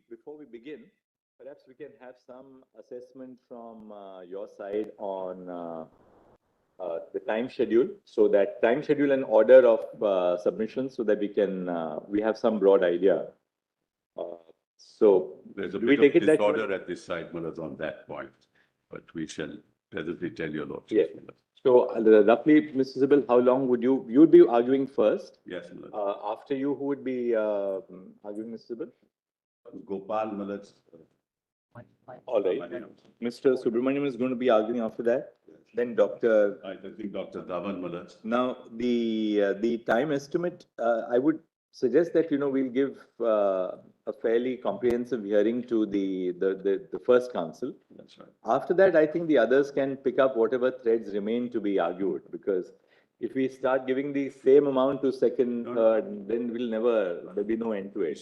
Before we begin, perhaps we can have some assessment from your side on the time schedule, so that time schedule and order of submissions, so that we have some broad idea. So there's a we bit take of it that disorder at this side, Mullah, on that point, but we shall presently tell your lordship. Yeah. So roughly, Mr. Sibyl, how long would you would be arguing first? Yes, Mullah. After you, who would be arguing, Mr. Sibyl? Gopal, Mullah. All right. Mr. Subramaniam is going to be arguing after that. Then Dr. I think Dr. Dhawan, Mullah. Now, the time estimate, I would suggest that, we'll give a fairly comprehensive hearing to the first council. That's right. After that, I think the others can pick up whatever threads remain to be argued, because if we start giving the same amount to second, third, then there'll be no end to it.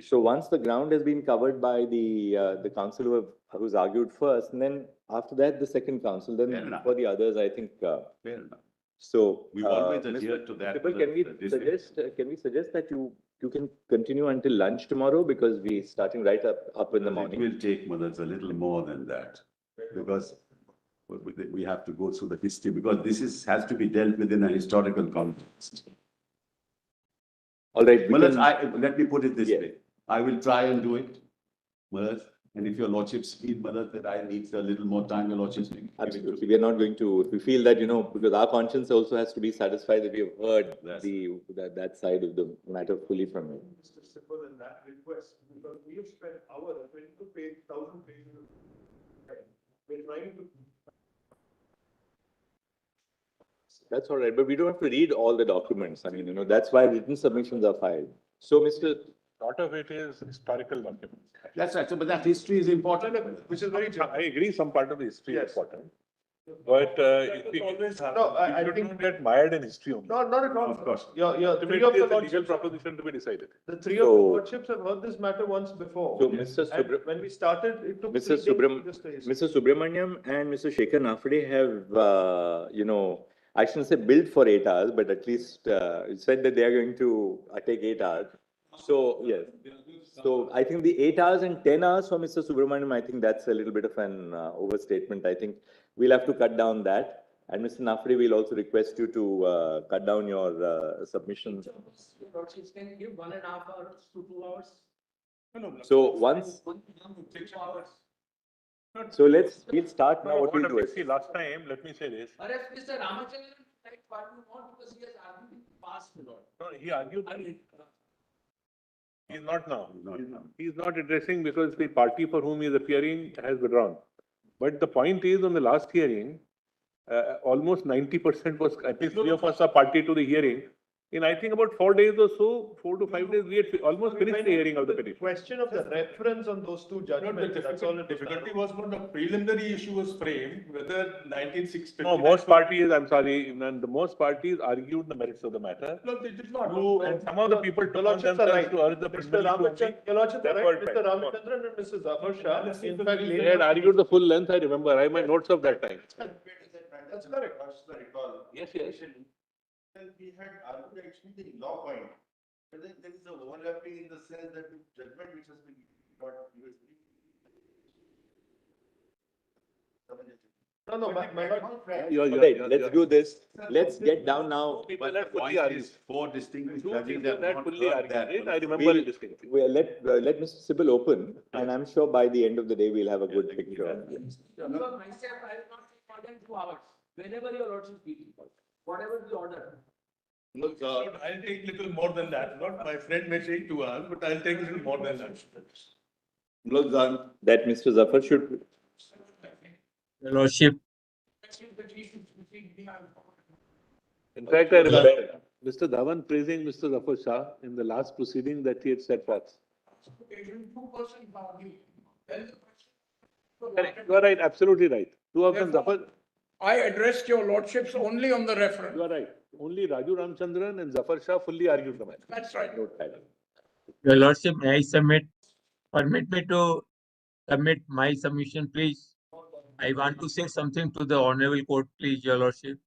So once the ground has been covered by the council who's argued first, and then after that the second council, then for the others, I think. Fair enough. So we always adhere to that. Can we suggest that you can continue until lunch tomorrow, because we're starting right up in the morning. It will take, Mullah, a little more than that, because we have to go through the history, because this has to be dealt with in a historical context. All right. Let me put it this way. I will try and do it, Mullah. And if your lordships feel, Mullah, that I need a little more time, your lordships. Absolutely. We are not going to, if we feel that, because our conscience also has to be satisfied that we have heard that side of the matter fully from you. Mr. Sibyl, in that request, because we have spent hours, 1,000 pages. We're trying to. That's all right, but we don't have to read all the documents. I mean, that's why written submissions are filed. So, Mr. A lot of it is historical documents. That's right. So, but that history is important. Which is very true. I agree, some part of the history is important. But I think get mired in history only. No, not at all. Of course. Your three of the legal lordships, proposition to be decided. the three of the lordships have heard this matter once before. So, Mr. When we started, it took Mr. 3 days to just a history. Mr. Subramaniam and Mr. Shekhar Nafade have, I shouldn't say built for 8 hours, but at least said that they are going to take 8 hours. So, yes. So I think the 8 hours and 10 hours for Mr. Subramaniam, I think that's a little bit of an overstatement. I think we'll have to cut down that. And Mr. Nafri, we'll also request you to cut down your submissions. Can you give 1.5 hours to 2 hours? So once, 2 hours. so we'll start now. What we'll do is, See, last time, let me say this. Whereas Mr. Ramachandran, like, what you want, because he has argued past a lot. No, he argued. I mean, He's not now. Not now. He's not addressing because the party for whom he is appearing has withdrawn. But the point is, on the last hearing, almost 90% was, at least 3 of us are party to the hearing. In I think about 4 days or so, 4 to 5 days, we had almost finished the hearing of the petition. Question of the reference on those two judgments, that's all. Difficulty was when the preliminary issue was framed, whether 1960. No, most parties, I'm sorry, and the most parties argued the merits of the matter. No, they did not. And some of the people took on Lordships are themselves right. to urge the Mr. preliminary to Ramachandran, your lordship, That right, word Mr. back. Ramachandran and Mrs. Zafar Shah, in fact, They later. had argued the full length, I remember. I have my notes of that time. That's correct. Yes, yes. Then we had argued actually the law point, but then there is a overlapping in the sense that the judgment which has been got USB. No, my lord. right, let's do this. Let's get down now. People But had the fully point argued. is, 4 distinguished Two judges people have had not fully heard argued that. it. I remember We'll, it distinctly. let Mr. Sybil open, and I'm sure by the end of the day, we'll have a good picture. because myself, I will not take more than 2 hours, whenever your lordship speaks, whatever the order. Look, I'll take little more than that, not my friend may take 2 hours, but I'll take little more than that. Well done. That Mr. Zafar should, Your Lordship, In fact, I remember Mr. Dhawan praising Mr. Zafar Shah in the last proceeding that he had set forth. Correct. You are right, absolutely right. Two of them, Zafar, I addressed your lordships only on the reference. you are right. Only Raju Ramchandran and Zafar Shah fully argued the matter. That's right. Your Lordship, may I submit? Permit me to submit my submission, please. I want to say something to the Honorable Court, please, Your Lordship.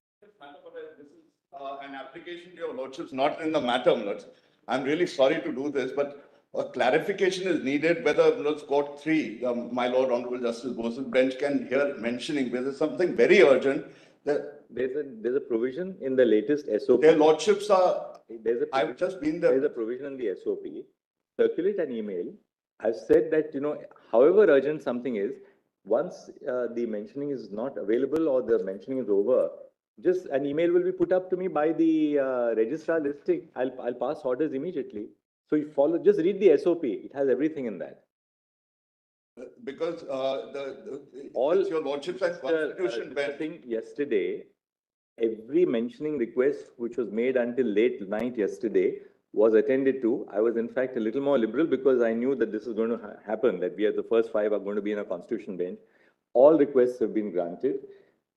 An application to your lordships, not in the matter, my lords. I'm really sorry to do this, but a clarification is needed whether, Lords Court 3, my Lord Honorable Justice Bose's bench can hear mentioning, whether something very urgent, that there's a provision in the latest SOP. their lordships are, There's a I've just been There is there. a provision in the SOP. Circulate an email. I've said that, however urgent something is, once the mentioning is not available or the mentioning is over, just an email will be put up to me by the registrar listing. I'll pass orders immediately. So you follow, just read the SOP. It has everything in that. Because All it's your lordships and constitution Mr. bench. Singh, yesterday, every mentioning request which was made until late night yesterday was attended to. I was in fact a little more liberal because I knew that this is going to happen, that we are the first 5 are going to be in a constitution bench. All requests have been granted.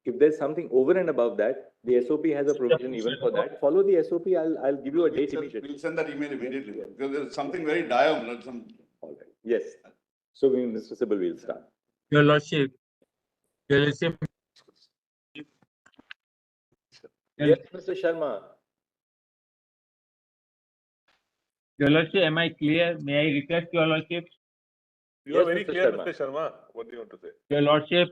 If there's something over and above that, the SOP has a provision even for that. Follow the SOP. I'll give you a date immediately. We'll send that email immediately, because there's something very dire, my lord, All right. Yes. So Mr. Sybil will start. Your Lordship, Your Lordship. Yes, Mr. Sharma. Your Lordship, am I clear? May I request Your Lordship? You are Yes, very Mr. clear, Sharma. Mr. Sharma. What do you want to say? Your Lordship,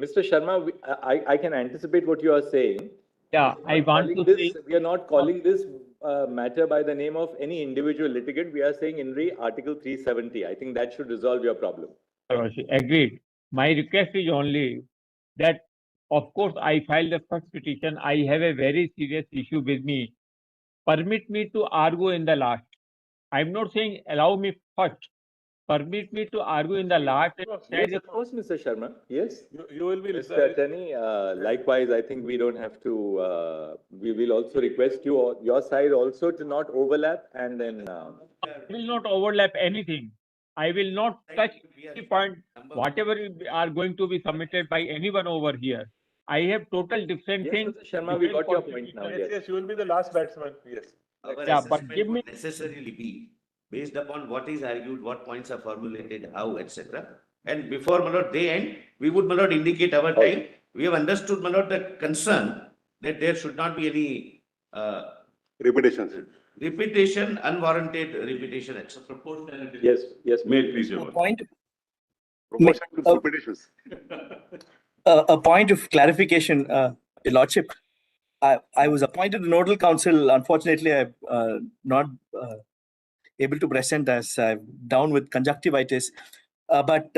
Mr. Sharma, I can anticipate what you are saying. yeah, I want to say, We are not calling this matter by the name of any individual litigant. We are saying in re Article 370. I think that should resolve your problem. Your Lordship, agreed. My request is only that, of course, I filed the first petition. I have a very serious issue with me. Permit me to argue in the last. I'm not saying allow me first. Permit me to argue in the last. Yes, of course, Mr. Sharma. Yes. You will be. Mr. Attorney, likewise, I think we don't have to, we will also request you, or your side also to not overlap and then, I will not overlap anything. I will not touch any point, whatever are going to be submitted by anyone over here. I have total different yes, things. Mr. Sharma, we got your point now, Yes, yes. yes, you will be the last batsman. Yes. Our Yeah, but assessment give me- would necessarily be based upon what is argued, what points are formulated, how, etc. And before, my lord, they end, we would, my lord, indicate our time. We have understood, my lord, the concern that there should not be any Repetitions. repetition, unwarranted repetition, etc. Yes, yes. May it please your A worship. point, Proportion to uh, repetitions. a point of clarification, Your Lordship. I was appointed to nodal council. Unfortunately, I'm not able to present as I'm down with conjunctivitis. But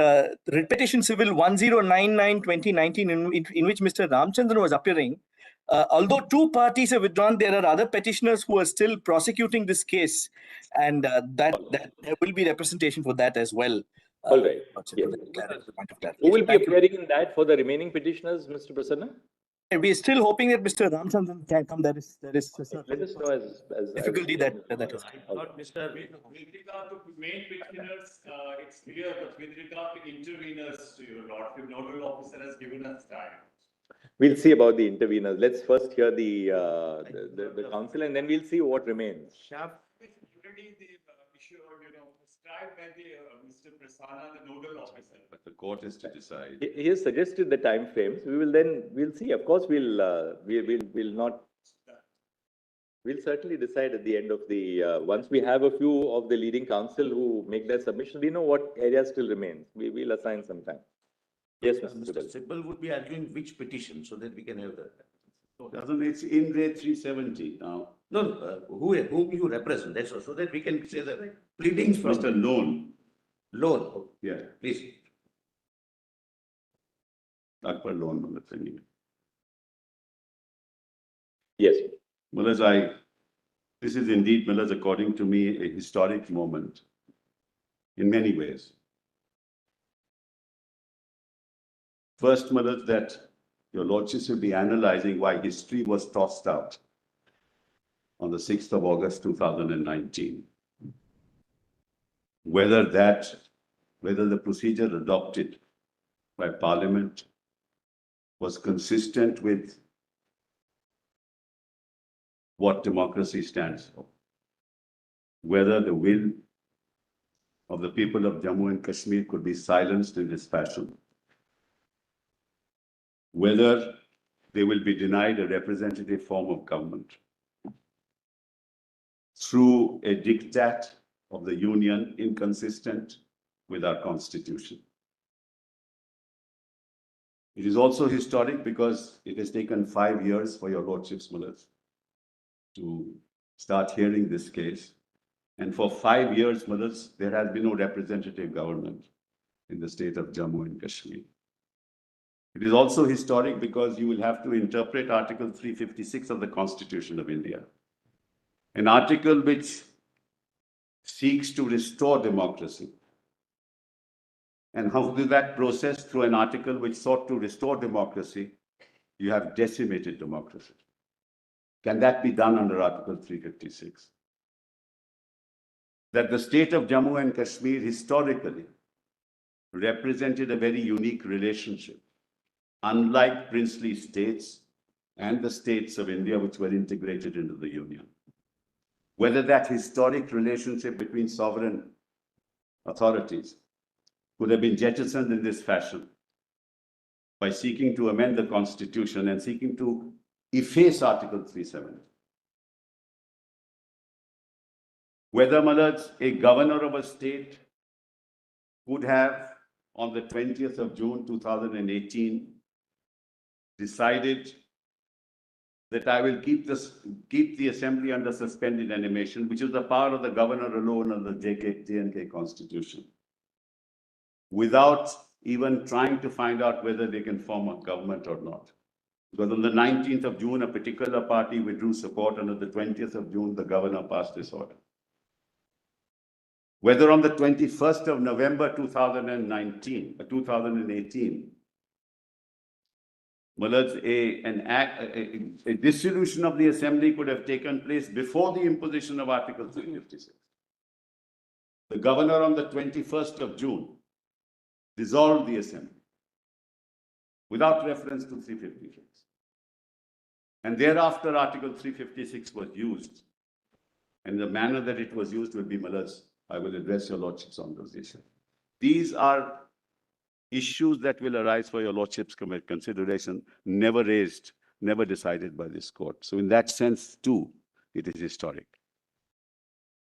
repetition civil 1099/2019, in which Mr. Ramchandran was appearing, although two parties have withdrawn, there are other petitioners who are still prosecuting this case, and that there will be representation for that as well. All right. Lordship, Yes. for that point of Who will clarification. be Thank you. appearing in that for the remaining petitioners, Mr. Prasanna? We are still hoping that Mr. Ramchandran can come. There is Let us know as difficulty that is. Not Mr. With regard to main petitioners, it's clear, but with regard to interveners, your lordship, nodal officer has given us time. We'll see about the interveners. Let's first hear the council and then we'll see what remains. It's already the issue, described by the Mr. Prasanna, the nodal officer. But the court is to decide. He has suggested the time frames. We'll see. Of course, we'll certainly decide at the end of the, once we have a few of the leading council who make their submission, we know what areas still remain. We'll assign some time. Yes, Mr. Mr. Sibal. Sibal would be arguing which petition so that we can have the. Doesn't it's in rate 370 now? No, whom you represent, that's all, so that we can say the pleadings from. Mr. Loan. Loan, Yeah, please. Akbar Loan, Malas, anyway. Yes. Malas, this is indeed, Malas, according to me, a historic moment in many ways. First, Malas, that your lordships will be analyzing why history was tossed out on the 6th of August, 2019. Whether the procedure adopted by Parliament was consistent with what democracy stands for. Whether the will of the people of Jammu and Kashmir could be silenced in this fashion. Whether they will be denied a representative form of government through a diktat of the union inconsistent with our constitution. It is also historic because it has taken 5 years for your lordships, Mullahs, to start hearing this case. And for 5 years, Mullahs, there has been no representative government in the state of Jammu and Kashmir. It is also historic because you will have to interpret Article 356 of the Constitution of India, an article which seeks to restore democracy. And how do that process? Through an article which sought to restore democracy, you have decimated democracy. Can that be done under Article 356? That the state of Jammu and Kashmir historically represented a very unique relationship, unlike princely states and the states of India which were integrated into the Union. Whether that historic relationship between sovereign authorities could have been jettisoned in this fashion by seeking to amend the Constitution and seeking to efface Article 370. Whether, Malaj, a governor of a state could have, on the 20th of June 2018, decided that I will keep the assembly under suspended animation, which is the power of the governor alone under the J&K Constitution, without even trying to find out whether they can form a government or not. Because on the 19th of June, a particular party withdrew support, and on the 20th of June, the governor passed this order. Whether on the 21st of November 2018, a dissolution of the assembly could have taken place before the imposition of Article 356. The governor on the 21st of June dissolved the assembly without reference to 356. And thereafter, Article 356 was used. And the manner that it was used will be, Malas, I will address your lordships on those issues. These are issues that will arise for your lordship's consideration, never raised, never decided by this court. So in that sense, too, it is historic.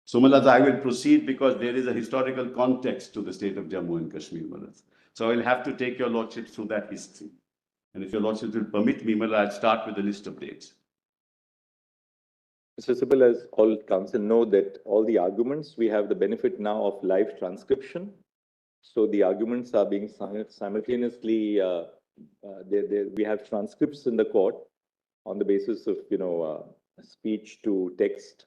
So, Mullahs, I will proceed because there is a historical context to the state of Jammu and Kashmir, Mullahs. So I will have to take your lordships through that history. And if your lordships will permit me, Mullah, I'll start with the list of dates. Mr. Sibal, as all council know that all the arguments, we have the benefit now of live transcription. So the arguments are being simultaneously, we have transcripts in the court on the basis of, speech to text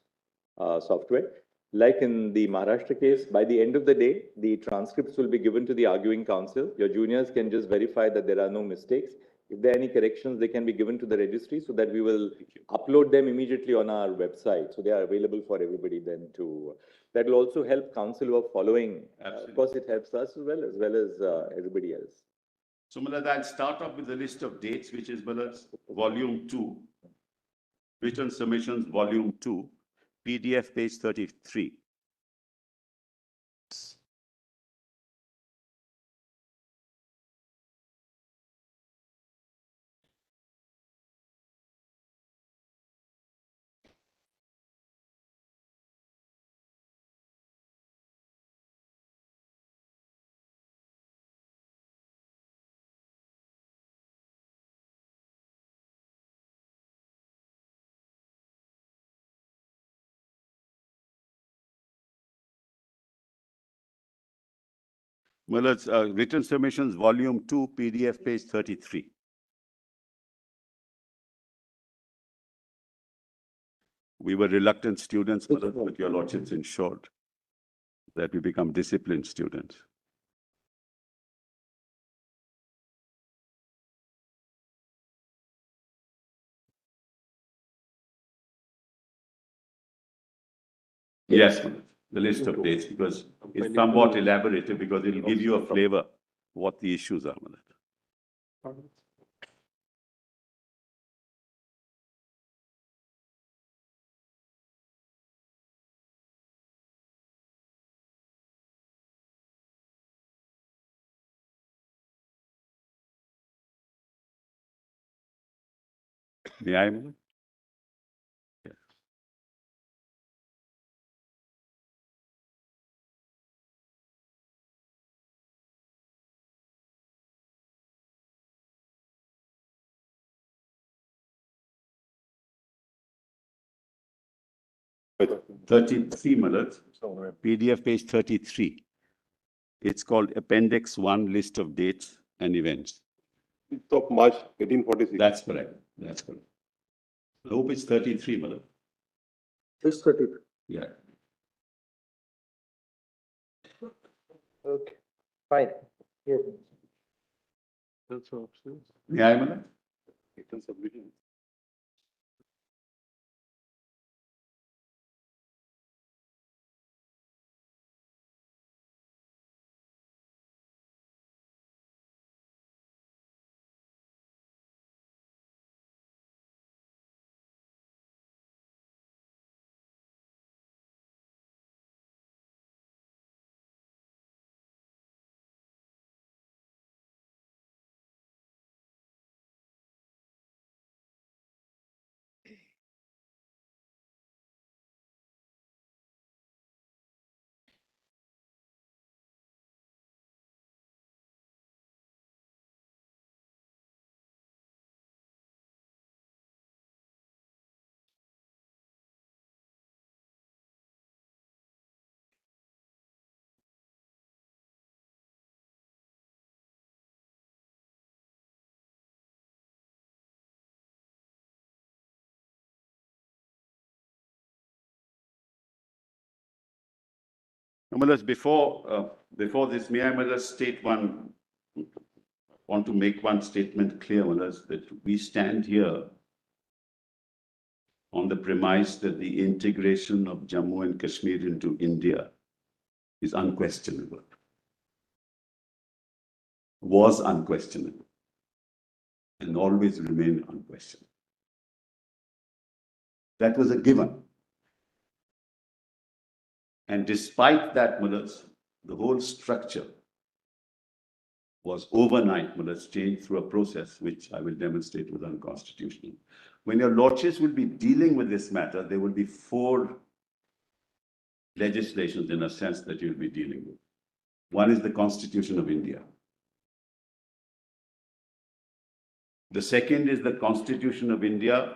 software. Like in the Maharashtra case, by the end of the day, the transcripts will be given to the arguing counsel. Your juniors can just verify that there are no mistakes. If there are any corrections, they can be given to the registry so that we will upload them immediately on our website. So they are available for everybody then to, that will also help counsel who are following. Of course, it helps us as well as everybody else. So, Mullah, I'll start off with the list of dates, which is, Mullah, volume 2, written submissions, volume 2, PDF page 33. Well, it's written submissions, volume 2, PDF page 33. We were reluctant students, but your lordships ensured that we become disciplined students. Yes, the list of dates, because it's somewhat elaborated, because it will give you a flavor what the issues are. May I? Yes. But 33, Malad, PDF page 33. It's called Appendix 1, List of Dates and Events. 5th of March, 1846. That's correct. That's correct. I hope it's 33, Malad. It's 33. Yeah. Okay, fine. Yes. That's options. May I, Malad? Written submission. Malad, before this, may I, Malad, state one, want to make one statement clear, Malad, that we stand here on the premise that the integration of Jammu and Kashmir into India is unquestionable, was unquestionable, and always remain unquestionable. That was a given. And despite that, Mullahs, the whole structure was overnight, Mullahs, changed through a process which I will demonstrate was unconstitutional. When your lordships will be dealing with this matter, there will be 4 legislations in a sense that you'll be dealing with. One is the Constitution of India. The second is the Constitution of India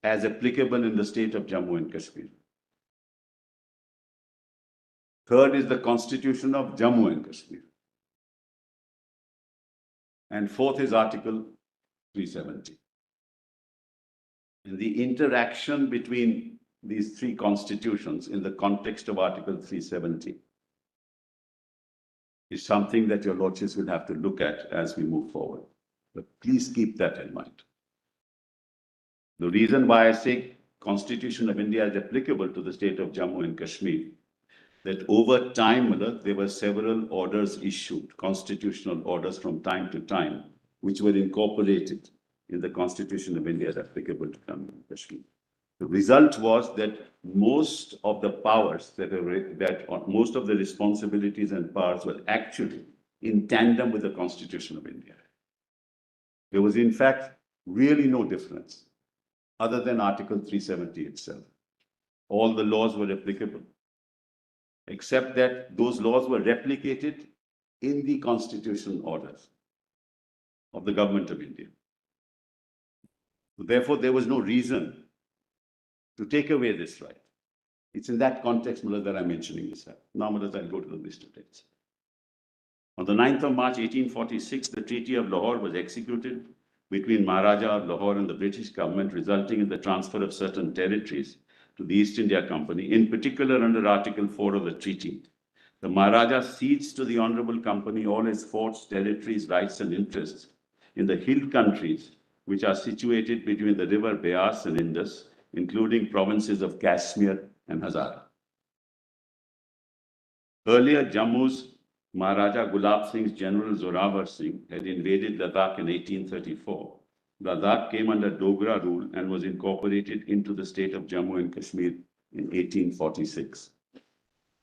as applicable in the state of Jammu and Kashmir. Third is the Constitution of Jammu and Kashmir. And fourth is Article 370. And the interaction between these three constitutions in the context of Article 370 is something that your lordships will have to look at as we move forward. But please keep that in mind. The reason why I say Constitution of India is applicable to the state of Jammu and Kashmir, that over time, there were several orders issued, constitutional orders from time to time, which were incorporated in the Constitution of India as applicable to Jammu and Kashmir. The result was that most of the powers most of the responsibilities and powers were actually in tandem with the Constitution of India. There was in fact really no difference other than Article 370 itself. All the laws were applicable, except that those laws were replicated in the constitutional orders of the government of India. Therefore, there was no reason to take away this right. It's in that context, Mullah, that I'm mentioning this. Now, Mullah, I'll go to the list of dates. On the 9th of March, 1846, the Treaty of Lahore was executed between Maharaja of Lahore and the British government, resulting in the transfer of certain territories to the East India Company, in particular under Article 4 of the treaty. The Maharaja cedes to the Honorable Company all its forts, territories, rights and interests in the hill countries which are situated between the river Beas and Indus, including provinces of Kashmir and Hazara. Earlier, Jammu's Maharaja Gulab Singh's General Zorawar Singh had invaded Ladakh in 1834. Ladakh came under Dogra rule and was incorporated into the state of Jammu and Kashmir in 1846.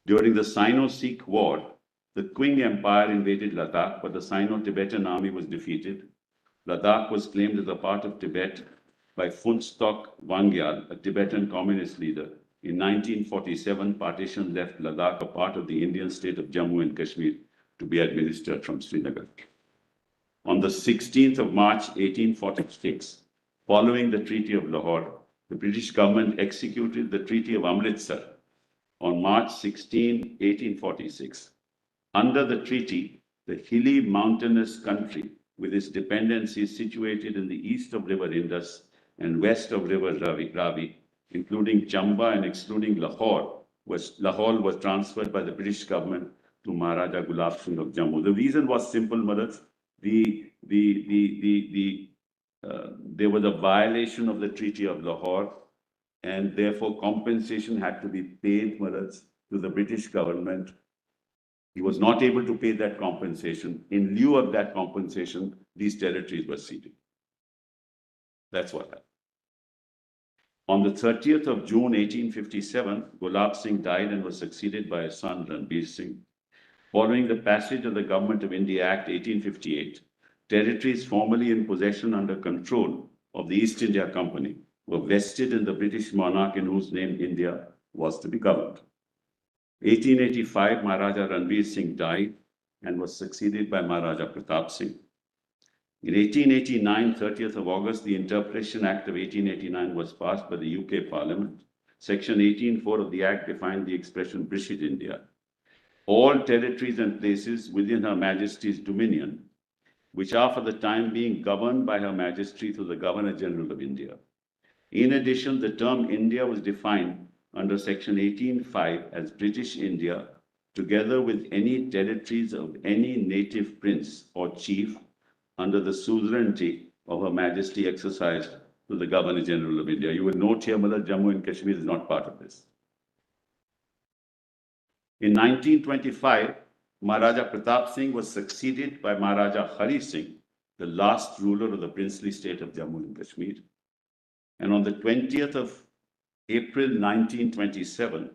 During the Sino-Sikh War, the Qing Empire invaded Ladakh, but the Sino-Tibetan army was defeated. Ladakh was claimed as a part of Tibet by Phuntstok Wangyal, a Tibetan communist leader. In 1947, partition left Ladakh a part of the Indian state of Jammu and Kashmir to be administered from Srinagar. On the 16th of March, 1846, following the Treaty of Lahore, the British government executed the Treaty of Amritsar on March 16, 1846. Under the treaty, the hilly mountainous country with its dependencies situated in the east of River Indus and west of River Ravi, including Chamba and excluding Lahore was transferred by the British government to Maharaja Gulab Singh of Jammu. The reason was simple, Maharaj. There was a violation of the Treaty of Lahore, and therefore compensation had to be paid, Maharaj, to the British government. He was not able to pay that compensation. In lieu of that compensation, these territories were ceded. That's what happened. On the 30th of June, 1857, Gulab Singh died and was succeeded by his son, Ranbir Singh. Following the passage of the Government of India Act 1858, territories formerly in possession under control of the East India Company were vested in the British monarch in whose name India was to be governed. 1885, Maharaja Ranbir Singh died and was succeeded by Maharaja Pratap Singh. In 1889, 30th of August, the Interpretation Act of 1889 was passed by the UK Parliament. Section 18.4 of the Act defined the expression British India. All territories and places within Her Majesty's dominion, which are for the time being governed by Her Majesty through the Governor General of India. In addition, the term India was defined under Section 18.5 as British India, together with any territories of any native prince or chief under the suzerainty of Her Majesty exercised to the Governor General of India. You will note here, Mother, Jammu and Kashmir is not part of this. In 1925, Maharaja Pratap Singh was succeeded by Maharaja Hari Singh, the last ruler of the princely state of Jammu and Kashmir. And on the 20th of April 1927,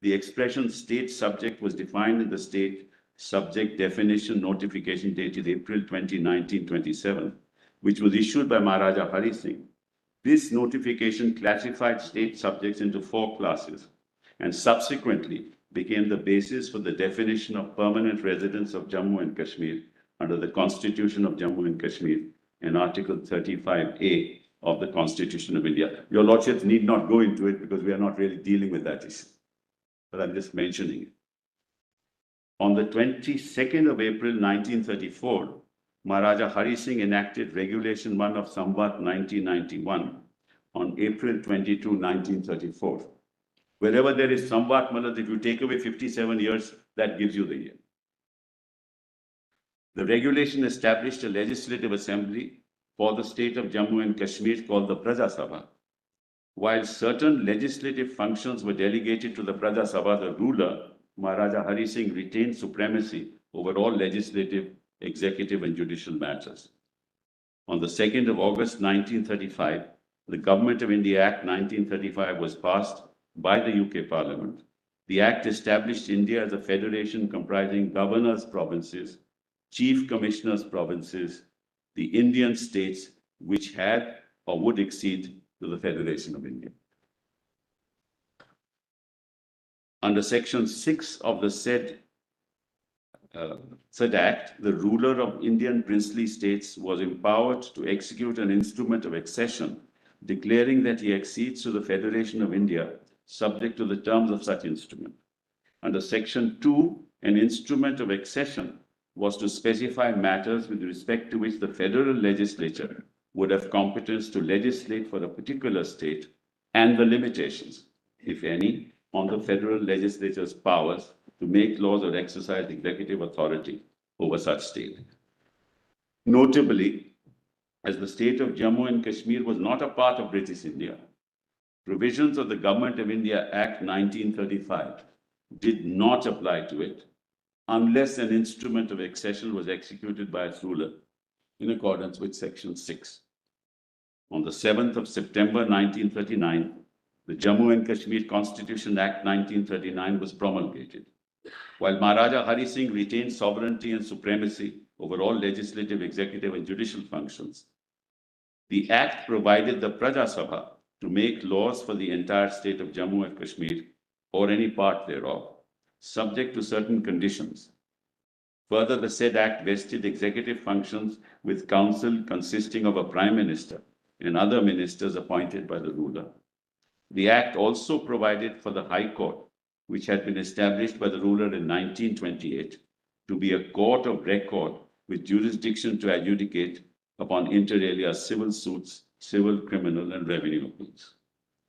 the expression state subject was defined in the state subject definition notification dated April 20, 1927, which was issued by Maharaja Hari Singh. This notification classified state subjects into 4 classes: and subsequently became the basis for the definition of permanent residents of Jammu and Kashmir under the Constitution of Jammu and Kashmir and Article 35A of the Constitution of India. Your Lordships need not go into it because we are not really dealing with that issue, but I'm just mentioning it. On the 22nd of April 1934, Maharaja Hari Singh enacted Regulation 1 of Samvat 1991 on April 22, 1934. Wherever there is Samvat, if you take away 57 years, that gives you the year. The regulation established a legislative assembly for the state of Jammu and Kashmir called the Praja Sabha. While certain legislative functions were delegated to the Praja Sabha, the ruler, Maharaja Hari Singh, retained supremacy over all legislative, executive, and judicial matters. On the 2nd of August 1935, the Government of India Act 1935 was passed by the UK Parliament. The Act established India as a federation comprising governors' provinces, chief commissioners' provinces, the Indian states which had or would accede to the Federation of India. Under Section 6 of the said Act, the ruler of Indian princely states was empowered to execute an instrument of accession, declaring that he accedes to the Federation of India, subject to the terms of such instrument. Under Section 2, an instrument of accession was to specify matters with respect to which the federal legislature would have competence to legislate for a particular state and the limitations, if any, on the federal legislature's powers to make laws or exercise executive authority over such state. Notably, as the state of Jammu and Kashmir was not a part of British India, provisions of the Government of India Act 1935 did not apply to it unless an instrument of accession was executed by its ruler in accordance with Section 6. On the 7th of September 1939, the Jammu and Kashmir Constitution Act 1939 was promulgated. While Maharaja Hari Singh retained sovereignty and supremacy over all legislative, executive, and judicial functions, the Act provided the Praja Sabha to make laws for the entire state of Jammu and Kashmir or any part thereof, subject to certain conditions. Further, the said Act vested executive functions with council consisting of a Prime Minister and other ministers appointed by the ruler. The Act also provided for the High Court, which had been established by the ruler in 1928, to be a court of record with jurisdiction to adjudicate upon inter alia civil suits, civil, criminal, and revenue appeals.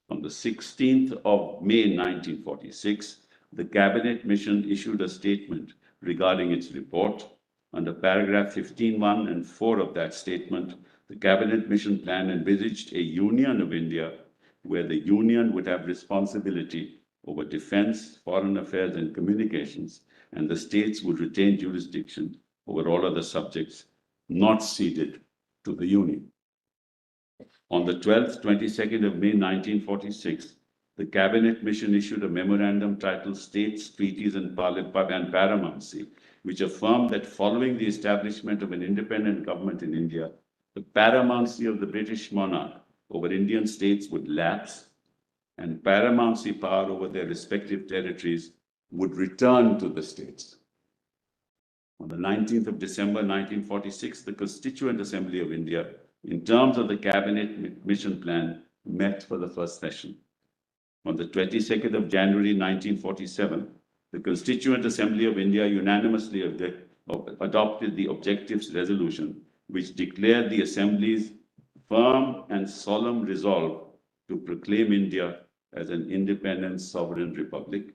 On the 16th of May 1946, the Cabinet Mission issued a statement regarding its report. Under paragraph 15(1) and 4 of that statement, the Cabinet Mission plan envisaged a Union of India where the Union would have responsibility over defense, foreign affairs, and communications, and the states would retain jurisdiction over all other subjects not ceded to the Union. On the 12th, 22nd of May 1946, the Cabinet Mission issued a memorandum titled States, Treaties, and Paramountcy, which affirmed that following the establishment of an independent government in India, the paramountcy of the British monarch over Indian states would lapse, and paramountcy power over their respective territories would return to the states. On the 19th of December 1946, the Constituent Assembly of India, in terms of the Cabinet Mission Plan, met for the first session. On the 22nd of January 1947, the Constituent Assembly of India unanimously adopted the Objectives Resolution, which declared the Assembly's firm and solemn resolve to proclaim India as an independent sovereign republic.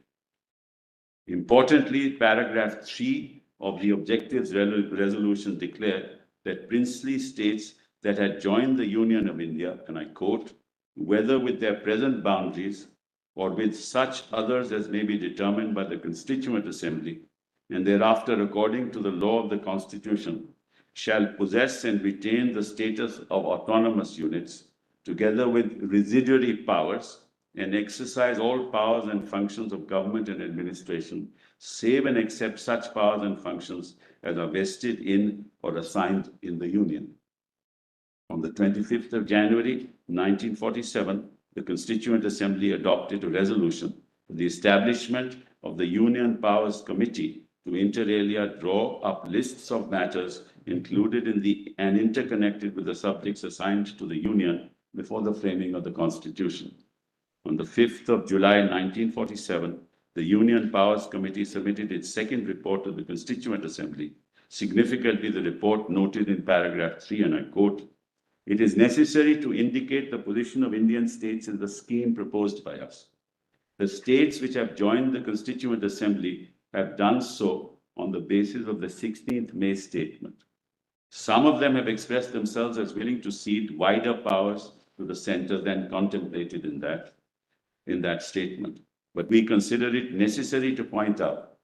Importantly, paragraph 3 of the Objectives Resolution declared that princely states that had joined the Union of India, and I quote, whether with their present boundaries or with such others as may be determined by the Constituent Assembly, and thereafter according to the law of the Constitution, shall possess and retain the status of autonomous units, together with residuary powers, and exercise all powers and functions of government and administration, save and except such powers and functions as are vested in or assigned in the Union. On the 25th of January, 1947, the Constituent Assembly adopted a resolution the establishment of the Union Powers Committee to inter alia draw up lists of matters included in the and interconnected with the subjects assigned to the Union before the framing of the Constitution. On the 5th of July 1947, the Union Powers Committee submitted its second report to the Constituent Assembly. Significantly, the report noted in paragraph 3, and I quote, "It is necessary to indicate the position of Indian states in the scheme proposed by us. The states which have joined the Constituent Assembly have done so on the basis of the 16th May statement. Some of them have expressed themselves as willing to cede wider powers to the center than contemplated in that statement. But we consider it necessary to point out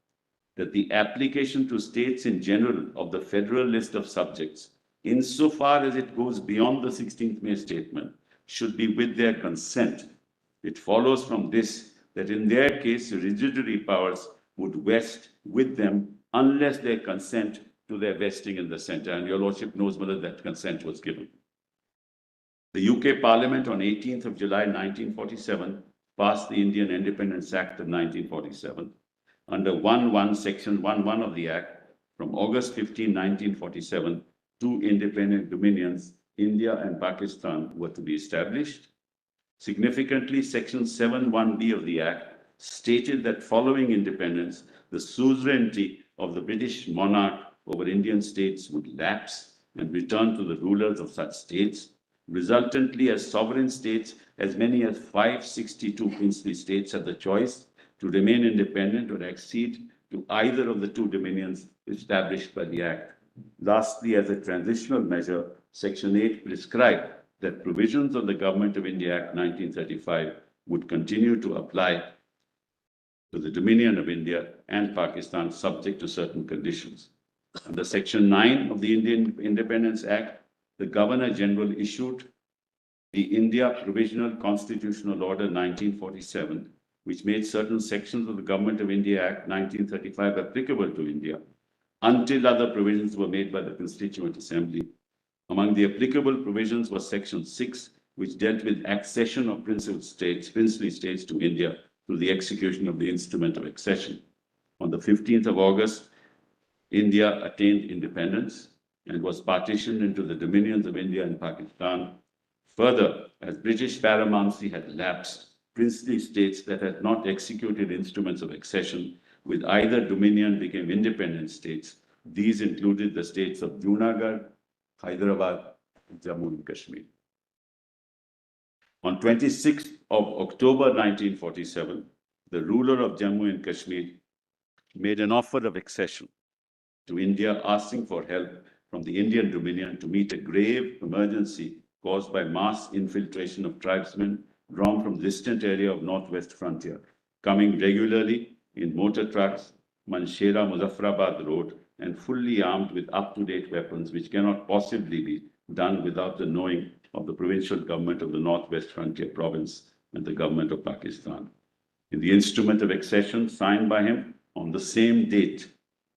that the application to states in general of the federal list of subjects, insofar as it goes beyond the 16th May statement, should be with their consent. It follows from this that in their case, residuary powers would vest with them unless they consent to their vesting in the center." And your lordship knows whether that consent was given. The UK Parliament on 18th of July 1947 passed the Indian Independence Act of 1947. Under 1.1, Section 1.1 of the Act, from August 15, 1947, two independent dominions, India and Pakistan, were to be established. Significantly, Section 7.1b of the Act stated that following independence, the suzerainty of the British monarch over Indian states would lapse and return to the rulers of such states. Resultantly, as sovereign states, as many as 562 princely states had the choice to remain independent or accede to either of the two dominions established by the Act. Lastly, as a transitional measure, Section 8 prescribed that provisions of the Government of India Act 1935 would continue to apply to the Dominion of India and Pakistan subject to certain conditions. Under Section 9 of the Indian Independence Act, the Governor General issued the India Provisional Constitutional Order 1947, which made certain sections of the Government of India Act 1935 applicable to India, until other provisions were made by the Constituent Assembly. Among the applicable provisions was Section 6, which dealt with accession of princely states to India through the execution of the instrument of accession. On the 15th of August, India attained independence and was partitioned into the dominions of India and Pakistan. Further, as British paramountcy had lapsed, princely states that had not executed instruments of accession with either dominion became independent states. These included the states of Junagadh, Hyderabad, and Jammu and Kashmir. On 26th of October 1947, the ruler of Jammu and Kashmir made an offer of accession to India, asking for help from the Indian Dominion to meet a grave emergency caused by mass infiltration of tribesmen drawn from distant area of northwest frontier, coming regularly in motor trucks, Manshera-Muzaffarabad road, and fully armed with up-to-date weapons, which cannot possibly be done without the knowing of the provincial government of the Northwest Frontier Province and the government of Pakistan. In the instrument of accession signed by him on the same date,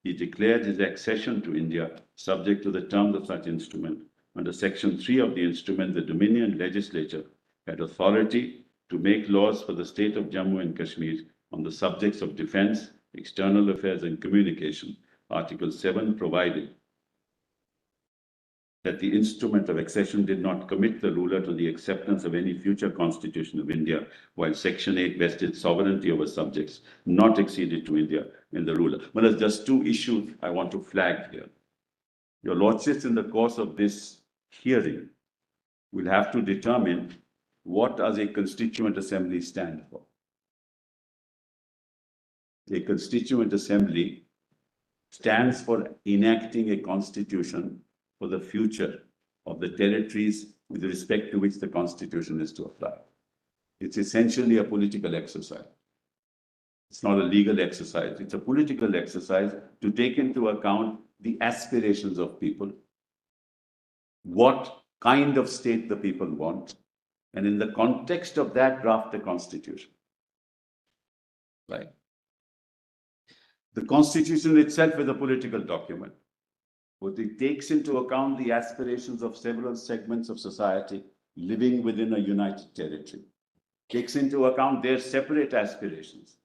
he declared his accession to India subject to the terms of such instrument. Under Section 3 of the instrument, the Dominion Legislature had authority to make laws for the state of Jammu and Kashmir on the subjects of defense, external affairs, and communication. Article 7 provided that the instrument of accession did not commit the ruler to the acceptance of any future constitution of India, while Section 8 vested sovereignty over subjects not acceded to India in the ruler. But there's just two issues I want to flag here. Your lordships, in the course of this hearing, will have to determine what does a constituent assembly stand for. A constituent assembly stands for enacting a constitution for the future of the territories with respect to which the constitution is to apply. It's essentially a political exercise. It's not a legal exercise. It's a political exercise to take into account the aspirations of people, what kind of state the people want, and in the context of that, draft a constitution. Right? The constitution itself is a political document, but it takes into account the aspirations of several segments of society living within a united territory, takes into account their separate aspirations,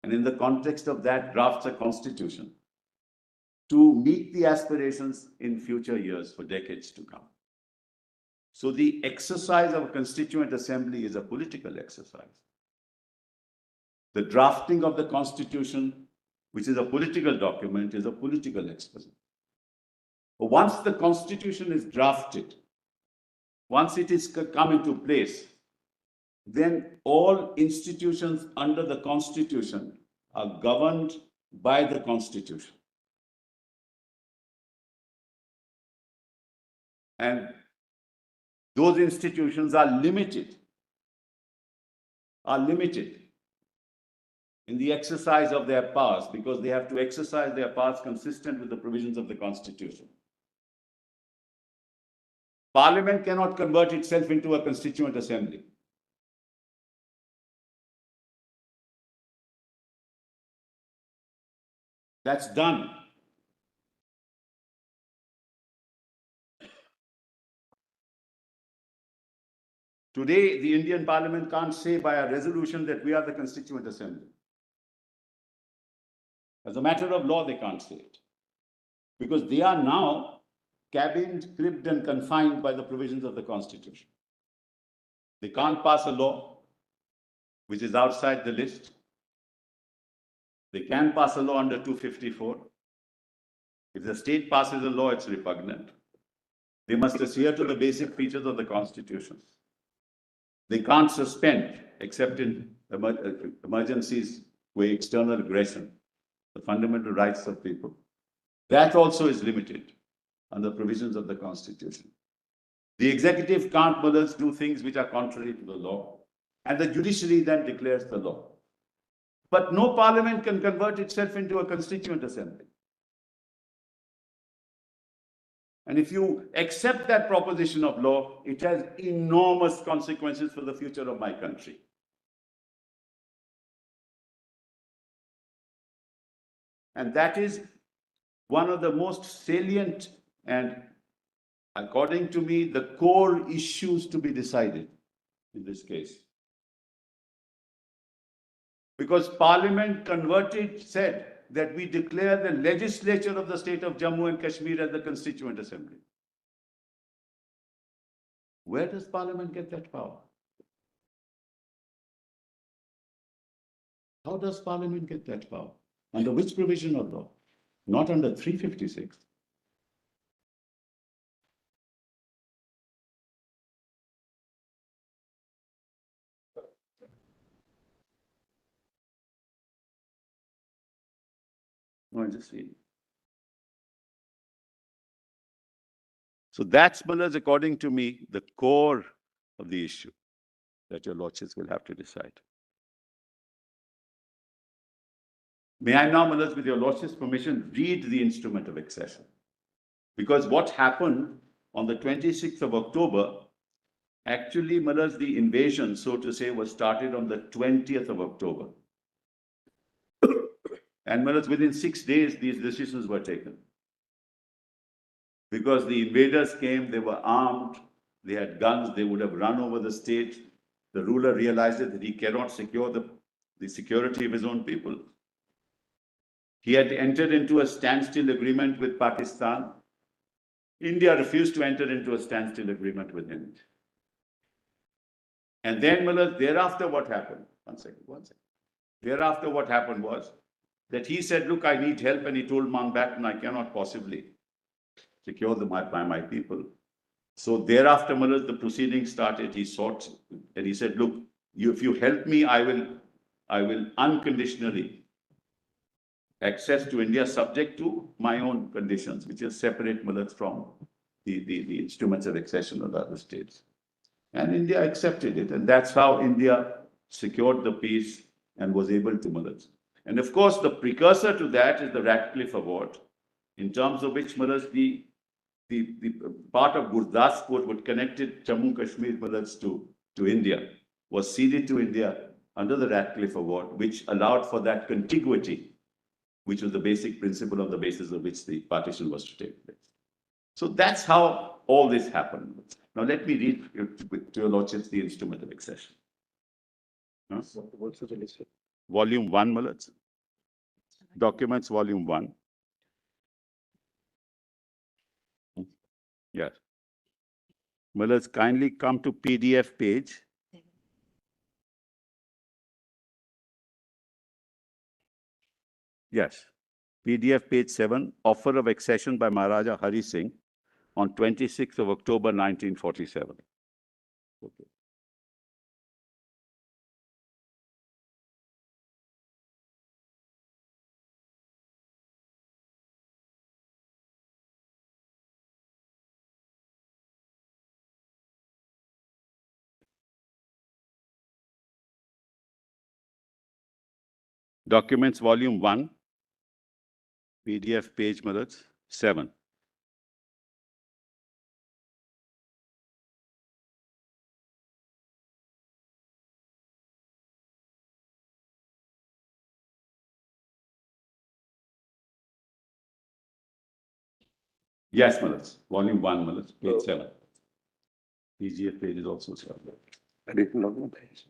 and in the context of that drafts a constitution to meet the aspirations in future years for decades to come. So the exercise of a constituent assembly is a political exercise. The drafting of the constitution, which is a political document, is a political exercise. But once the constitution is drafted, once it is come into place, then all institutions under the constitution are governed by the constitution. And those institutions are limited in the exercise of their powers because they have to exercise their powers consistent with the provisions of the Constitution. Parliament cannot convert itself into a constituent assembly. That's done. Today, the Indian Parliament can't say by a resolution that we are the Constituent Assembly. As a matter of law, they can't say it. Because they are now cabined, cribbed, and confined by the provisions of the Constitution. They can't pass a law which is outside the list. They can pass a law under 254. If the state passes a law, it's repugnant. They must adhere to the basic features of the Constitution. They can't suspend, except in emergencies where external aggression, the fundamental rights of people. That also is limited under provisions of the Constitution. The executive can't do things which are contrary to the law, and the judiciary then declares the law. But no parliament can convert itself into a constituent assembly. And if you accept that proposition of law, it has enormous consequences for the future of my country. And that is one of the most salient and, according to me, the core issues to be decided in this case. Because Parliament said that we declare the legislature of the state of Jammu and Kashmir as the Constituent Assembly. Where does Parliament get that power? How does Parliament get that power? Under which provision of law? Not under 356. No, I'm just reading. So that's, according to me, the core of the issue that your lordships will have to decide. May I now, with your lordship's permission, read the instrument of accession? Because what happened on the 26th of October, actually, the invasion, so to say, was started on the 20th of October. And within 6 days, these decisions were taken. Because the invaders came, they were armed, they had guns, they would have run over the state. The ruler realized that he cannot secure the security of his own people. He had entered into a standstill agreement with Pakistan. India refused to enter into a standstill agreement with him. And then, thereafter what happened? One second. Thereafter what happened was that he said, look, I need help. And he told Mountbatten, I cannot possibly secure my people. So thereafter, the proceedings started. He sought, and he said, look, if you help me, I will unconditionally access to India subject to my own conditions, which is separate from the instruments of accession of the other states. And India accepted it. And that's how India secured the peace and was able to And of course, the precursor to that is the Ratcliffe Award, in terms of which the part of Gurdaspur would connected Jammu Kashmir to India, was ceded to India under the Ratcliffe Award, which allowed for that contiguity, which was the basic principle on the basis of which the partition was to take place. So that's how all this happened. Now let me read to your lordships the instrument of accession. What's the list? Volume 1, Malaj. Documents, Volume 1. Yes. Malaj, kindly come to PDF page. Yes. PDF page 7, offer of accession by Maharaja Hari Singh on 26th of October, 1947. Okay. Documents, Volume 1, PDF page, Malaj, 7. Yes, Malaj. Volume 1, Malaj, page 7. PGF page is also 7. I did not know that.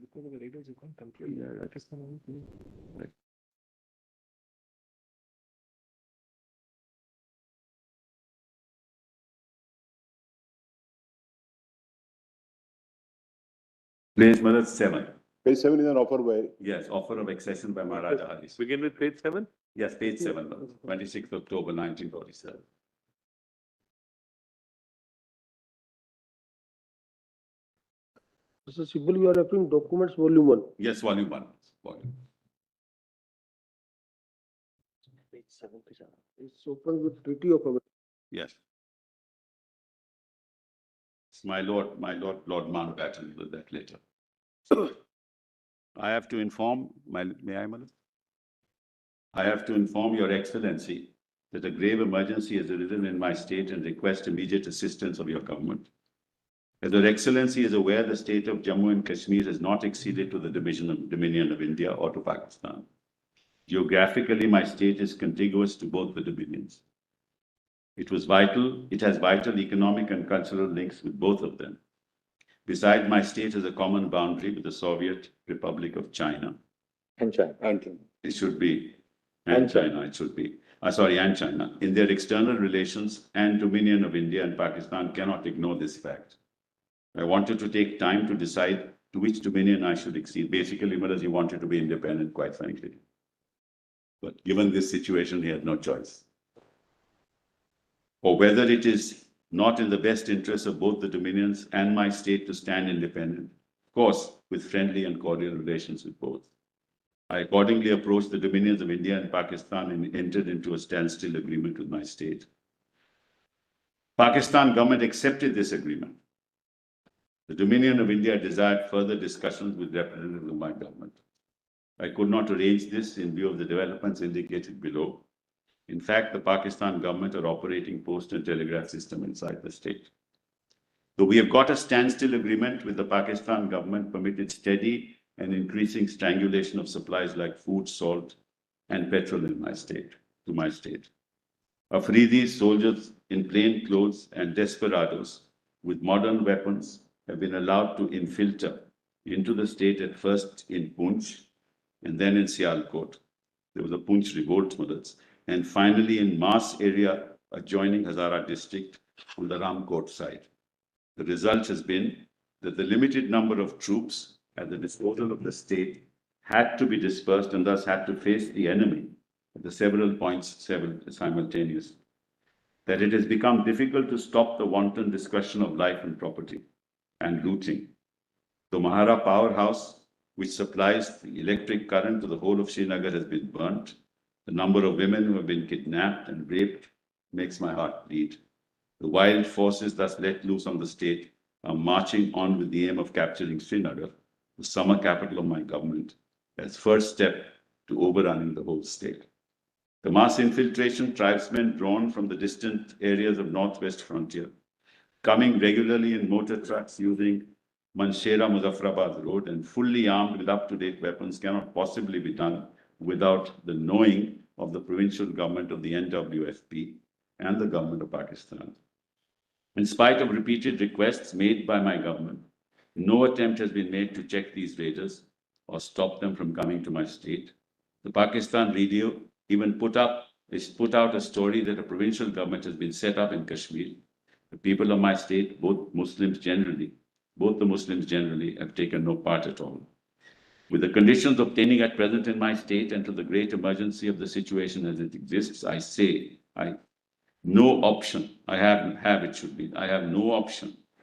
Because of the radars, you can't complete. Yeah, that is right. Page, Malaj, 7. Page 7 is an offer by. Yes, offer of accession by Maharaja Hari Singh. Begin with page 7? Yes, page 7, 26th October, 1947. Mr. Sibal, you are referring documents volume 1. Yes, Volume 1. Volume. Page 7. It's open with Treaty of America. Yes. It's my Lord Mountbatten with that later. I have to inform, may I, Malaj? I have to inform Your Excellency that a grave emergency has arisen in my state and request immediate assistance of your government. As Your Excellency is aware, the state of Jammu and Kashmir has not acceded to the Dominion of India or to Pakistan. Geographically, my state is contiguous to both the dominions. It has vital economic and cultural links with both of them. Besides, my state has a common boundary with the Soviet Republic of China. And China. It should be. And China, it should be. And China. In their external relations, and Dominion of India and Pakistan cannot ignore this fact. I wanted to take time to decide to which dominion I should accede. Basically, Malaj, he wanted to be independent, quite frankly. But given this situation, he had no choice. Or whether it is not in the best interest of both the dominions and my state to stand independent, of course, with friendly and cordial relations with both. I accordingly approached the dominions of India and Pakistan and entered into a standstill agreement with my state. Pakistan government accepted this agreement. The Dominion of India desired further discussions with representatives of my government. I could not arrange this in view of the developments indicated below. In fact, the Pakistan government are operating post and telegraph system inside the state. Though we have got a standstill agreement with the Pakistan government permitted steady and increasing strangulation of supplies like food, salt, and petrol in my state, to my state. Afridis, soldiers in plain clothes, and desperados with modern weapons have been allowed to infiltrate into the state at first in Poonch and then in Sialkot. There was a Poonch revolt, Malaj, and finally in Mas area adjoining Hazara district on the Ramkot side. The result has been that the limited number of troops at the disposal of the state had to be dispersed and thus had to face the enemy at the several points simultaneously. that it has become difficult to stop the wanton destruction of life and property and looting. The Mahara powerhouse, which supplies the electric current to the whole of Srinagar, has been burnt. The number of women who have been kidnapped and raped makes my heart bleed. The wild forces thus let loose on the state are marching on with the aim of capturing Srinagar, the summer capital of my government, as first step to overrunning the whole state. The mass infiltration tribesmen drawn from the distant areas of northwest frontier, coming regularly in motor trucks using Manshera Muzaffarabad road and fully armed with up-to-date weapons cannot possibly be done without the knowing of the provincial government of the NWFP and the government of Pakistan. In spite of repeated requests made by my government, no attempt has been made to check these raiders or stop them from coming to my state. The Pakistan radio even put out a story that a provincial government has been set up in Kashmir. The people of my state, both the Muslims generally, have taken no part at all. With the conditions obtaining at present in my state and to the great emergency of the situation as it exists, I have no option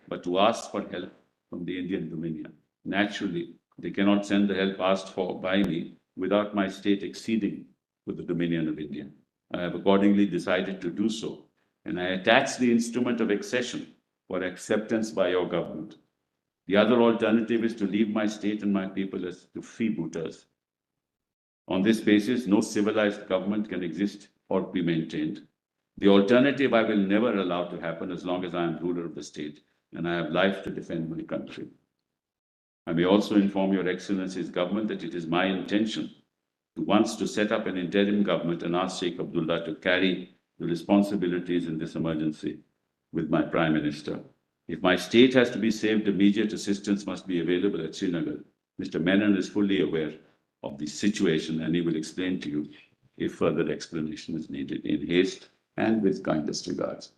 but to ask for help from the Indian Dominion. Naturally, they cannot send the help asked for by me without my state acceding with the Dominion of India. I have accordingly decided to do so, and I attach the instrument of accession for acceptance by your government. The other alternative is to leave my state and my people as to freebooters. On this basis, no civilized government can exist or be maintained. The alternative I will never allow to happen as long as I am ruler of the state and I have life to defend my country. I may also inform Your Excellency's government that it is my intention to set up an interim government and ask Sheikh Abdullah to carry the responsibilities in this emergency with my Prime Minister. If my state has to be saved, immediate assistance must be available at Srinagar. Mr. Menon is fully aware of the situation and he will explain to you if further explanation is needed in haste and with kindest regards.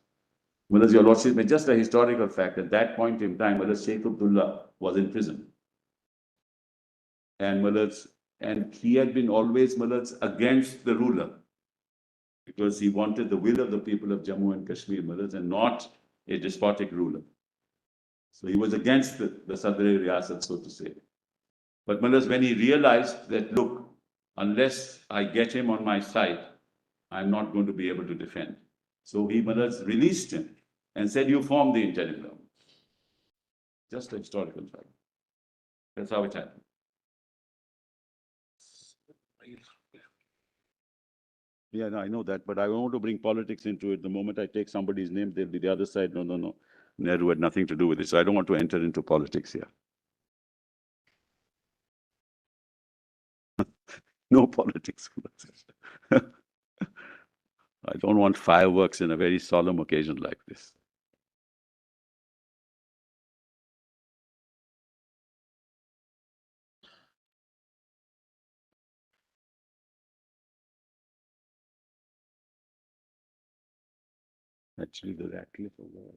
Well, Your Lordship, just a historical fact, at that point in time, Sheikh Abdullah was in prison. And he had been always against the ruler because he wanted the will of the people of Jammu and Kashmir and not a despotic ruler. So he was against the Sadr-e Riyasat, so to say. But when he realized that, look, unless I get him on my side, I'm not going to be able to defend. So he released him and said, you form the interim government. Just a historical fact. That's how it happened. Yeah, no, I know that, but I don't want to bring politics into it. The moment I take somebody's name, they'll be the other side. No. Nehru had nothing to do with it. So I don't want to enter into politics here. No politics. I don't want fireworks in a very solemn occasion like this. Actually, the Ratcliffe Award.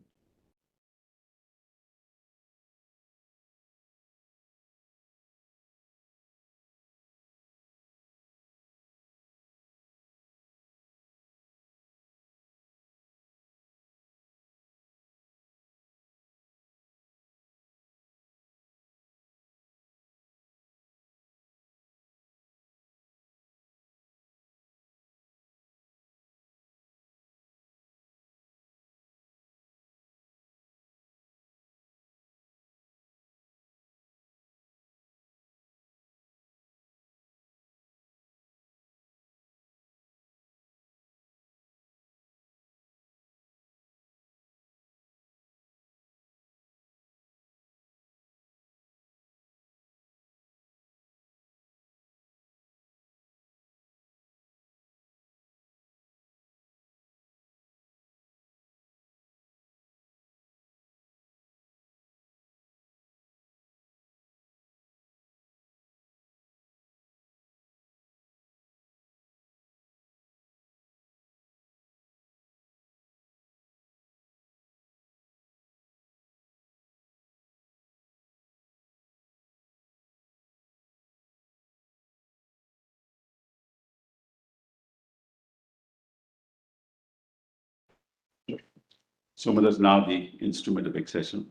So there's now the instrument of accession,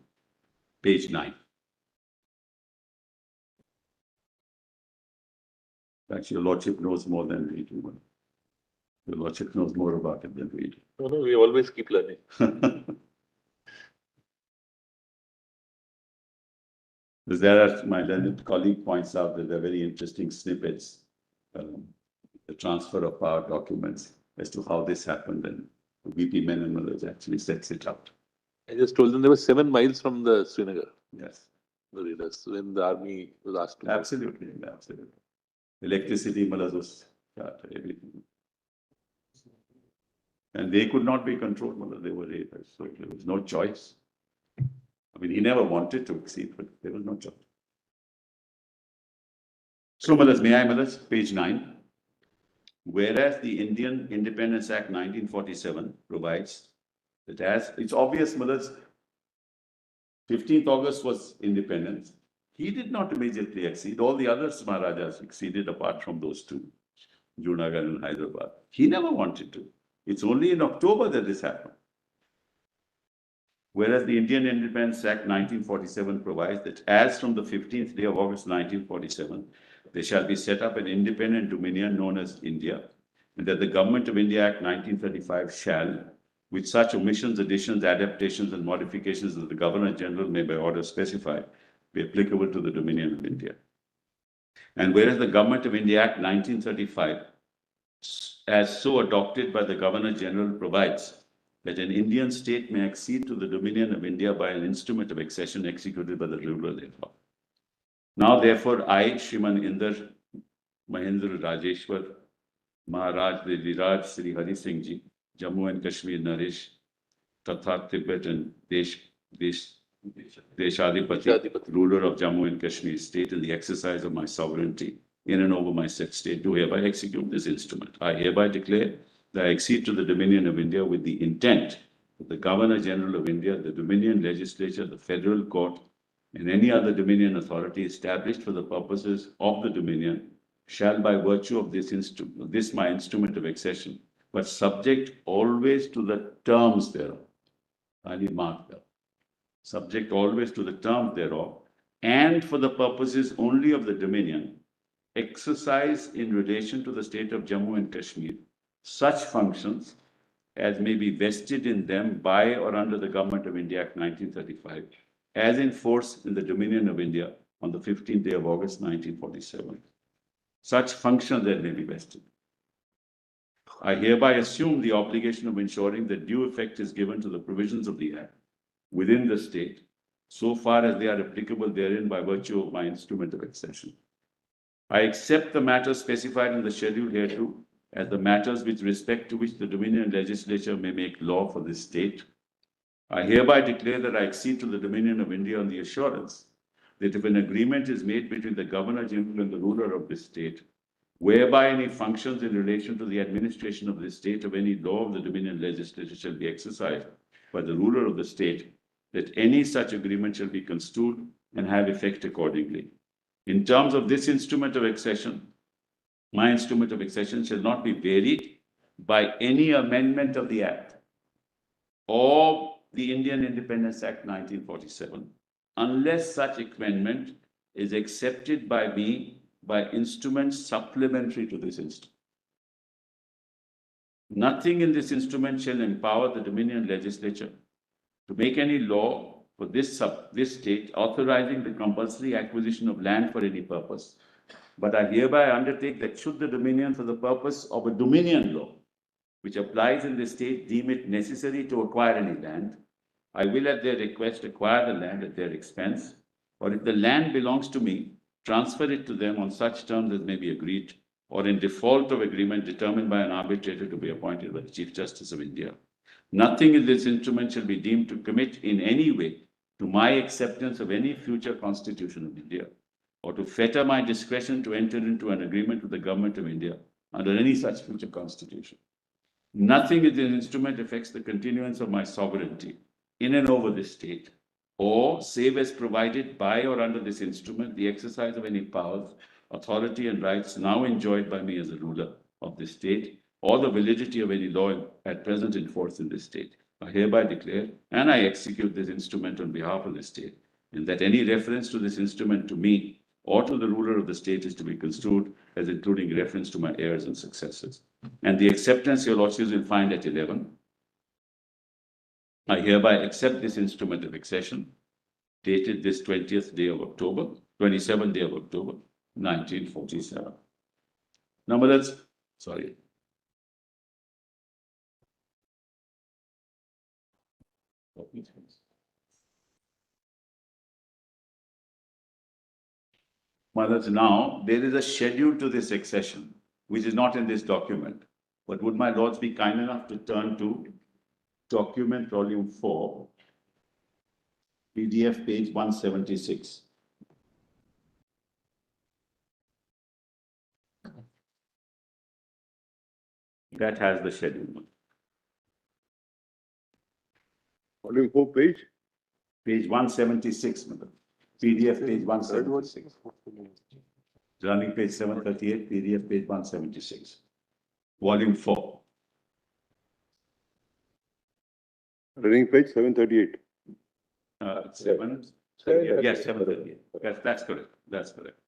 page 9. Actually, your lordship knows more than we do. Your lordship knows more about it than we do. No, no, we always keep learning. There are, my learned colleague points out that there are very interesting snippets, the transfer of power documents as to how this happened, and VP Menon actually sets it out. I just told them they were 7 miles from the Srinagar, Yes, the leaders, when the army was asked to. absolutely, absolutely. Electricity, was everything. And they could not be controlled, they were raiders, so there was no choice. I mean, he never wanted to exceed, but there was no choice. So, may I, page 9. Whereas the Indian Independence Act 1947 provides that as, it's obvious, 15th August was independence. He did not immediately accede. All the other Maharajas acceded apart from those two, Junagadh and Hyderabad. He never wanted to. It's only in October that this happened. Whereas the Indian Independence Act 1947 provides that as from the 15th day of August 1947, there shall be set up an independent dominion known as India, and that the Government of India Act 1935 shall, with such omissions, additions, adaptations, and modifications as the Governor General may by order specify, be applicable to the Dominion of India. And whereas the Government of India Act 1935, as so adopted by the Governor General, provides that an Indian state may accede to the Dominion of India by an instrument of accession executed by the ruler thereof. Now, therefore, I, Shriman Inder Mahendra Rajeshwar Maharaj Viraj Sri Hari Singh Ji, Jammu and Kashmir Naresh, Tatha Tibet and Deshadipati, ruler of Jammu and Kashmir state, in the exercise of my sovereignty in and over my said state, do hereby execute this instrument. I hereby declare that I accede to the Dominion of India with the intent that the Governor General of India, the Dominion Legislature, the Federal Court, and any other Dominion authority established for the purposes of the Dominion shall, by virtue of this my instrument of accession, but subject always to the terms thereof. I need mark that. Subject always to the terms thereof, and for the purposes only of the Dominion, exercise in relation to the state of Jammu and Kashmir such functions as may be vested in them by or under the Government of India Act 1935, as in force in the Dominion of India on the 15th day of August 1947. Such functions that may be vested. I hereby assume the obligation of ensuring that due effect is given to the provisions of the Act within the state, so far as they are applicable therein by virtue of my instrument of accession. I accept the matters specified in the schedule hereto as the matters with respect to which the Dominion Legislature may make law for this state. I hereby declare that I accede to the Dominion of India on the assurance that if an agreement is made between the Governor General and the ruler of this state, whereby any functions in relation to the administration of this state of any law of the Dominion Legislature shall be exercised by the ruler of the state, that any such agreement shall be construed and have effect accordingly. In terms of this instrument of accession, my instrument of accession shall not be varied by any amendment of the Act or the Indian Independence Act 1947, unless such amendment is accepted by me by instruments supplementary to this instrument. Nothing in this instrument shall empower the Dominion Legislature to make any law for this state authorizing the compulsory acquisition of land for any purpose. But I hereby undertake that should the Dominion, for the purpose of a Dominion law, which applies in the state, deem it necessary to acquire any land, I will at their request acquire the land at their expense, or if the land belongs to me, transfer it to them on such terms as may be agreed, or in default of agreement determined by an arbitrator to be appointed by the Chief Justice of India. Nothing in this instrument shall be deemed to commit in any way to my acceptance of any future constitution of India, or to fetter my discretion to enter into an agreement with the Government of India under any such future constitution. Nothing in this instrument affects the continuance of my sovereignty in and over this state, or save as provided by or under this instrument, the exercise of any powers, authority, and rights now enjoyed by me as a ruler of this state, or the validity of any law at present in force in this state. I hereby declare and I execute this instrument on behalf of the state, and that any reference to this instrument to me or to the ruler of the state is to be construed as including reference to my heirs and successors. And the acceptance your lordships will find at 11. I hereby accept this instrument of accession, dated this 27th day of October, 1947. Now, let's, sorry. Mothers, now there is a schedule to this accession, which is not in this document. But would my lords be kind enough to turn to document volume 4, PDF page 176. That has the schedule. Volume 4 page? Page 176, madam. PDF page 176. Running page 738, PDF page 176. Volume 4. Running page 738. 738. Yes, 738. That's correct. That's correct.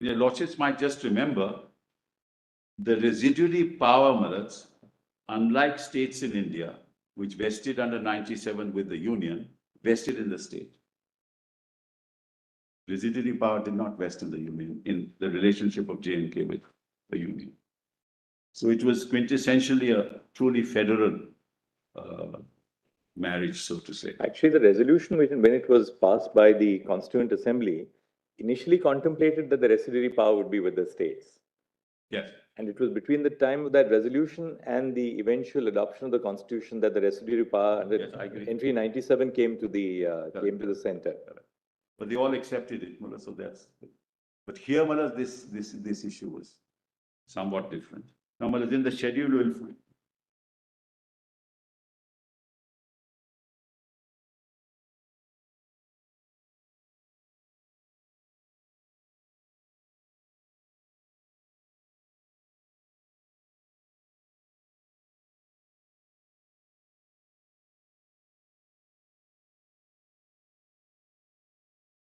Your lordships might just remember the residuary power, Maharaj, unlike states in India, which vested under 97 with the union, vested in the state. Residuary power did not vest in the union in the relationship of J&K with the union. So it was quintessentially a truly federal marriage, so to say. Actually, the resolution, when it was passed by the Constituent Assembly, initially contemplated that the residuary power would be with the states. Yes. And it was between the time of that resolution and the eventual adoption of the Constitution that the residuary power, Yes, I agree. entry 97 came to the center. But they all accepted it, Mullah, so that's. But here, Mullah, this issue was somewhat different. Now, Mullah, in the schedule, you will find.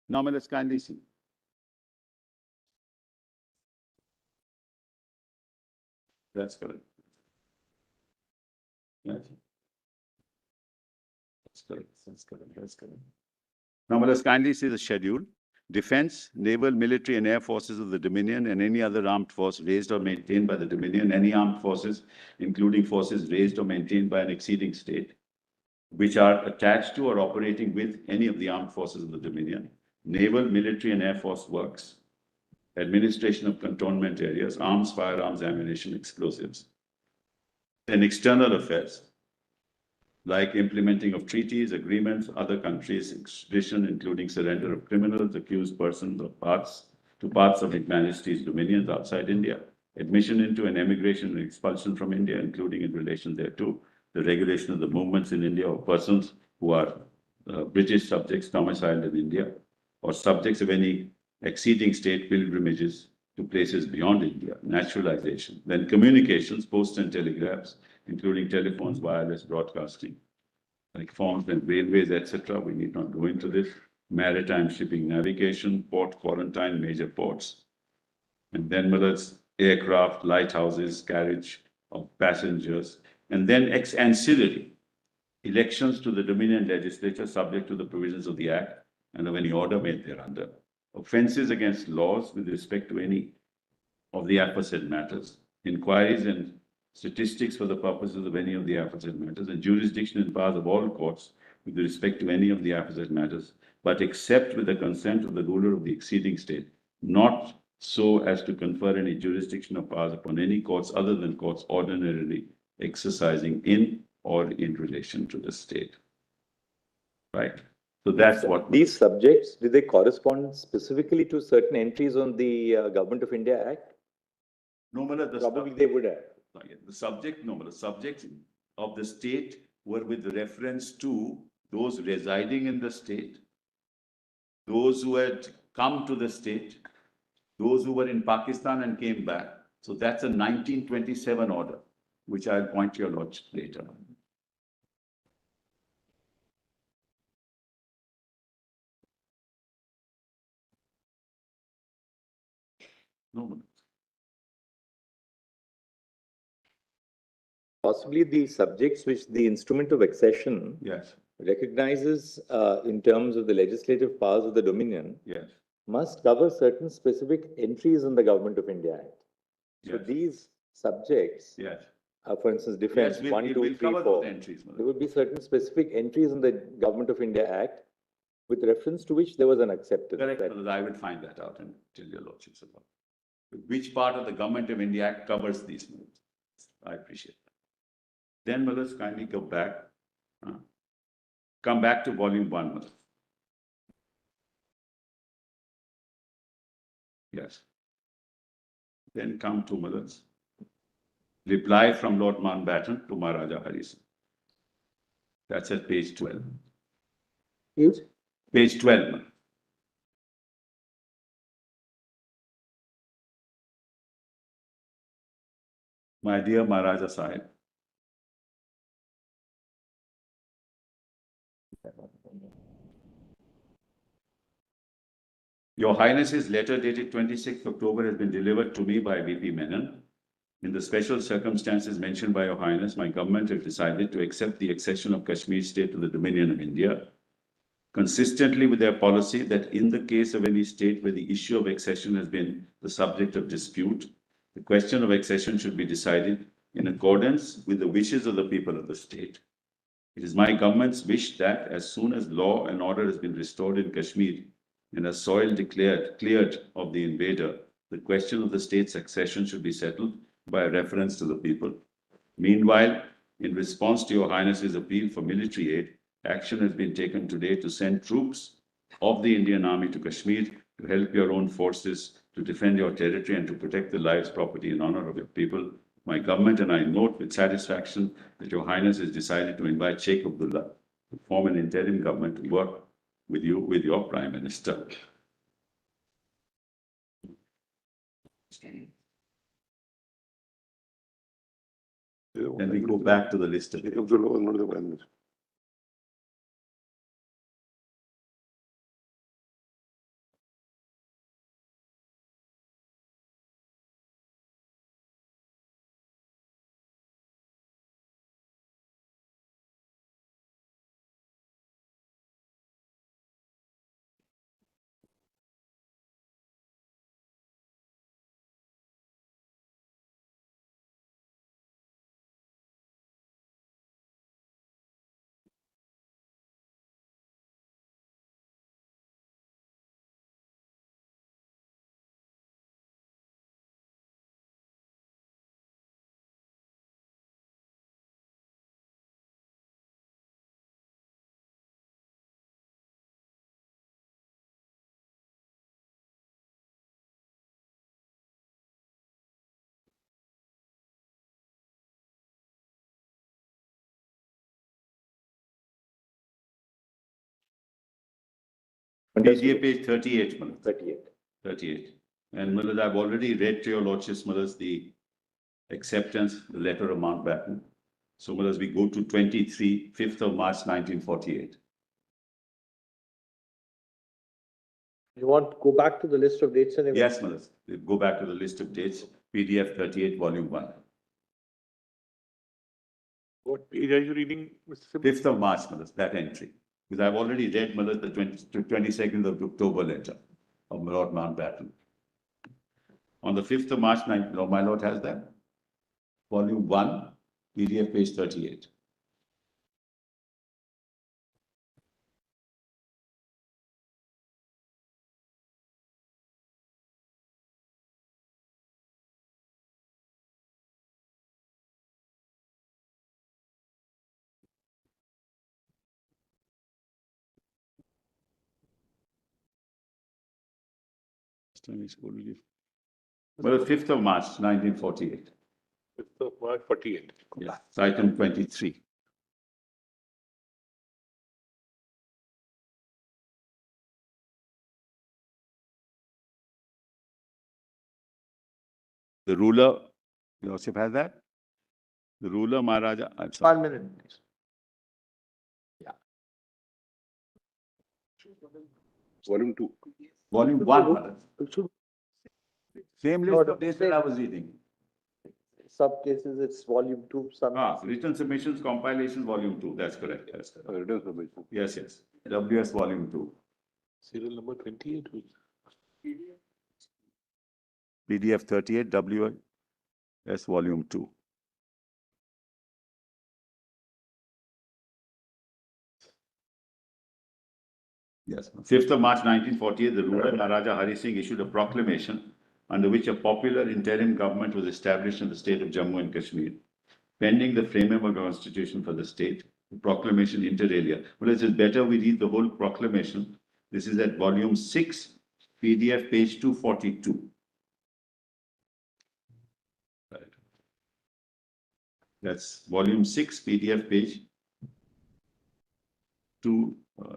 Now, let's kindly see. That's correct. Yes. That's correct. That's correct. That's correct. Now, let's kindly see the schedule. Defense, naval, military, and air forces of the Dominion, and any other armed force raised or maintained by the Dominion, any armed forces, including forces raised or maintained by an exceeding state, which are attached to or operating with any of the armed forces of the Dominion, naval, military, and air force works, administration of cantonment areas, arms, firearms, ammunition, explosives, and external affairs, like implementing of treaties, agreements, other countries, extradition, including surrender of criminals, accused persons, or parts of His Majesty's dominions outside India, admission into and emigration and expulsion from India, including in relation thereto, the regulation of the movements in India of persons who are British subjects domiciled in India, or subjects of any exceeding state pilgrimages to places beyond India, naturalization, then communications, post and telegraphs, including telephones, wireless broadcasting, like phones and railways, etc. We need not go into this. Maritime shipping navigation, port quarantine, major ports. And then whether it's aircraft, lighthouses, carriage of passengers, and then ancillary elections to the Dominion legislature subject to the provisions of the Act and of any order made thereunder. Offences against laws with respect to any of the aforesaid matters, inquiries and statistics for the purposes of any of the aforesaid matters, and jurisdiction and powers of all courts with respect to any of the aforesaid matters, but except with the consent of the ruler of the exceeding state, not so as to confer any jurisdiction or powers upon any courts other than courts ordinarily exercising in or in relation to the state. Right? So that's what. These subjects, do they correspond specifically to certain entries on the Government of India Act? No, Mala, Probably they would have. The subject, no, the subjects of the state were with reference to those residing in the state, those who had come to the state, those who were in Pakistan and came back, So that's a 1927 order, which I'll point to your lordship later. No, Possibly the subjects which the instrument of accession yes, recognizes in terms of the legislative powers of the Dominion yes, must cover certain specific entries in the Government of India Act. So yes, these subjects, yes. for instance, defense, Yes, one, it two, will three, cover four. those entries, Madam. There would be certain specific entries in the Government of India Act with reference to which there was an acceptance. Correct, that- Madam. I will find that out and tell your lordships about. Which part of the Government of India Act covers these moves? I appreciate that. Then, Madam, kindly go back. Come back to volume 1, Madam. Yes. Then come to Madam's reply from Lord Mountbatten to Maharaja Harrison. That's at page 12. Yes. Page 12, Madam. My dear Maharaja Sahib, Your Highness's letter dated 26th October has been delivered to me by VP Menon. In the special circumstances mentioned by Your Highness, my government has decided to accept the accession of Kashmir state to the Dominion of India, consistently with their policy that in the case of any state where the issue of accession has been the subject of dispute, the question of accession should be decided in accordance with the wishes of the people of the state. It is my government's wish that as soon as law and order has been restored in Kashmir and a soil cleared of the invader, the question of the state's accession should be settled by reference to the people. Meanwhile, in response to Your Highness's appeal for military aid, action has been taken today to send troops of the Indian Army to Kashmir to help your own forces to defend your territory and to protect the lives, property, and honor of your people. My government and I note with satisfaction that Your Highness has decided to invite Sheikh Abdullah to form an interim government to work with you, with your Prime Minister. Then we go back to the list of Sheikh Abdullah was not the Prime Minister. PGA page 38, Malad. 38. 38. And Malad, I've already read to your lordships, Malad, the acceptance, the letter of Mountbatten. So Malad, we go to 23, 5th of March, 1948. You want to go back to the list of dates and events? Yes, Malad. We go back to the list of dates, PDF 38, volume 1. What page are you reading, Mr. Sim? 5th of March, Malad, that entry. Because I've already read, Malad, the 22nd of October letter of Lord Mountbatten. On the 5th of March, my lord has that. Volume 1, PDF page 38. Well, the 5th of March, 1948. 5th of March, 48. Yes, item 23. The ruler, Your Lordship has that? The ruler Maharaja, I'm sorry. 1 minute, please. Volume 2. Volume 1, It should- same list of dates that I was reading. Some cases it's volume 2, some. Written submissions, compilation, volume 2, that's correct, that's correct. Yes, yes, WS volume 2. Serial number 28. PDF 38, WS volume 2. Yes, 5th of March 1948, the ruler Maharaja Hari Singh issued a proclamation under which a popular interim government was established in the state of Jammu and Kashmir, pending the framing of a constitution for the state. The proclamation inter alia. Well, it is better we read the whole proclamation. This is at volume 6, PDF page 242. Right. That's volume 6, PDF page 242.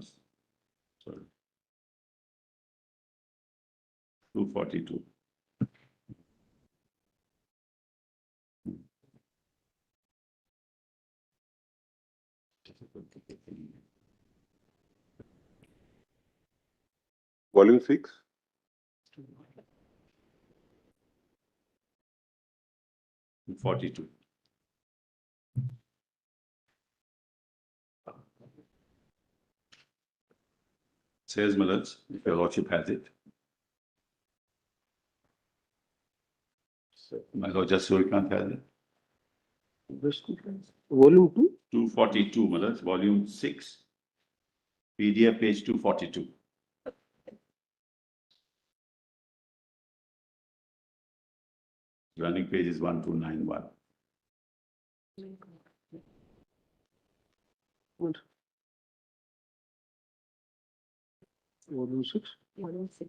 Volume 6. Says Millets, if your lordship has it. My lord Justice Surikant has it. Volume 2? 242, Millets, volume 6, PDF page 242. Running page is 1291. What? Volume 6? Volume 6.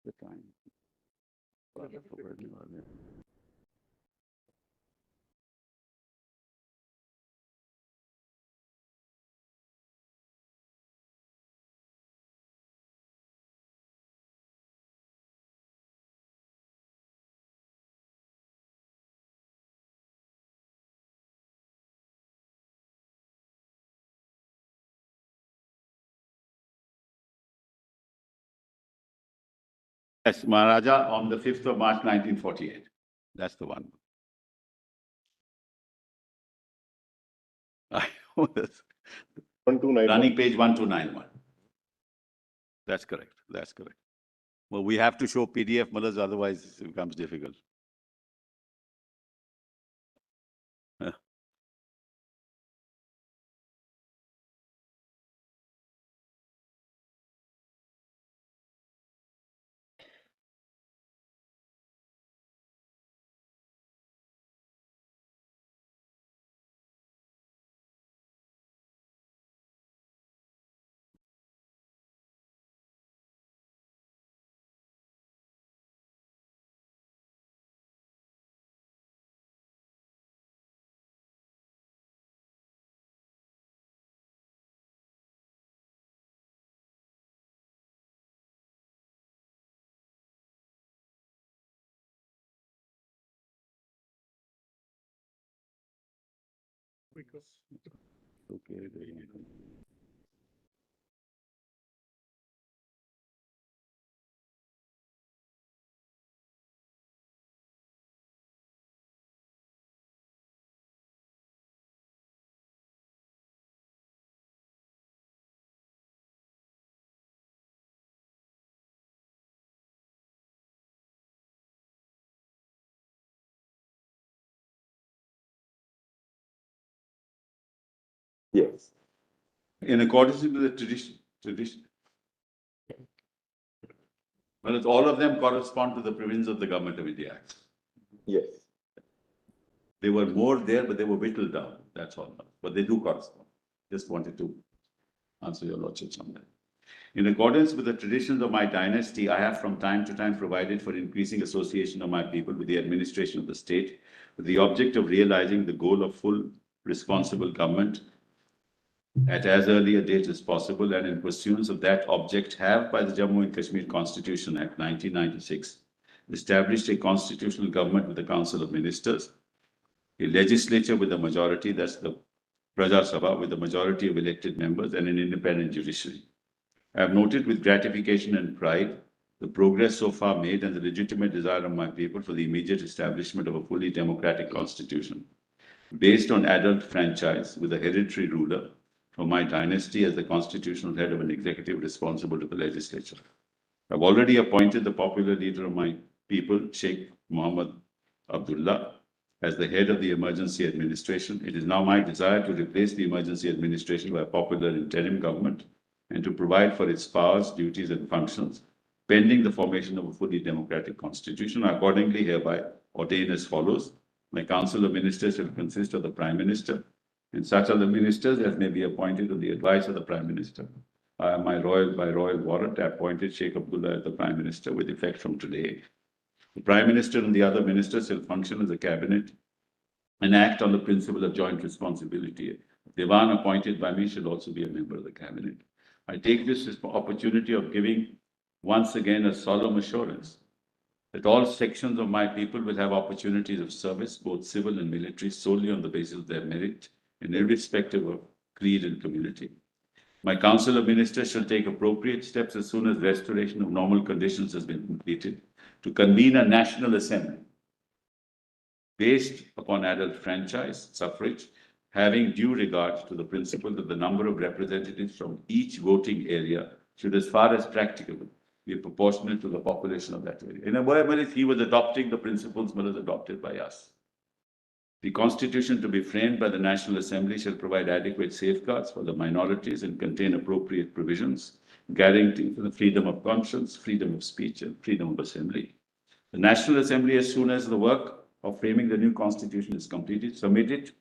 The time. Yes, Maharaja on the 5th of March 1948. That's the one. I know this. 1291. Running page 1291. That's correct. That's correct. Well, we have to show PDF, Millets, otherwise it becomes difficult. Okay. Yes. In accordance with the tradition. Well, it's all of them correspond to the provisions of the Government of India Act. Yes. They were more there, but they were whittled down. That's all. But they do correspond. Just wanted to answer your lordship on that. In accordance with the traditions of my dynasty, I have from time to time provided for increasing association of my people with the administration of the state, with the object of realizing the goal of full responsible government at as early a date as possible, and in pursuance of that object have, by the Jammu and Kashmir Constitution Act 1996, established a constitutional government with a council of ministers, a legislature with a majority, that's the Praja Sabha, with a majority of elected members, and an independent judiciary. I have noted with gratification and pride the progress so far made and the legitimate desire of my people for the immediate establishment of a fully democratic constitution based on adult franchise with a hereditary ruler from my dynasty as the constitutional head of an executive responsible to the legislature. I've already appointed the popular leader of my people, Sheikh Mohammed Abdullah, as the head of the emergency administration. It is now my desire to replace the emergency administration by a popular interim government and to provide for its powers, duties, and functions, pending the formation of a fully democratic constitution. I accordingly hereby ordain as follows. My council of ministers shall consist of the Prime Minister and such other ministers as may be appointed on the advice of the Prime Minister. I am by royal warrant appointed Sheikh Abdullah as the Prime Minister with effect from today. The Prime Minister and the other ministers shall function as a cabinet and act on the principle of joint responsibility. The Diwan appointed by me shall also be a member of the cabinet. I take this opportunity of giving once again a solemn assurance that all sections of my people will have opportunities of service, both civil and military, solely on the basis of their merit and irrespective of creed and community. My Council of Ministers shall take appropriate steps as soon as restoration of normal conditions has been completed to convene a National Assembly based upon adult franchise, suffrage, having due regard to the principle that the number of representatives from each voting area should, as far as practicable, be proportionate to the population of that area. In a way, he was adopting the principles that was adopted by us. The Constitution to be framed by the National Assembly shall provide adequate safeguards for the minorities and contain appropriate provisions guaranteeing the freedom of conscience, freedom of speech, and freedom of assembly. The National Assembly, as soon as the work of framing the new Constitution is completed, submit it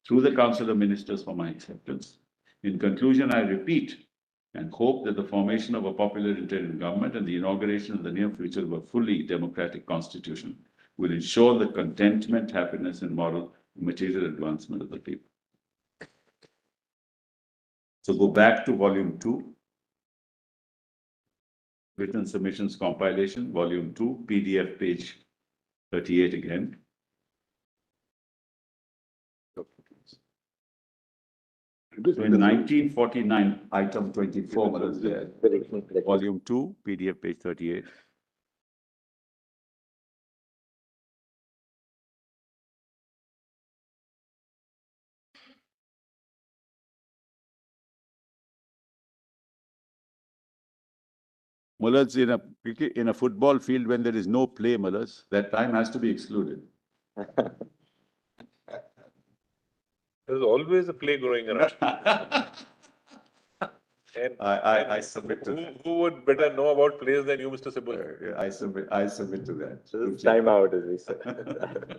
through the Council of Ministers for my acceptance. In conclusion, I repeat and hope that the formation of a popular interim government and the inauguration in the near future of a fully democratic constitution will ensure the contentment, happiness, and moral and material advancement of the people. So go back to volume 2, written submissions compilation, volume 2, PDF page 38 again. So in 1949, item 24 was there. Volume 2, PDF page 38. Mullahs, in a football field when there is no play, Mullahs, that time has to be excluded. There's always a play going around. And I submit to that. who would better know about plays than you, Mr. Sibul? I submit to that. So it's time out, as we said.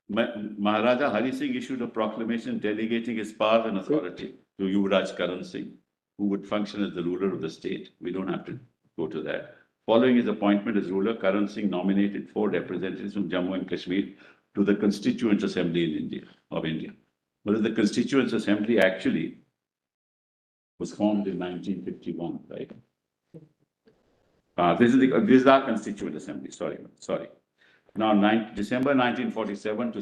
Maharaja Hari Singh issued a proclamation delegating his power and authority to Yuvraj Karan Singh, who would function as the ruler of the state. We don't have to go to that. Following his appointment as ruler, Karan Singh nominated 4 representatives from Jammu and Kashmir to the Constituent Assembly of India. But the Constituent Assembly actually was formed in 1951, right? This is our Constituent Assembly. Sorry. Now, December 1947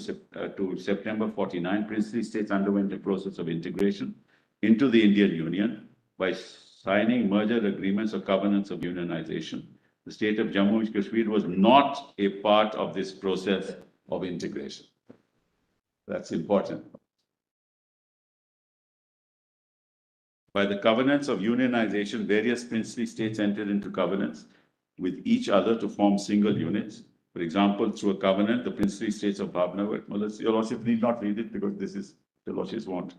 to September 49, princely states underwent a process of integration into the Indian Union by signing merger agreements or covenants of unionization. The state of Jammu and Kashmir was not a part of this process of integration. That's important. By the covenants of unionization, various princely states entered into covenants with each other to form single units. For example, through a covenant, the princely states of Bhavnagar, your Lordship need not read it because this is the Lordship's want.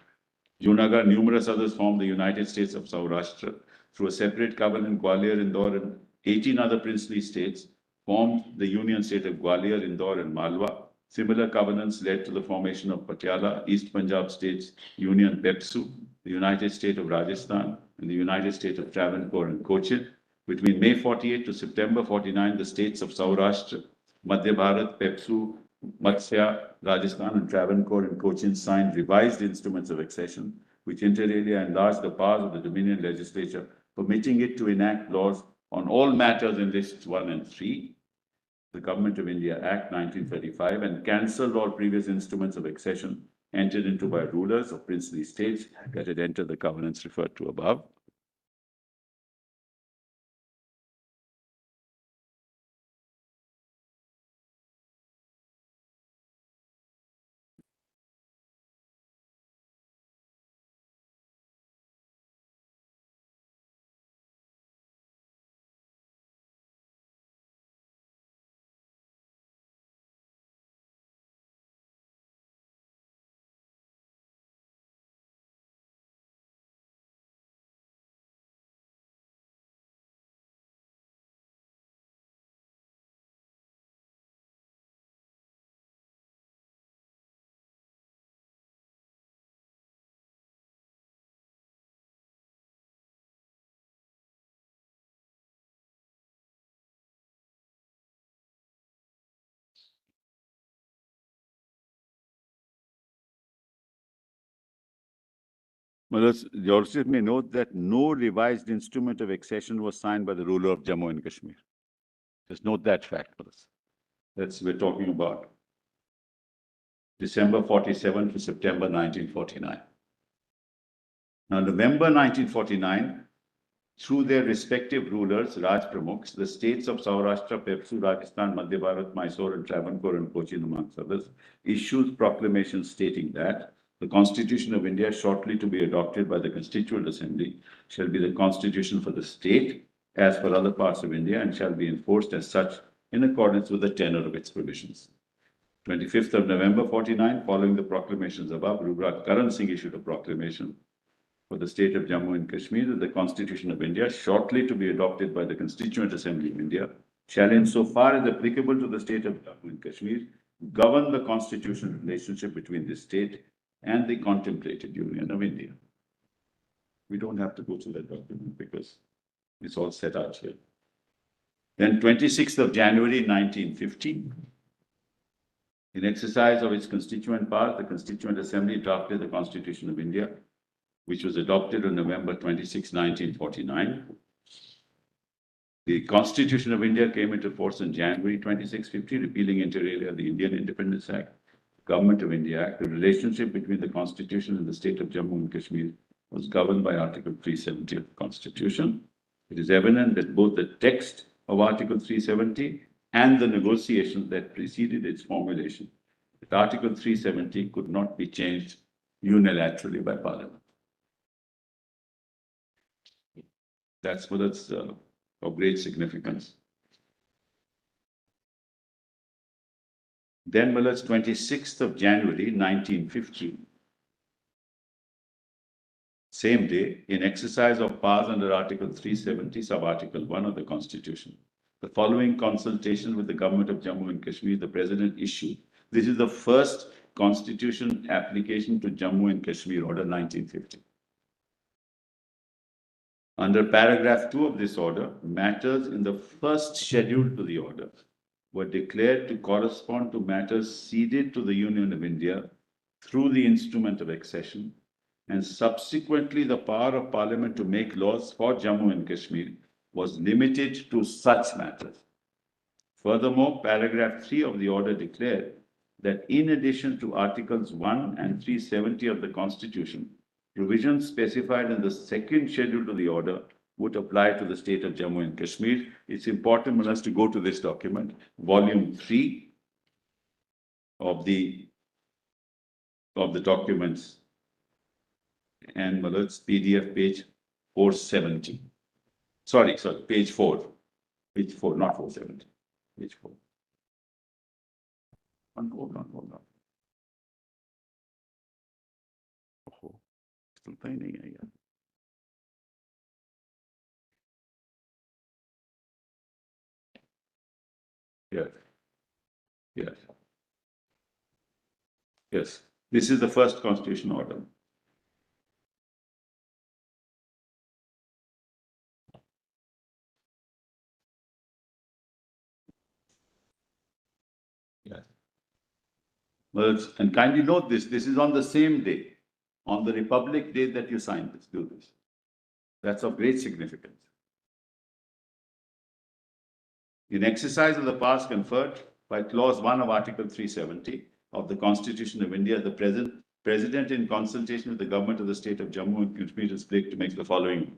Junagadh, numerous others formed the United States of Saurashtra. Through a separate covenant, Gwalior, Indore, and 18 other princely states formed the Union State of Gwalior, Indore, and Malwa. Similar covenants led to the formation of Patiala, East Punjab States Union PEPSU, the United State of Rajasthan, and the United State of Travancore and Cochin. Between May 48 to September 49, the states of Saurashtra, Madhya Bharat, PEPSU, Matsya, Rajasthan, and Travancore and Cochin signed revised instruments of accession, which inter alia enlarged the powers of the Dominion legislature, permitting it to enact laws on all matters in lists 1 and 3. The Government of India Act 1935 and cancelled all previous instruments of accession entered into by rulers of princely states that had entered the covenants referred to above. Well, the Lordship may note that no revised instrument of accession was signed by the ruler of Jammu and Kashmir. Just note that fact for us. We're talking about December 47 to September 1949. Now, November 1949, through their respective rulers, Raj Pramukhs, the states of Saurashtra, Pepsu, Rajasthan, Madhya Bharat, Mysore, and Travancore and Cochin, amongst others, issued proclamations stating that the Constitution of India, shortly to be adopted by the Constituent Assembly, shall be the Constitution for the state, as for other parts of India, and shall be enforced as such in accordance with the tenor of its provisions. 25th of November 49, following the proclamations above, Rugraj Karan Singh issued a proclamation for the state of Jammu and Kashmir that the Constitution of India, shortly to be adopted by the Constituent Assembly of India, shall, insofar as applicable to the state of Jammu and Kashmir, govern the constitutional relationship between the state and the contemplated Union of India. We don't have to go through that document because it's all set out here. Then 26th of January 1950, in exercise of its constituent powers, the Constituent Assembly drafted the Constitution of India, which was adopted on November 26, 1949. The Constitution of India came into force on January 2650, repealing inter alia the Indian Independence Act, Government of India Act. The relationship between the Constitution and the state of Jammu and Kashmir was governed by Article 370 of the Constitution. It is evident that both the text of Article 370 and the negotiations that preceded its formulation, that Article 370 could not be changed unilaterally by Parliament. That's of great significance. Then, it's 26th of January, 1950. Same day, in exercise of powers under Article 370, sub-Article 1 of the Constitution, the following consultation with the government of Jammu and Kashmir, the President issued. This is the first Constitution application to Jammu and Kashmir, Order 1950. Under paragraph 2 of this order, matters in the first schedule to the order were declared to correspond to matters ceded to the Union of India through the instrument of accession, and subsequently the power of Parliament to make laws for Jammu and Kashmir was limited to such matters. Furthermore, paragraph 3 of the order declared that in addition to Articles 1 and 370 of the Constitution, provisions specified in the second schedule to the order would apply to the state of Jammu and Kashmir. It's important for us to go to this document, volume 3 of the documents, and it's PDF page 470. Sorry, page 4. Page 4, not 470. Page 4. Hold on. Oh, still finding it again. Yes. Yes, this is the first constitutional order. Yes. Well, and kindly note this is on the same day, on the Republic Day that you signed this, do this. That's of great significance. In exercise of the powers conferred by Clause 1 of Article 370 of the Constitution of India, the President, in consultation with the government of the state of Jammu and Kashmir, is pledged to make the following.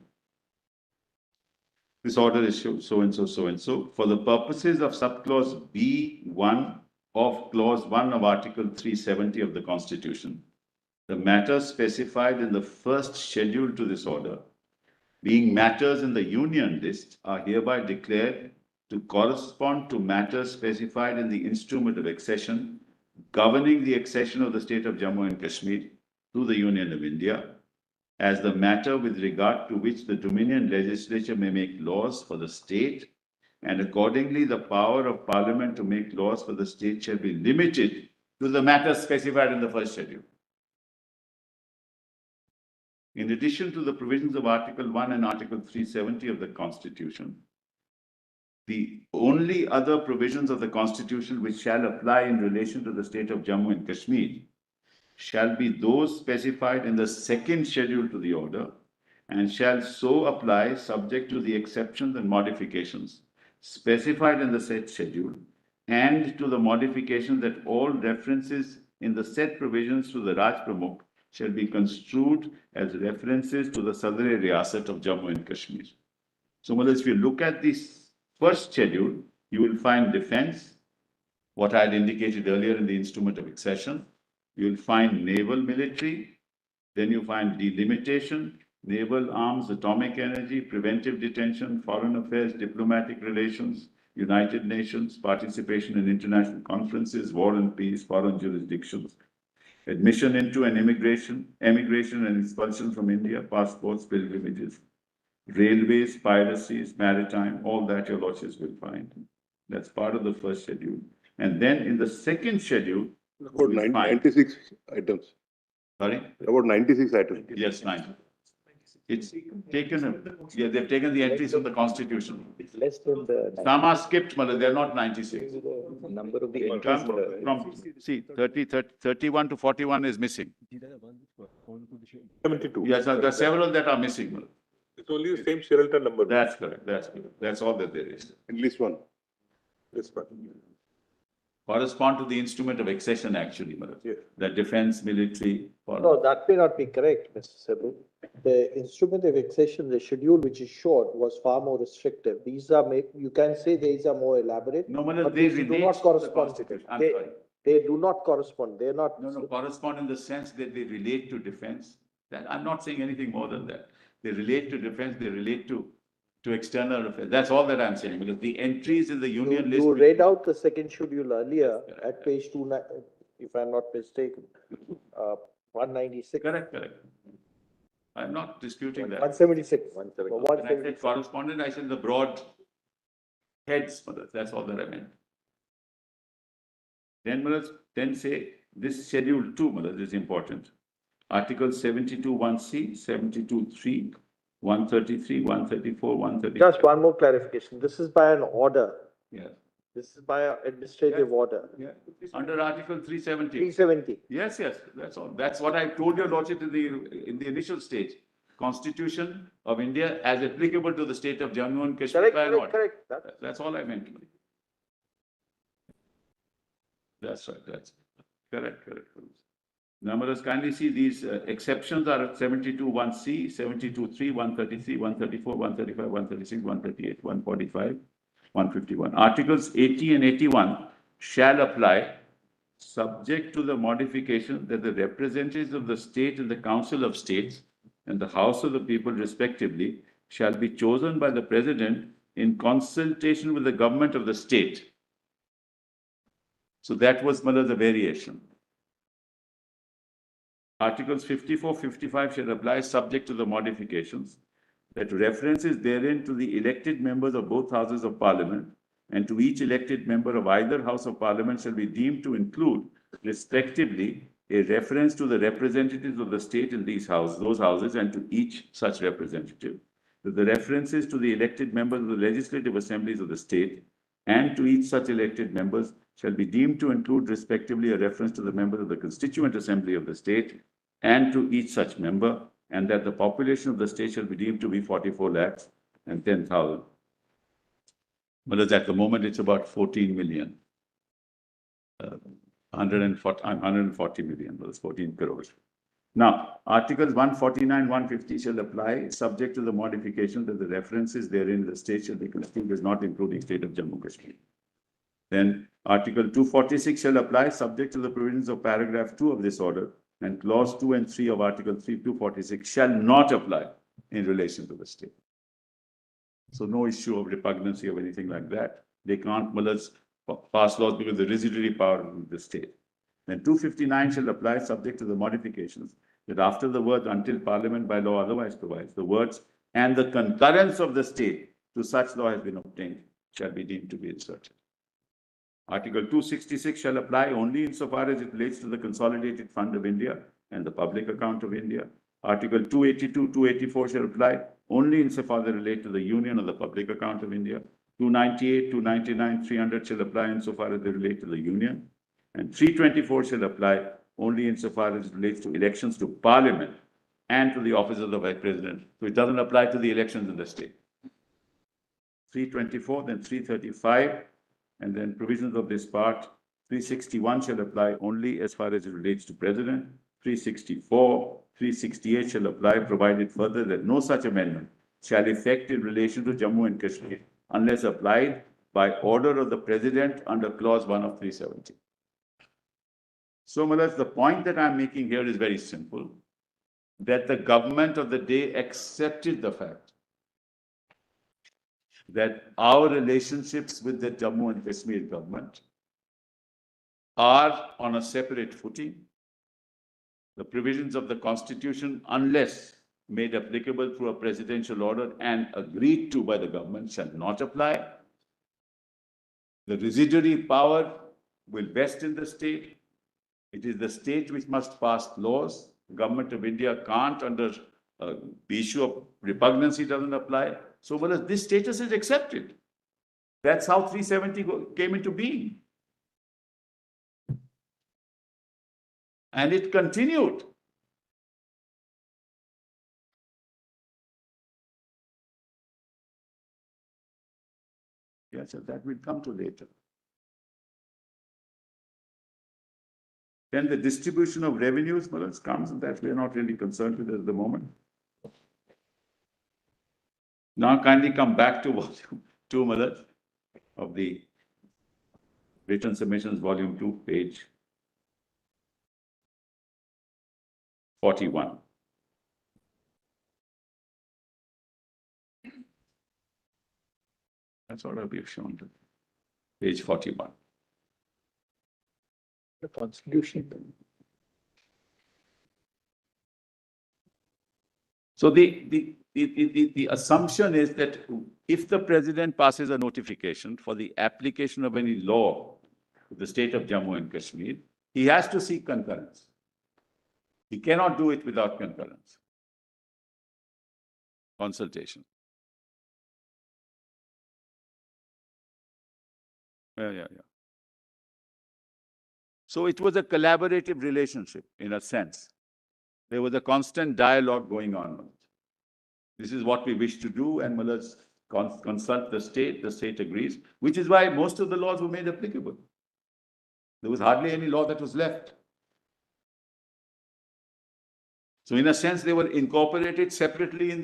This order is so and so, so and so. For the purposes of subclause B1 of Clause 1 of Article 370 of the Constitution, the matters specified in the first schedule to this order, being matters in the Union list, are hereby declared to correspond to matters specified in the instrument of accession governing the accession of the state of Jammu and Kashmir to the Union of India, as the matter with regard to which the Dominion legislature may make laws for the state, and accordingly the power of Parliament to make laws for the state shall be limited to the matters specified in the first schedule. In addition to the provisions of Article 1 and Article 370 of the Constitution, the only other provisions of the Constitution which shall apply in relation to the state of Jammu and Kashmir shall be those specified in the second schedule to the order, and shall so apply subject to the exceptions and modifications specified in the said schedule, and to the modification that all references in the said provisions to the Raj Pramukh shall be construed as references to the Sadr-e Riyasat of Jammu and Kashmir. So, if you look at this first schedule, you will find defense, what I had indicated earlier in the instrument of accession. You will find naval military, then you find delimitation, naval arms, atomic energy, preventive detention, foreign affairs, diplomatic relations, United Nations, participation in international conferences, war and peace, foreign jurisdictions, admission into and emigration and expulsion from India, passports, pilgrimages, railways, piracies, maritime, all that your lordships will find. That's part of the first schedule. And then in the second schedule, about 96 items. Sorry? About 96 items. Yes, 90. It's taken, yeah, they've taken the entries from the Constitution. It's less than the. Some are skipped, but they're not 96. The number of the Come entries. from, see, 31 to 41 is missing. 72. Yes, there are several that are missing. It's only the same Sheraton number. That's correct, that's correct. That's all that there is. At least one. This one. Correspond to the instrument of accession, actually, Yes. the defense, military. No, that may not be correct, Mr. Sabu. The instrument of accession, the schedule which is short, was far more restrictive. These are, you can say these are more elaborate. No, but they these do relate not to the correspond. Constitution. I'm They- sorry. They do not correspond. They're not. No, correspond in the sense that they relate to defense. That I'm not saying anything more than that. They relate to defense, they relate to external affairs. That's all that I'm saying, because the entries in the union list. You read out the second schedule earlier Yes, correct, at page 2, if I'm not mistaken, 196. Correct. I'm not disputing that. 176. When I said 176. correspondent, I said the broad heads, that's all that I meant. Then say this schedule 2, is important. Article 72(1)(c), 72(3), 133, 134, 135. Just one more clarification. This is by an order. Yeah. This is by an administrative order. Yeah. Under Article 370. 370. Yes, that's all. That's what I told your lordship in the initial stage. Constitution of India as applicable to the state of Jammu and Kashmir. Correct. That's all I meant. That's right, that's correct. Numbers, kindly see these exceptions are at 72(1)(c), 72(3), 133, 134, 135, 136, 138, 145, 151. Articles 80 and 81 shall apply subject to the modification that the representatives of the state in the Council of States and the House of the People respectively shall be chosen by the President in consultation with the government of the state. So that was the variation. Articles 54, 55 shall apply subject to the modifications that references therein to the elected members of both houses of parliament and to each elected member of either house of parliament shall be deemed to include respectively a reference to the representatives of the state in those houses and to each such representative. That the references to the elected members of the legislative assemblies of the state and to each such elected members shall be deemed to include respectively a reference to the members of the constituent assembly of the state and to each such member, and that the population of the state shall be deemed to be 44 lakhs and 10,000. Whereas at the moment it's about 14 million. 140 million, that's 14 crores. Now, Articles 149, 150 shall apply, subject to the modification that the references therein the state shall be construed as not including state of Jammu and Kashmir. Then Article 246 shall apply, subject to the provisions of paragraph 2 of this order, and clause 2 and 3 of Article 246 shall not apply in relation to the state. So no issue of repugnancy or anything like that. They can't pass laws because the residuary power of the state. Then 259 shall apply, subject to the modifications that after the words until Parliament by law otherwise provides, the words and the concurrence of the state to such law has been obtained shall be deemed to be inserted. Article 266 shall apply only insofar as it relates to the Consolidated Fund of India and the Public Account of India. Article 282, 284 shall apply only insofar as they relate to the Union or the Public Account of India. 298, 299, 300 shall apply insofar as they relate to the Union. And 324 shall apply only insofar as it relates to elections to Parliament and to the office of the Vice President. So it doesn't apply to the elections in the state. 324, then 335, and then provisions of this part. 361 shall apply only as far as it relates to President. 364, 368 shall apply, provided further that no such amendment shall effect in relation to Jammu and Kashmir unless applied by order of the President under clause 1 of 370. So, Malas, the point that I'm making here is very simple, that the government of the day accepted the fact that our relationships with the Jammu and Kashmir government are on a separate footing. The provisions of the Constitution, unless made applicable through a presidential order and agreed to by the government, shall not apply. The residuary power will vest in the state. It is the state which must pass laws. The government of India can't, under the issue of repugnancy doesn't apply. So, well, this status is accepted. That's how 370 came into being. And it continued. Yes, so that will come to later. Then the distribution of revenues, well, it comes, and that we are not really concerned with at the moment. Now kindly come back to volume 2, Malad, of the written submissions, volume 2, page 41. That's what I'll be shown to. Page 41. The Constitution. So the assumption is that if the president passes a notification for the application of any law to the state of Jammu and Kashmir, he has to seek concurrence. He cannot do it without concurrence. Consultation. Yeah. So it was a collaborative relationship in a sense. There was a constant dialogue going on. This is what we wish to do, and let's consult the state agrees, which is why most of the laws were made applicable. There was hardly any law that was left. So in a sense, they were incorporated separately in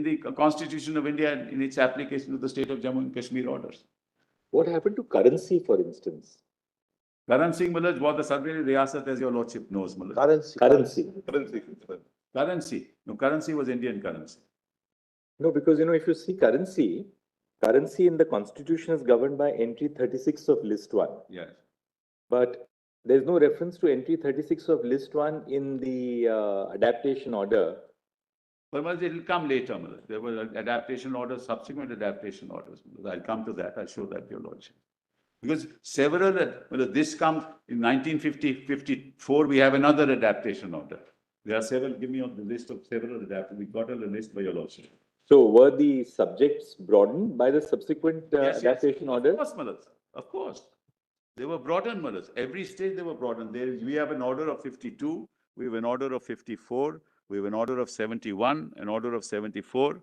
the Constitution of India in its application to the state of Jammu and Kashmir orders. What happened to currency, for instance? Currency, Malaj, was the Sarveri Riyasat, as your lordship knows, Malaj. Currency. Currency. No, currency was Indian currency. No, because, if you see currency in the Constitution is governed by entry 36 of list 1. Yes. But there's no reference to entry 36 of list 1 in the adaptation order. But it will come later, Malaj. There were adaptation orders, subsequent adaptation orders. I'll come to that. I'll show that, your lordship. Because several, this comes in 54, we have another adaptation order. There are several, give me on the list of several adaptations. We got on the list by your lordship. So were the subjects broadened by the subsequent Yes, adaptation orders? Of course, Malas. Of course. They were broadened, Malas. Every stage they were broadened. We have an order of 52, we have an order of 54, we have an order of 71, an order of 74.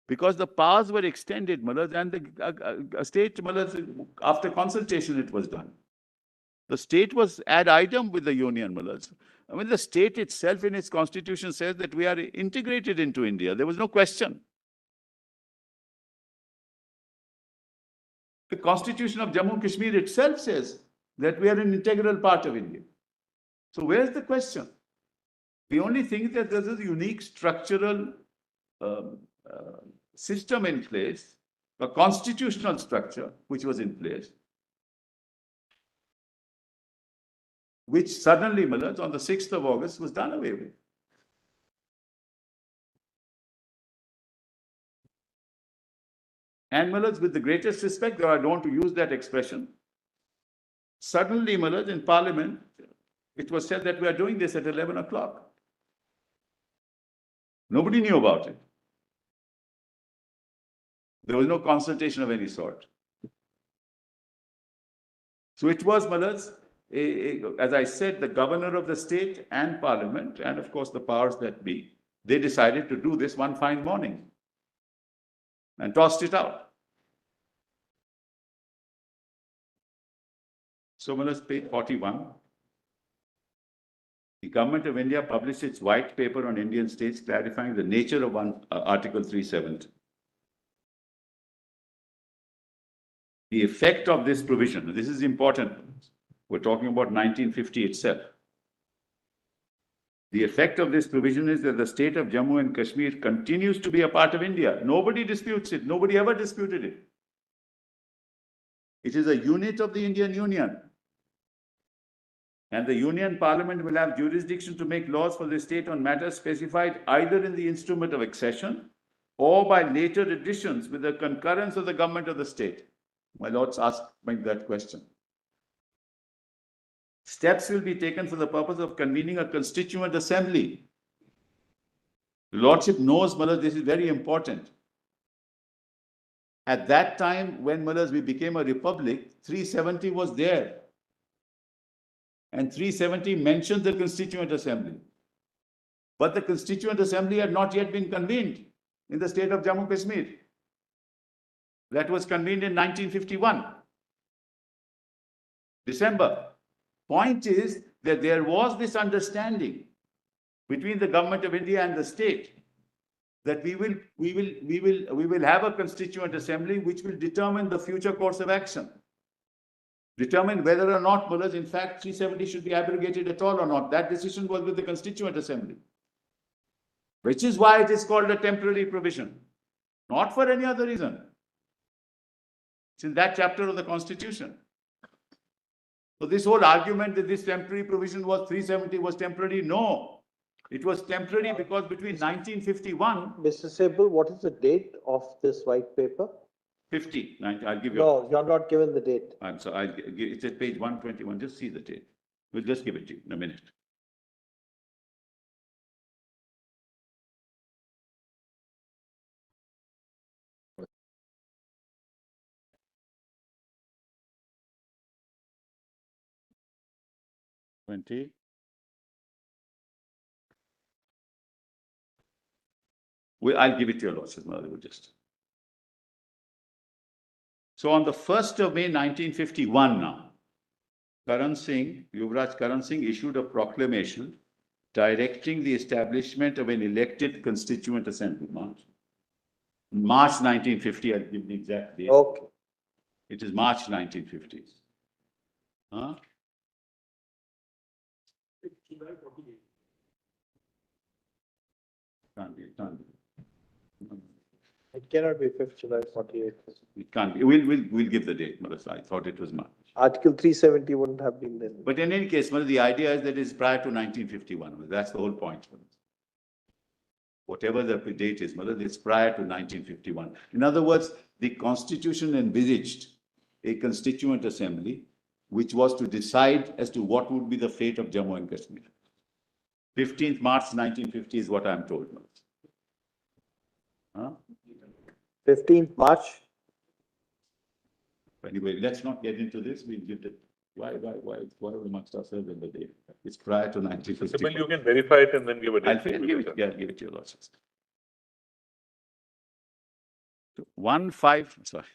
Because the powers were extended, Malas, and the state, Malas, after consultation it was done. The state was ad idem with the union, Malas. I mean, the state itself in its constitution says that we are integrated into India. There was no question. The constitution of Jammu and Kashmir itself says that we are an integral part of India. So where's the question? The only thing is that there's a unique structural system in place, a constitutional structure which was in place, which suddenly, Malas, on the 6th of August was done away with. And Malas, with the greatest respect, though I don't want to use that expression, suddenly, Malas, in Parliament, it was said that we are doing this at 11 o'clock. Nobody knew about it. There was no consultation of any sort. So it was, Malas, as I said, the governor of the state and Parliament, and of course the powers that be, they decided to do this one fine morning and tossed it out. So, Malas, page 41. The Government of India published its white paper on Indian states clarifying the nature of Article 370. The effect of this provision, this is important. We're talking about 1950 itself. The effect of this provision is that the state of Jammu and Kashmir continues to be a part of India. Nobody disputes it. Nobody ever disputed it. It is a unit of the Indian Union. And the Union Parliament will have jurisdiction to make laws for the state on matters specified either in the instrument of accession or by later additions with the concurrence of the government of the state. My lords asked me that question. Steps will be taken for the purpose of convening a constituent assembly. The lordship knows, Malas, this is very important. At that time, when, Malas, we became a republic, 370 was there. And 370 mentions the Constituent Assembly. But the Constituent Assembly had not yet been convened in the state of Jammu and Kashmir. That was convened in 1951, December. Point is that there was this understanding between the Government of India and the state that we will have a Constituent Assembly which will determine the future course of action. Determine whether or not, Malas, in fact, 370 should be abrogated at all or not. That decision was with the Constituent Assembly. Which is why it is called a temporary provision. Not for any other reason. It's in that chapter of the Constitution. So this whole argument that this temporary provision was 370 was temporary, no. It was temporary because between 1951... Mr. Sable, what is the date of this white paper? 50, 90, I'll give you... No, you're not given the date. I'm sorry, it's at page 121, just see the date. We'll just give it to you in a minute. I'll give it to your lordship, just. So on the 1st of May 1951 now, Yuvraj Karan Singh issued a proclamation directing the establishment of an elected Constituent Assembly. March 1950, I'll give the exact date. Okay. It is March 1950. Huh? Can't be. It cannot be 5th July 48. It can't be. We'll give the date, Malas. I thought it was March. Article 370 wouldn't have been then. But in any case, Malas, the idea is that it's prior to 1951. That's the whole point. Whatever the date is, Malas, it's prior to 1951. In other words, the constitution envisaged a constituent assembly which was to decide as to what would be the fate of Jammu and Kashmir. 15th March 1950 is what I'm told. Huh? 15th March. Anyway, let's not get into this. We did it. Why amongst ourselves in the day? It's prior to 1950. Well, you can verify it and then give a date. I'll give it, yeah, give it to your lordships. 1-5, sorry.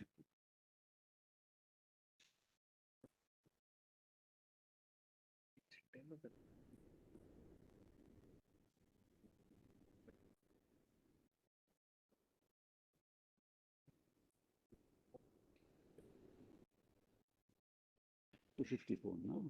To 54, no?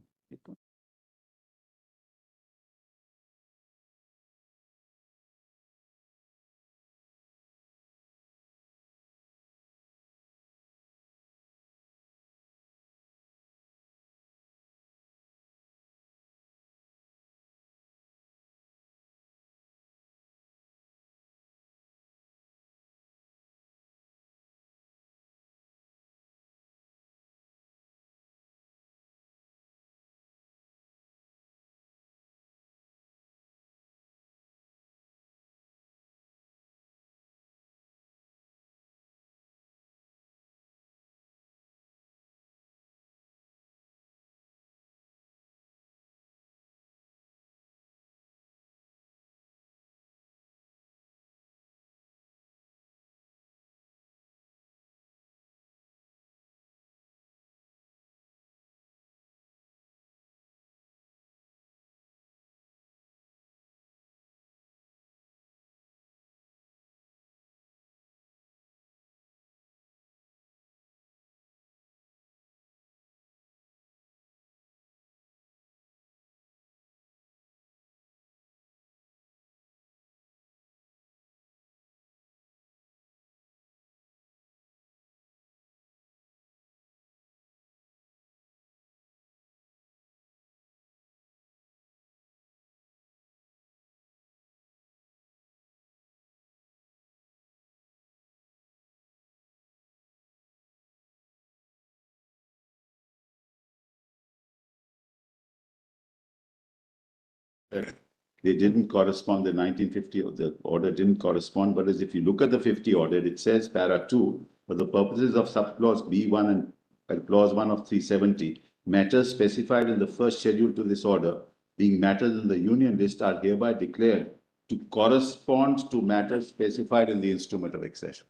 They didn't correspond, the 1950, the order didn't correspond, but as if you look at the 50 order, it says para 2, for the purposes of subclause B1 and clause 1 of 370, matters specified in the first schedule to this order, being matters in the union list, are hereby declared to correspond to matters specified in the instrument of accession.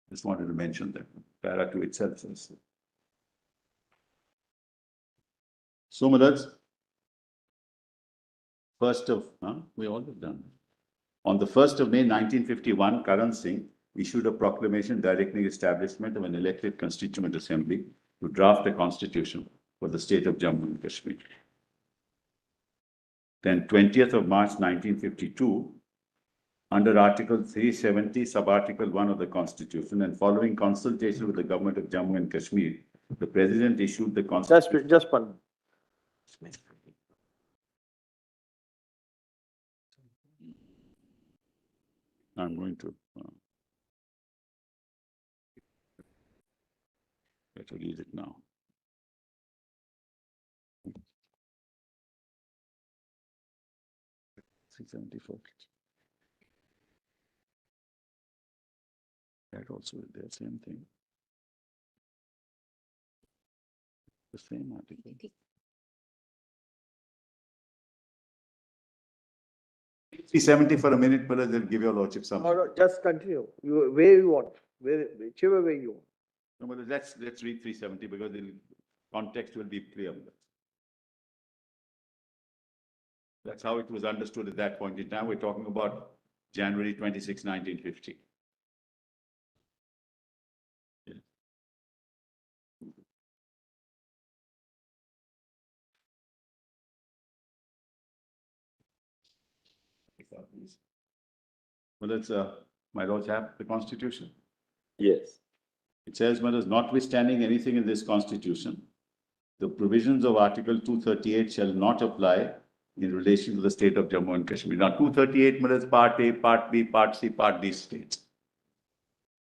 Just wanted to mention that. Para 2 itself says. So, my lords, we all have done. On the 1st of May 1951, Karan Singh issued a proclamation directing establishment of an elected constituent assembly to draft a constitution for the state of Jammu and Kashmir. Then 20th of March 1952, under Article 370, Sub-Article 1 of the Constitution, and following consultation with the government of Jammu and Kashmir, the President issued the Constitution. Just one. I'm going to better read it now. $374. That also is there, same thing. The same article. 370 for a minute, but they'll give your lordship some. No, just continue. Where you want, whichever way you want. No, but let's read 370 because the context will be clear. That's how it was understood at that point in time. We're talking about January 26, 1950. Yeah. Well, let's, my lords, have the Constitution. Yes. It says, "Madam, notwithstanding anything in this Constitution, the provisions of Article 238 shall not apply in relation to the state of Jammu and Kashmir." Now, 238, Madam, Part A, Part B, Part C, Part D states.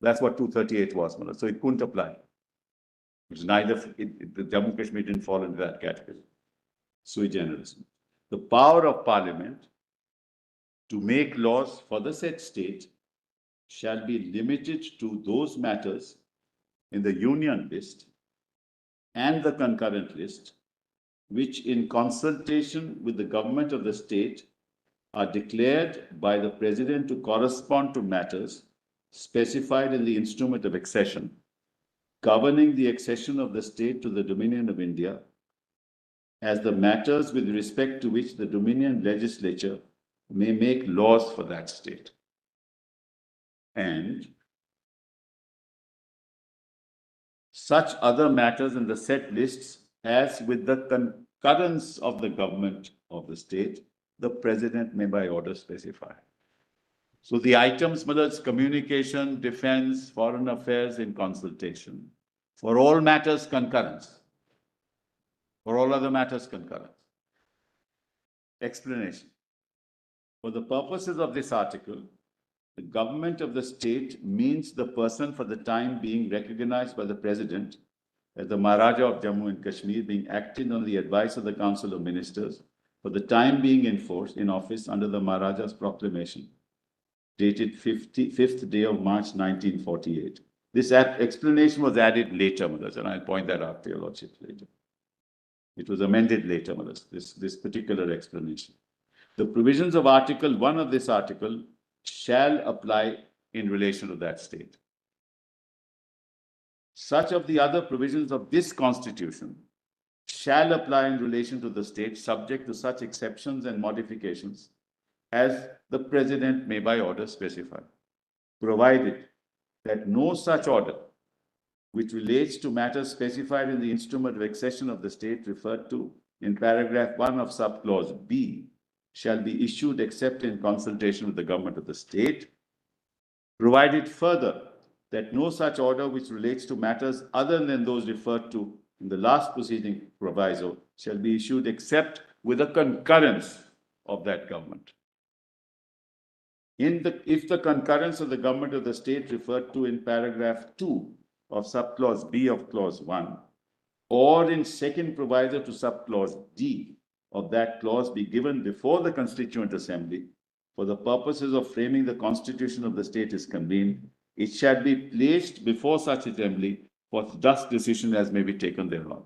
That's what 238 was, Malad. So it couldn't apply. It's neither, the Jammu Kashmir didn't fall into that category. Sui generis. The power of Parliament to make laws for the said state shall be limited to those matters in the union list and the concurrent list, which in consultation with the government of the state are declared by the president to correspond to matters specified in the instrument of accession, governing the accession of the state to the Dominion of India, as the matters with respect to which the Dominion legislature may make laws for that state. And such other matters in the set lists as with the concurrence of the government of the state, the president may by order specify. So the items, whether it's communication, defense, foreign affairs in consultation, for all matters concurrence, for all other matters concurrence. Explanation. For the purposes of this article, the government of the state means the person for the time being recognized by the president as the Maharaja of Jammu and Kashmir, being acted on the advice of the Council of Ministers for the time being in office under the Maharaja's proclamation, dated 5th day of March 1948. This explanation was added later, Maharaj, and I'll point that out to your lordship later. It was amended later, Maharaj, this particular explanation. The provisions of Article 1 of this article shall apply in relation to that state. Such of the other provisions of this Constitution shall apply in relation to the state, subject to such exceptions and modifications as the President may by order specify, provided that no such order which relates to matters specified in the instrument of accession of the state referred to in paragraph 1 of subclause B shall be issued except in consultation with the government of the state, provided further that no such order which relates to matters other than those referred to in the last proceeding proviso shall be issued except with the concurrence of that government. If the concurrence of the government of the state referred to in paragraph 2 of subclause B of clause 1, or in second proviso to subclause D of that clause be given before the Constituent Assembly for the purposes of framing the Constitution of the state is convened, it shall be placed before such assembly for just decision as may be taken thereon.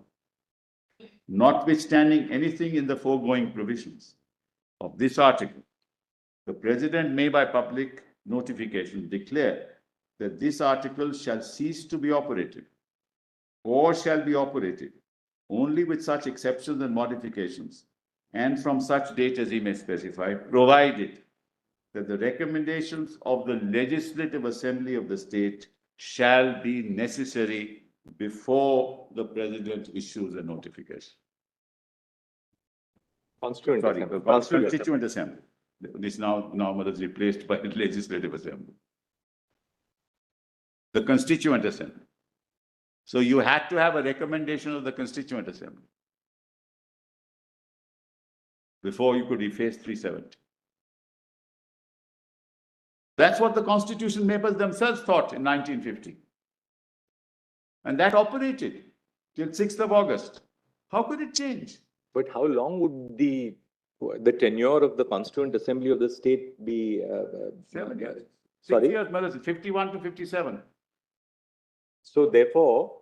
Notwithstanding anything in the foregoing provisions of this article, the President may by public notification declare that this article shall cease to be operative or shall be operated only with such exceptions and modifications and from such date as he may specify, provided that the recommendations of the Legislative Assembly of the state shall be necessary before the President issues a notification. Constituent Assembly. Constituent Assembly. This now is replaced by the Legislative Assembly. The Constituent Assembly. So you had to have a recommendation of the Constituent Assembly before you could efface 370. That's what the Constitution makers themselves thought in 1950. And that operated till 6th of August. How could it change? But how long would the tenure of the Constituent Assembly of the state be? 7 years. Sorry? 6 years, Maharaj, 51 to 57. So therefore,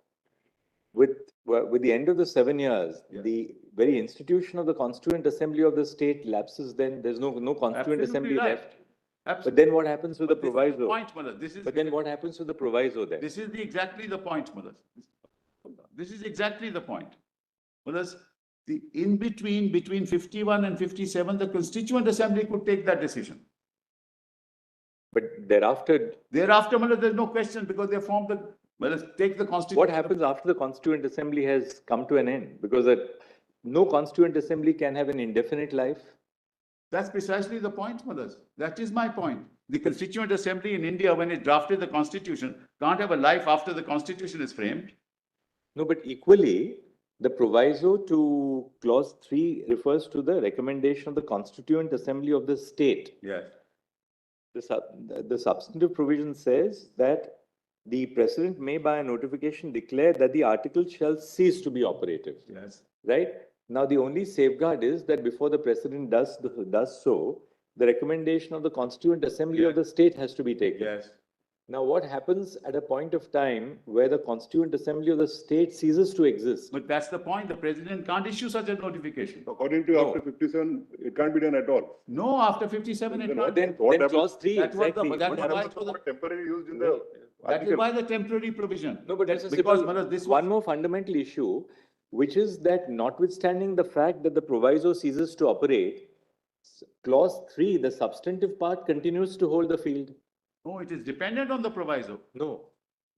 with the end of the 7 years, the very institution of the Constituent Assembly of the state lapses, then there's no Constituent Absolutely Assembly right. left. Absolutely. But then what happens with the This is proviso? point, Maharaj. But then what happens to the proviso then? This is exactly the point, Maharaj. This is exactly the point. Maharaj, the in between 51 and 57, the Constituent Assembly could take that decision. But thereafter, Maharaj, there's no question because they formed the, take the Constitution. what happens after the Constituent Assembly has come to an end? Because no Constituent Assembly can have an indefinite life. That's precisely the point, Maharaj. That is my point. The Constituent Assembly in India, when it drafted the Constitution, can't have a life after the Constitution is framed. No, but equally, the proviso to clause 3 refers to the recommendation of the Constituent Assembly of the state. Yes. The substantive provision says that the President may by a notification declare that the article shall cease to be operative. Yes. Right? Now, the only safeguard is that before the President does so, the recommendation of the Constituent Assembly of the state has to be taken. Yes. Now, what happens at a point of time where the Constituent Assembly of the state ceases to exist? But that's the point. The president can't issue such a notification. According to you, after 57, it can't be done at all. No, after 57, it can't. Then clause 3, That's what exactly. that's What why happens- it was Temporary used in the that is why the temporary provision. No, but that's because simple. Manoj, this One more fundamental issue, which is that notwithstanding the fact that the proviso ceases to operate, clause 3, the substantive part continues to hold the field. No, it is dependent on the proviso. No.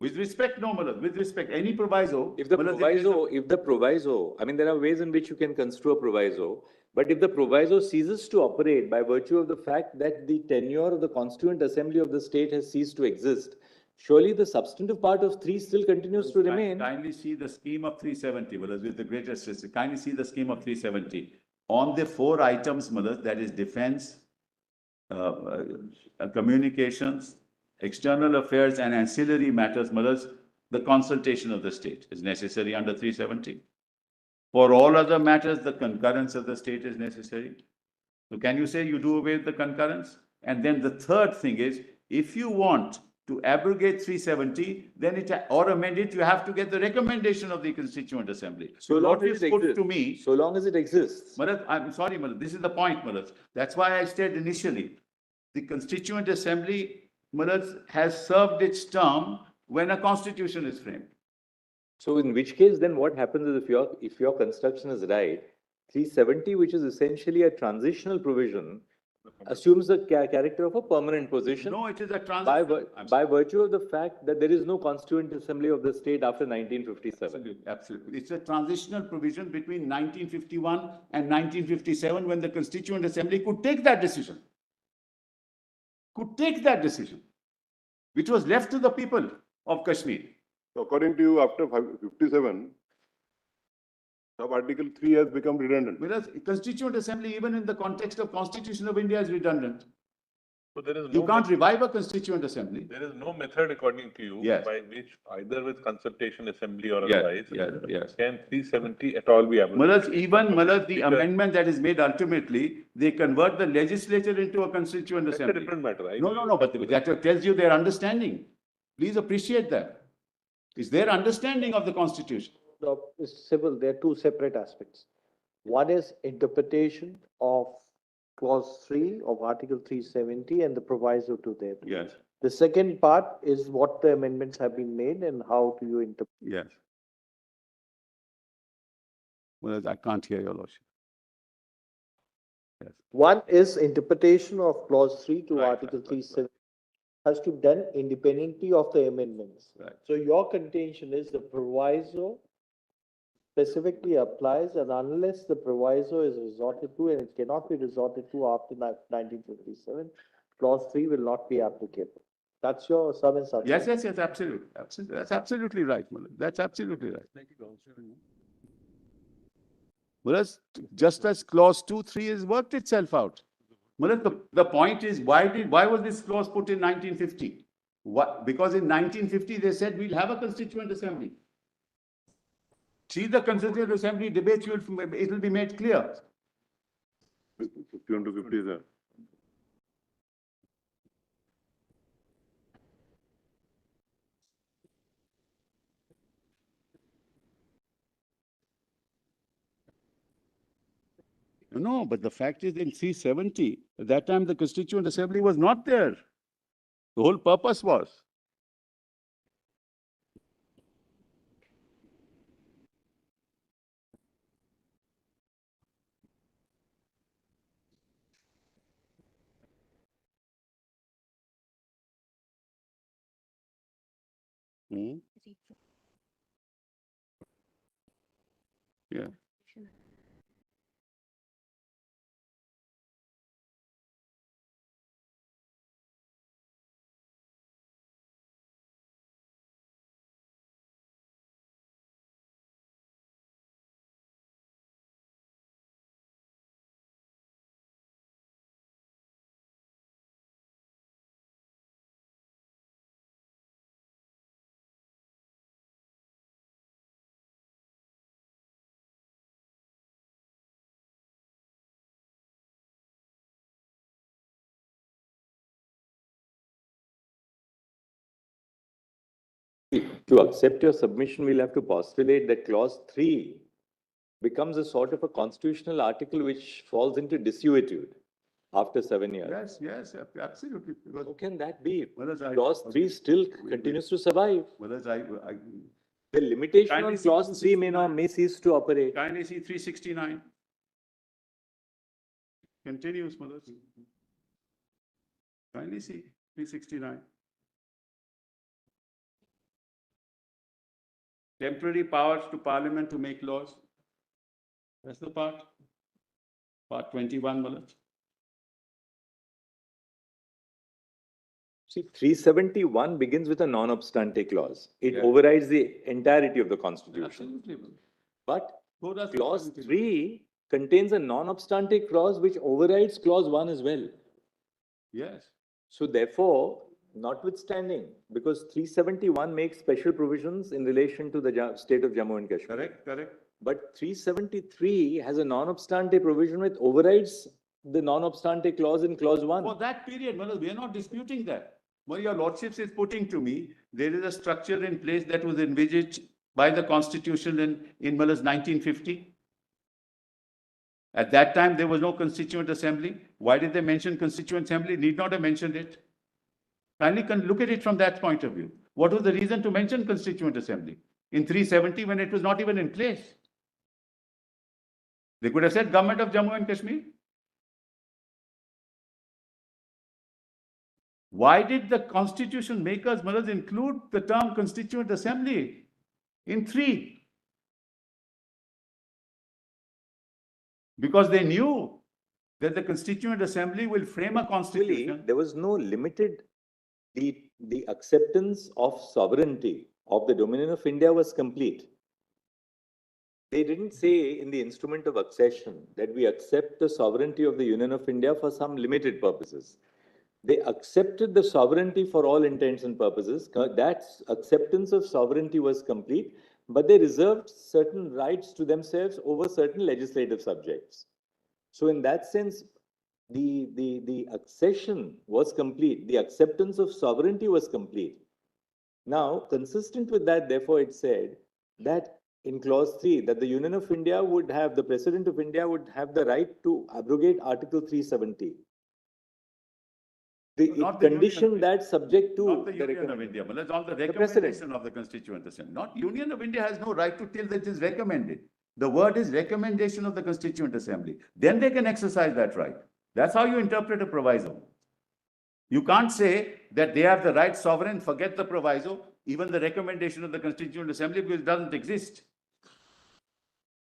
With respect, no, Manoj, with respect, any proviso. If the Manoj, proviso, I mean, there are ways in which you can construe a proviso, but if the proviso ceases to operate by virtue of the fact that the tenure of the Constituent Assembly of the state has ceased to exist, surely the substantive part of 3 still continues to remain. Kindly see the scheme of 370, Manoj, with the greatest respect. Kindly see the scheme of 370. On the 4 items, Manoj, that is defense, communications, external affairs and ancillary matters, Manoj, the consultation of the state is necessary under 370. For all other matters, the concurrence of the state is necessary. So can you say you do away with the concurrence? And then the third thing is, if you want to abrogate 370, then or amend it, you have to get the recommendation of the Constituent Assembly. So long what as is it put exists. to me, So long as it exists. Manoj, I'm sorry, Manoj, this is the point, Manoj. That's why I said initially, the Constituent Assembly, Manoj, has served its term when a constitution is framed. So in which case, then what happens is if your construction is right, 370, which is essentially a transitional provision, assumes the character of a permanent position. No, it is a By, transition. by virtue of the fact that there is no Constituent Assembly of the state after 1957. Absolutely, absolutely. It's a transitional provision between 1951 and 1957 when the Constituent Assembly could take that decision. Which was left to the people of Kashmir. According to you, after 57, sub-article 3 has become redundant. Whereas Constituent Assembly, even in the context of Constitution of India, is redundant. So there is You can't revive a Constituent Assembly. There is no method, according to you, Yes. by which either with consultation assembly or Yes, otherwise, yes. can 370 at all be abrogated. Malaj, the Because- amendment that is made ultimately, they convert the legislature into a Constituent That's a Assembly. different matter. No, but that tells you their understanding. Please appreciate that. It's their understanding of the Constitution. No, Mr. Civil, there are 2 separate aspects. One is interpretation of clause 3 of Article 370 and the proviso to that. Yes, The second part is what the amendments have been made and how do you interpret. yes. Well, I can't hear your lordship. Yes. One is interpretation of clause 3 to Right, Article right, 370 has to be done independently of the amendments. Right. So your contention is the proviso specifically applies, and unless the proviso is resorted to, and it cannot be resorted to after 1957, clause 3 will not be applicable. That's your sum and substance. Yes, absolutely. That's absolutely right, Malaj. That's absolutely right. Whereas, just as clause 2(3) has worked itself out. Malaj, the point is, why was this clause put in 1950? Because in 1950, they said we'll have a Constituent Assembly. See the Constituent Assembly debates, it will be made clear. 51 to 50 is there. No, but the fact is in 370, at that time the Constituent Assembly was not there. The whole purpose was. Yeah. To accept your submission, we'll have to postulate that clause 3 becomes a sort of a constitutional article which falls into desuetude after 7 years. Yes, absolutely. Because How can that be? Whereas I- Clause 3 still continues to survive. whereas The limitation Kindly on see clause 3 may cease to operate. kindly see 369. Continues, Madhur. Kindly see 369. Temporary powers to Parliament to make laws. That's the part. Part 21, Madhur. See, 371 begins with a non-obstante clause. It Yeah. overrides the entirety of the constitution. Absolutely. Madhur. But So does the clause Constitution. 3 contains a non-obstante clause which overrides clause 1 as well. Yes. So therefore, notwithstanding, because 371 makes special provisions in relation to the state of Jammu and Kashmir. Correct. But 373 has a non-obstante provision which overrides the non-obstante clause in clause 1. For that period, Manoj, we are not disputing that. What your lordships is putting to me, there is a structure in place that was envisaged by the constitution in Manoj 1950. At that time, there was no constituent assembly. Why did they mention constituent assembly? Need not have mentioned it. Kindly look at it from that point of view. What was the reason to mention constituent assembly in 370 when it was not even in place? They could have said government of Jammu and Kashmir. Why did the constitution makers, Manoj, include the term constituent assembly in 3? Because they knew that the constituent assembly will frame a Actually, constitution. there was no limited, the acceptance of sovereignty of the Dominion of India was complete. They didn't say in the instrument of accession that we accept the sovereignty of the Union of India for some limited purposes. They accepted the sovereignty for all intents and purposes. That acceptance of sovereignty was complete, but they reserved certain rights to themselves over certain legislative subjects. So in that sense, the accession was complete. The acceptance of sovereignty was complete. Now, consistent with that, therefore, it said that in clause 3, that the Union of India would have, the President of India would have the right to abrogate Article 370. Not the Condition Union- that subject to Not the the Union of recommendation. India, but that's on the President. recommendation of the Constituent Assembly. Not Union of India has no right to tell that it is recommended. The word is recommendation of the Constituent Assembly. Then they can exercise that right. That's how you interpret a proviso. You can't say that they have the right sovereign, forget the proviso, even the recommendation of the Constituent Assembly, because it doesn't exist.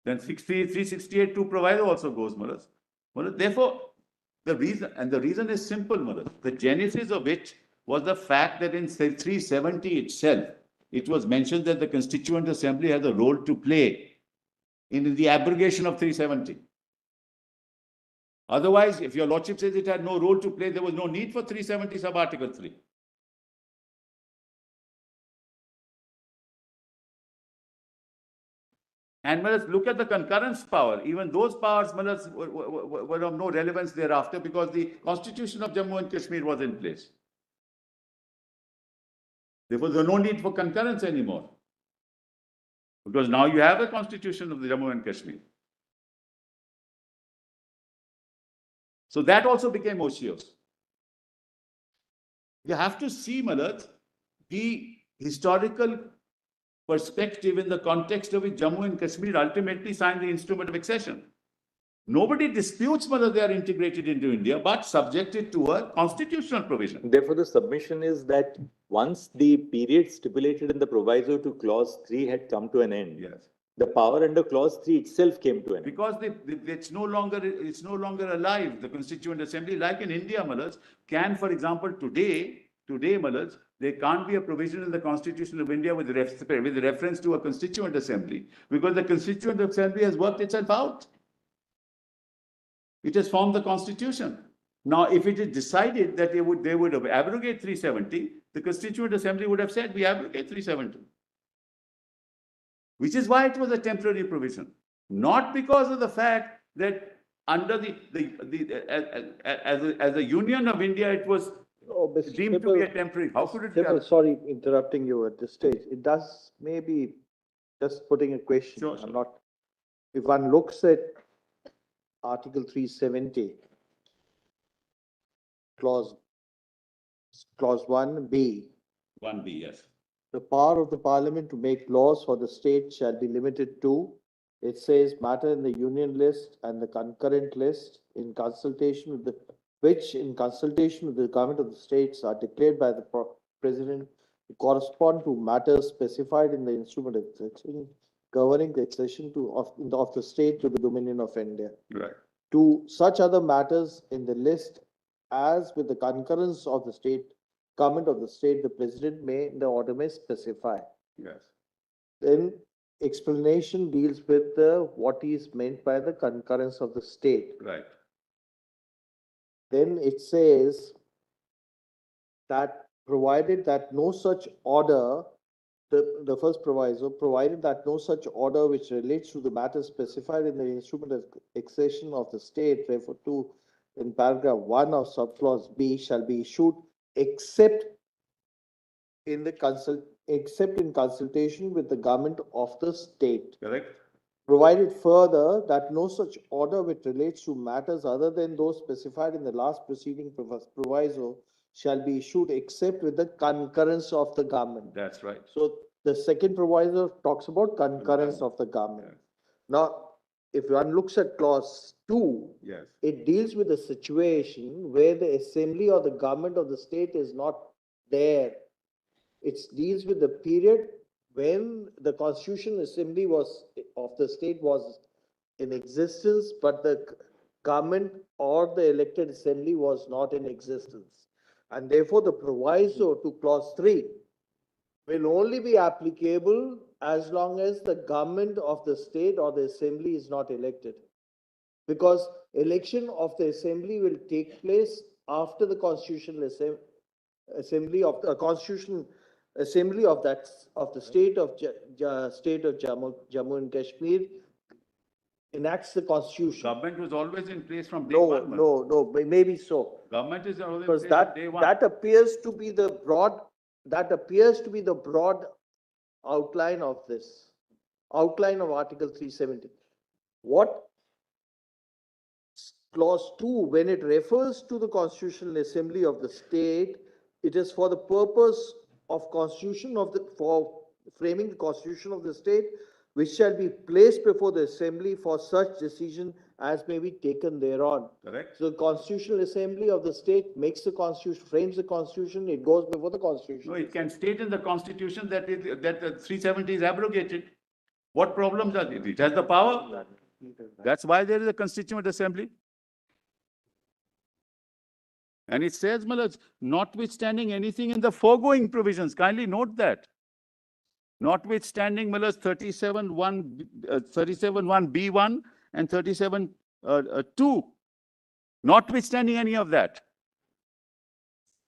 Then 368 2 proviso also goes, Maras. Therefore, the reason is simple, Maras. The genesis of it was the fact that in 370 itself, it was mentioned that the Constituent Assembly has a role to play in the abrogation of 370. Otherwise, if your lordship says it had no role to play, there was no need for 370 sub-article 3. And let us look at the concurrence power. Even those powers were of no relevance thereafter because the constitution of Jammu and Kashmir was in place. Therefore, there was no need for concurrence anymore. Because now you have a constitution of the Jammu and Kashmir. So that also became otious. You have to see, Malad, the historical perspective in the context of which Jammu and Kashmir ultimately signed the instrument of accession. Nobody disputes whether they are integrated into India, but subjected to a constitutional provision. Therefore, the submission is that once the period stipulated in the proviso to clause 3 had come to an end, Yes. the power under clause 3 itself came to an end. Because it's no longer alive. The Constituent Assembly, like in India, Malas, can, for example, today, Malas, there can't be a provision in the Constitution of India with reference to a Constituent Assembly, because the Constituent Assembly has worked itself out. It has formed the Constitution. Now, if it is decided that they would abrogate 370, the Constituent Assembly would have said, we abrogate 370. Which is why it was a temporary provision. Not because of the fact that under as a Union of India, it was Oh, Mr. deemed to be a Hon'ble, temporary. How could it be? Hon'ble, sorry, interrupting you at this stage. It does maybe just putting a question. Sure, I'm sure. not. If one looks at Article 370, clause 1B, 1B, yes. the power of the Parliament to make laws for the state shall be limited to, it says, matter in the union list and the concurrent list in consultation with the, which in consultation with the government of the states are declared by the president to correspond to matters specified in the instrument of accession governing the accession of the state to the dominion of India. Right. To such other matters in the list as with the concurrence of the state, government of the state, the president may, in the order may specify. Yes. Then explanation deals with what is meant by the concurrence of the state. Right. Then it says that provided that no such order, the first proviso, provided that no such order which relates to the matter specified in the instrument of accession of the state referred to in paragraph 1 of subclause B shall be issued except in consultation with the government of the state. Correct. Provided further that no such order which relates to matters other than those specified in the last preceding proviso shall be issued except with the concurrence of the government. That's right. So the second proviso talks about concurrence of the government. Now, if one looks at clause 2, Yes. it deals with a situation where the assembly or the government of the state is not there. It deals with the period when the constitutional assembly of the state was in existence, but the government or the elected assembly was not in existence. And therefore, the proviso to clause 3 will only be applicable as long as the government of the state or the assembly is not elected. Because election of the assembly will take place after the constitutional assembly of the constitutional assembly of the state of Jammu and Kashmir enacts the constitution. Government was always in place from day No, one. no, maybe so. Government is always in Because place from day one. that appears to be the broad outline of this, outline of Article 370. What clause 2, when it refers to the Constitutional Assembly of the state, it is for the purpose of for framing the constitution of the state, which shall be placed before the assembly for such decision as may be taken thereon. Correct. So the Constitutional Assembly of the state makes the constitution, frames the constitution, it goes before the constitution. No, it can state in the constitution that that the 370 is abrogated. What problems are there? It has the power. That's why there is a constituent assembly. And it says, Malaj, notwithstanding anything in the foregoing provisions, kindly note that. Notwithstanding, Malaj, 37(1)(b)(1) and 37(2), notwithstanding any of that.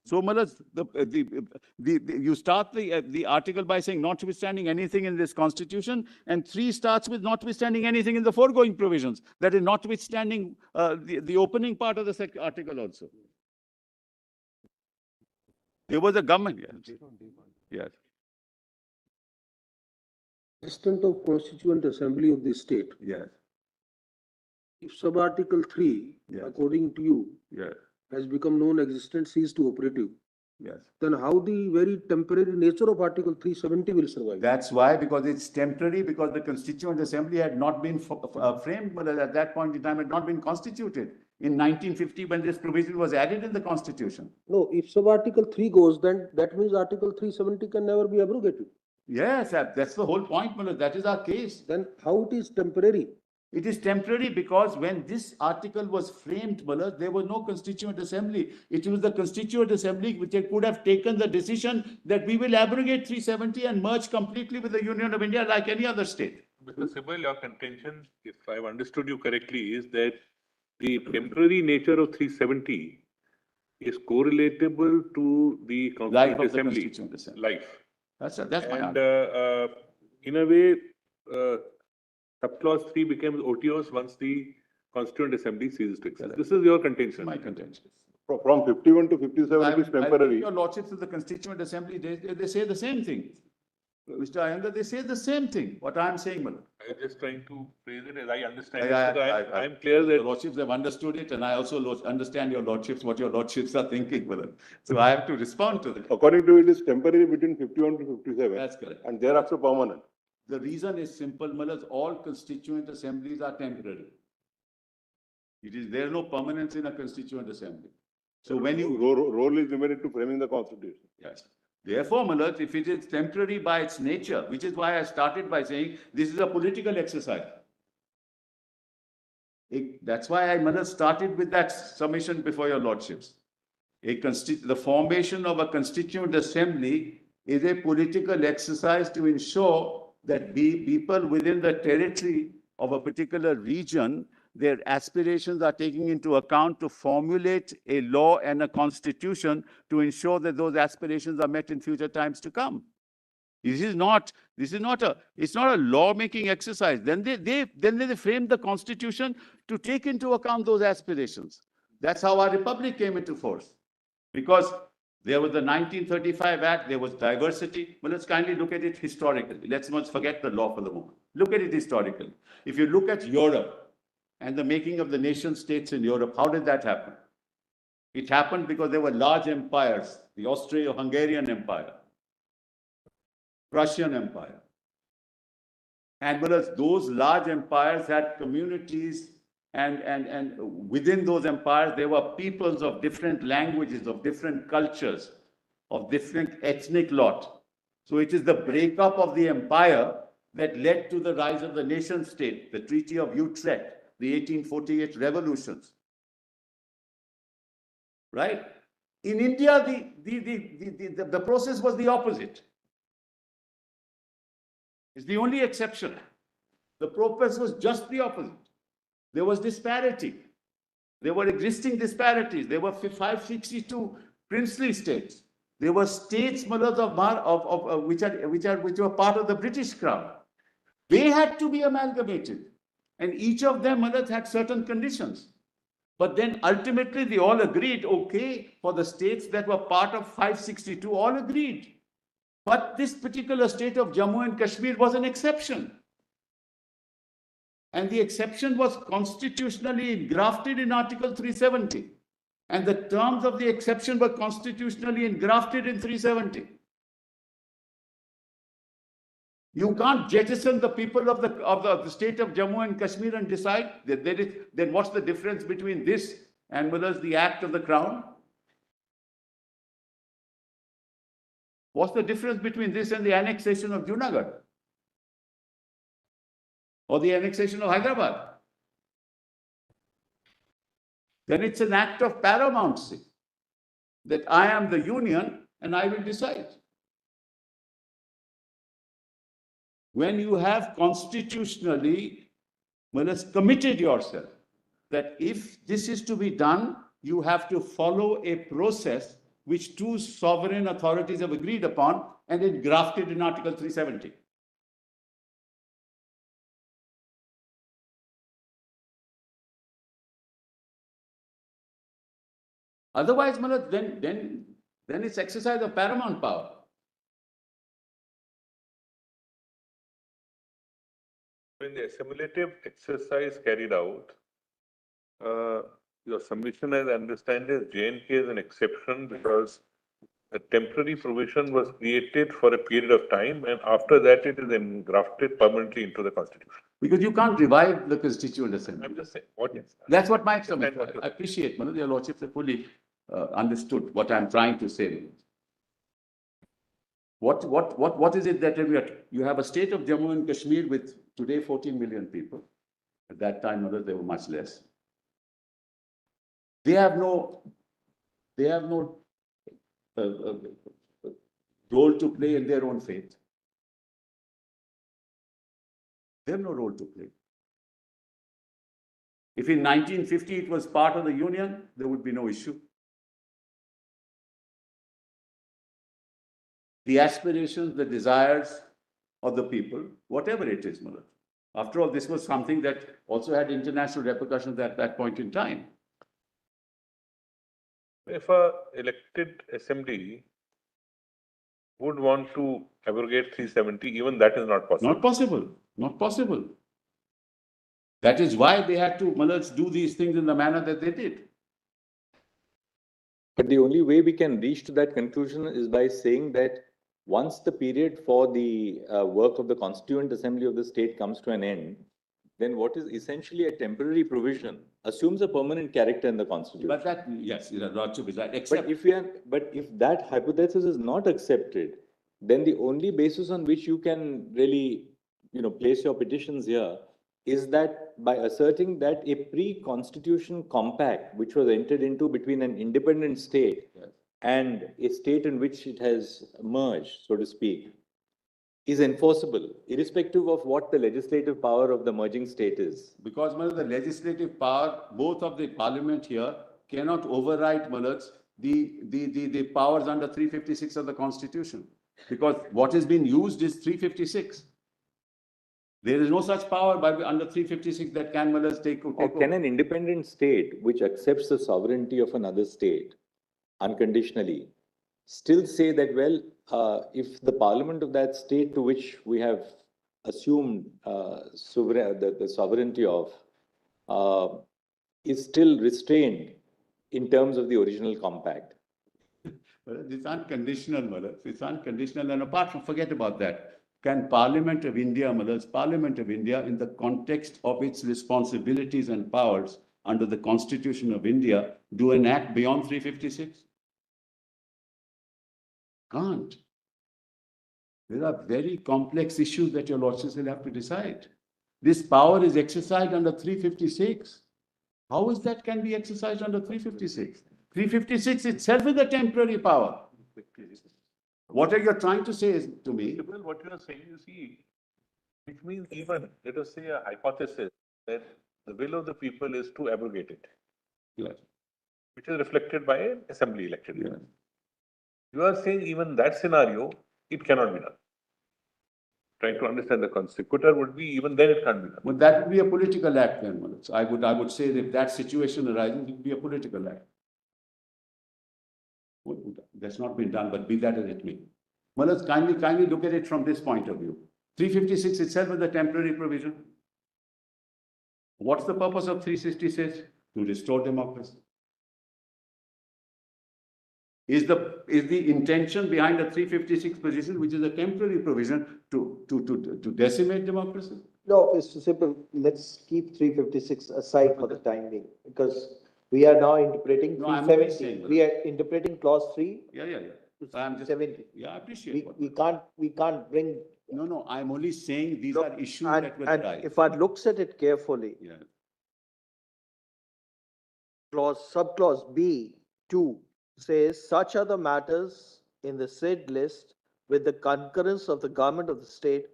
So, Malaj, you start the article by saying notwithstanding anything in this constitution, and 3 starts with notwithstanding anything in the foregoing provisions. That is notwithstanding the opening part of the article also. There was a government, yes. Yes. Existence of Constituent Assembly of the state. Yes. If sub-article 3, Yes. according to you, Yes. has become non-existent, ceased to operative, Yes. then how the very temporary nature of Article 370 will survive? That's why, because it's temporary, because the Constituent Assembly had not been framed, but at that point in time had not been constituted. In 1950, when this provision was added in the Constitution. No, if sub-article 3 goes, then that means Article 370 can never be abrogated. Yes, that's the whole point, Mullah. That is our case. Then how it is temporary? It is temporary because when this article was framed, Mullah, there was no Constituent Assembly. It was the Constituent Assembly which could have taken the decision that we will abrogate 370 and merge completely with the Union of India like any other state. Mr. Sibal, your contention, if I've understood you correctly, is that the temporary nature of 370 is correlatable to the Constituent Assembly. Life. That's my And answer. in a way, subclause 3 becomes otious once the Constituent Assembly ceases to exist. This is your contention. My contention. From 51 to 57, it is temporary. Your lordships of the Constituent Assembly, they say the same thing. Mr. Iyengar, they say the same thing, what I'm saying, Madam. I'm just trying to phrase it as I understand I- it. I- So I'm clear The that lordships have understood it, and I also understand your lordships, what your lordships are thinking, Madam. So I have to respond to that. According to it is temporary between 51 to 57. That's correct. And thereafter permanent. The reason is simple, Malas, all constituent assemblies are temporary. There is no permanence in a constituent assembly. So when you, Role is limited to framing the constitution. yes. Therefore, Malas, if it is temporary by its nature, which is why I started by saying this is a political exercise. That's why I, Malas, started with that summation before your lordships. The formation of a constituent assembly is a political exercise to ensure that people within the territory of a particular region, their aspirations are taken into account to formulate a law and a constitution to ensure that those aspirations are met in future times to come. It's not a law-making exercise. Then they framed the constitution to take into account those aspirations. That's how our republic came into force. Because there was the 1935 Act, there was diversity. Well, let's kindly look at it historically. Let's not forget the law for the moment. Look at it historically. If you look at Europe and the making of the nation states in Europe, how did that happen? It happened because there were large empires, the Austro-Hungarian Empire, Prussian Empire. And whereas those large empires had communities and within those empires, there were peoples of different languages, of different cultures, of different ethnic lot. So it is the breakup of the empire that led to the rise of the nation state, the Treaty of Utrecht, the 1848 revolutions. Right? In India, the process was the opposite. It's the only exception. The process was just the opposite. There was disparity. There were existing disparities. There were 562 princely states. There were states, which were part of the British Crown. They had to be amalgamated. And each of them, had certain conditions. But then ultimately they all agreed, okay, for the states that were part of 562, all agreed. But this particular state of Jammu and Kashmir was an exception. And the exception was constitutionally engrafted in Article 370. And the terms of the exception were constitutionally engrafted in 370. You can't jettison the people of the state of Jammu and Kashmir and decide that then what's the difference between this and whether it's the act of the crown? What's the difference between this and the annexation of Junagadh? Or the annexation of Hyderabad? Then it's an act of paramountcy that I am the union and I will decide. When you have constitutionally committed yourself that if this is to be done, you have to follow a process which two sovereign authorities have agreed upon and it grafted in Article 370. Otherwise, then it's exercise of paramount power. when the assimilative exercise carried out, your submission, as I understand, is J&K is an exception because a temporary provision was created for a period of time, and after that it is engrafted permanently into the constitution. Because you can't revive the Constituent Assembly. I'm just saying, what is that? That's what my submission. I appreciate, your lordships have fully understood what I'm trying to say. What is it that you have a state of Jammu and Kashmir with today 14 million people. At that time, there were much less. They have no role to play in their own fate. They have no role to play. If in 1950 it was part of the union, there would be no issue. The aspirations, the desires of the people, whatever it is, Mullah. After all, this was something that also had international repercussions at that point in time. If a elected assembly would want to abrogate 370, even that is not possible. Not possible, not possible. That is why they had to, do these things in the manner that they did. But the only way we can reach to that conclusion is by saying that once the period for the work of the Constituent Assembly of the state comes to an end, then what is essentially a temporary provision assumes a permanent character in the Constitution. But that, yes, Lordship is right, except. But if that hypothesis is not accepted, then the only basis on which you can really, place your petitions here is that by asserting that a pre-constitution compact, which was entered into between an independent state and a state in which it has merged, so to speak, is enforceable, irrespective of what the legislative power of the merging state is. Because the legislative power, both of the parliament here, cannot override the powers under 356 of the Constitution. Because what is being used is 356. There is no such power under 356 that can take Or can an independent state, which accepts the sovereignty of another state unconditionally, still say that, well, if the parliament of that state to which we have assumed the sovereignty of is still restrained in terms of the original compact? It's unconditional, it's unconditional. And apart from, forget about that. Can Parliament of India, Parliament of India, in the context of its responsibilities and powers under the Constitution of India, do an act beyond 356? Can't. There are very complex issues that your lordships will have to decide. This power is exercised under 356. How is that can be exercised under 356? 356 itself is a temporary power. What are you trying to say is to me? Well, what you are saying, you see, which means even, let us say, a hypothesis that the will of the people is to abrogate it. Yes. Which is reflected by an assembly elected. Yes. You are saying even that scenario, it cannot be done. Trying to understand the consecutor would be, even then it can't be done. But that would be a political act then, Manoj. I would say that if that situation arises, it would be a political act. That's not been done, but be that as it may. Manoj, kindly look at it from this point of view. 356 itself is a temporary provision. What's the purpose of 366? To restore democracy. Is the intention behind the 356 position, which is a temporary provision, to decimate democracy? No, Mr. Simple, let's keep 356 aside for the time being, because we are now interpreting No, I'm only 370. saying, We are interpreting clause 3 Yeah. to I'm just, 70. I appreciate We can't bring. No, I'm only saying these Look, are issues and, that will and arise. if one looks at it carefully, Yeah. subclause B2 says such are the matters in the said list with the concurrence of the government of the state,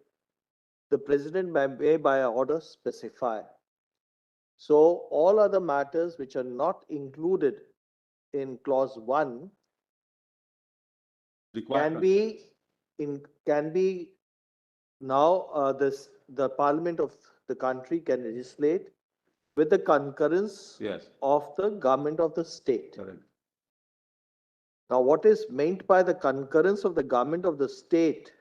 the president may by order specify. So all other matters which are not included in clause 1 can be now the parliament of the country can legislate with the concurrence Yes. of the government of the state. Correct. Now, what is meant by the concurrence of the government of the state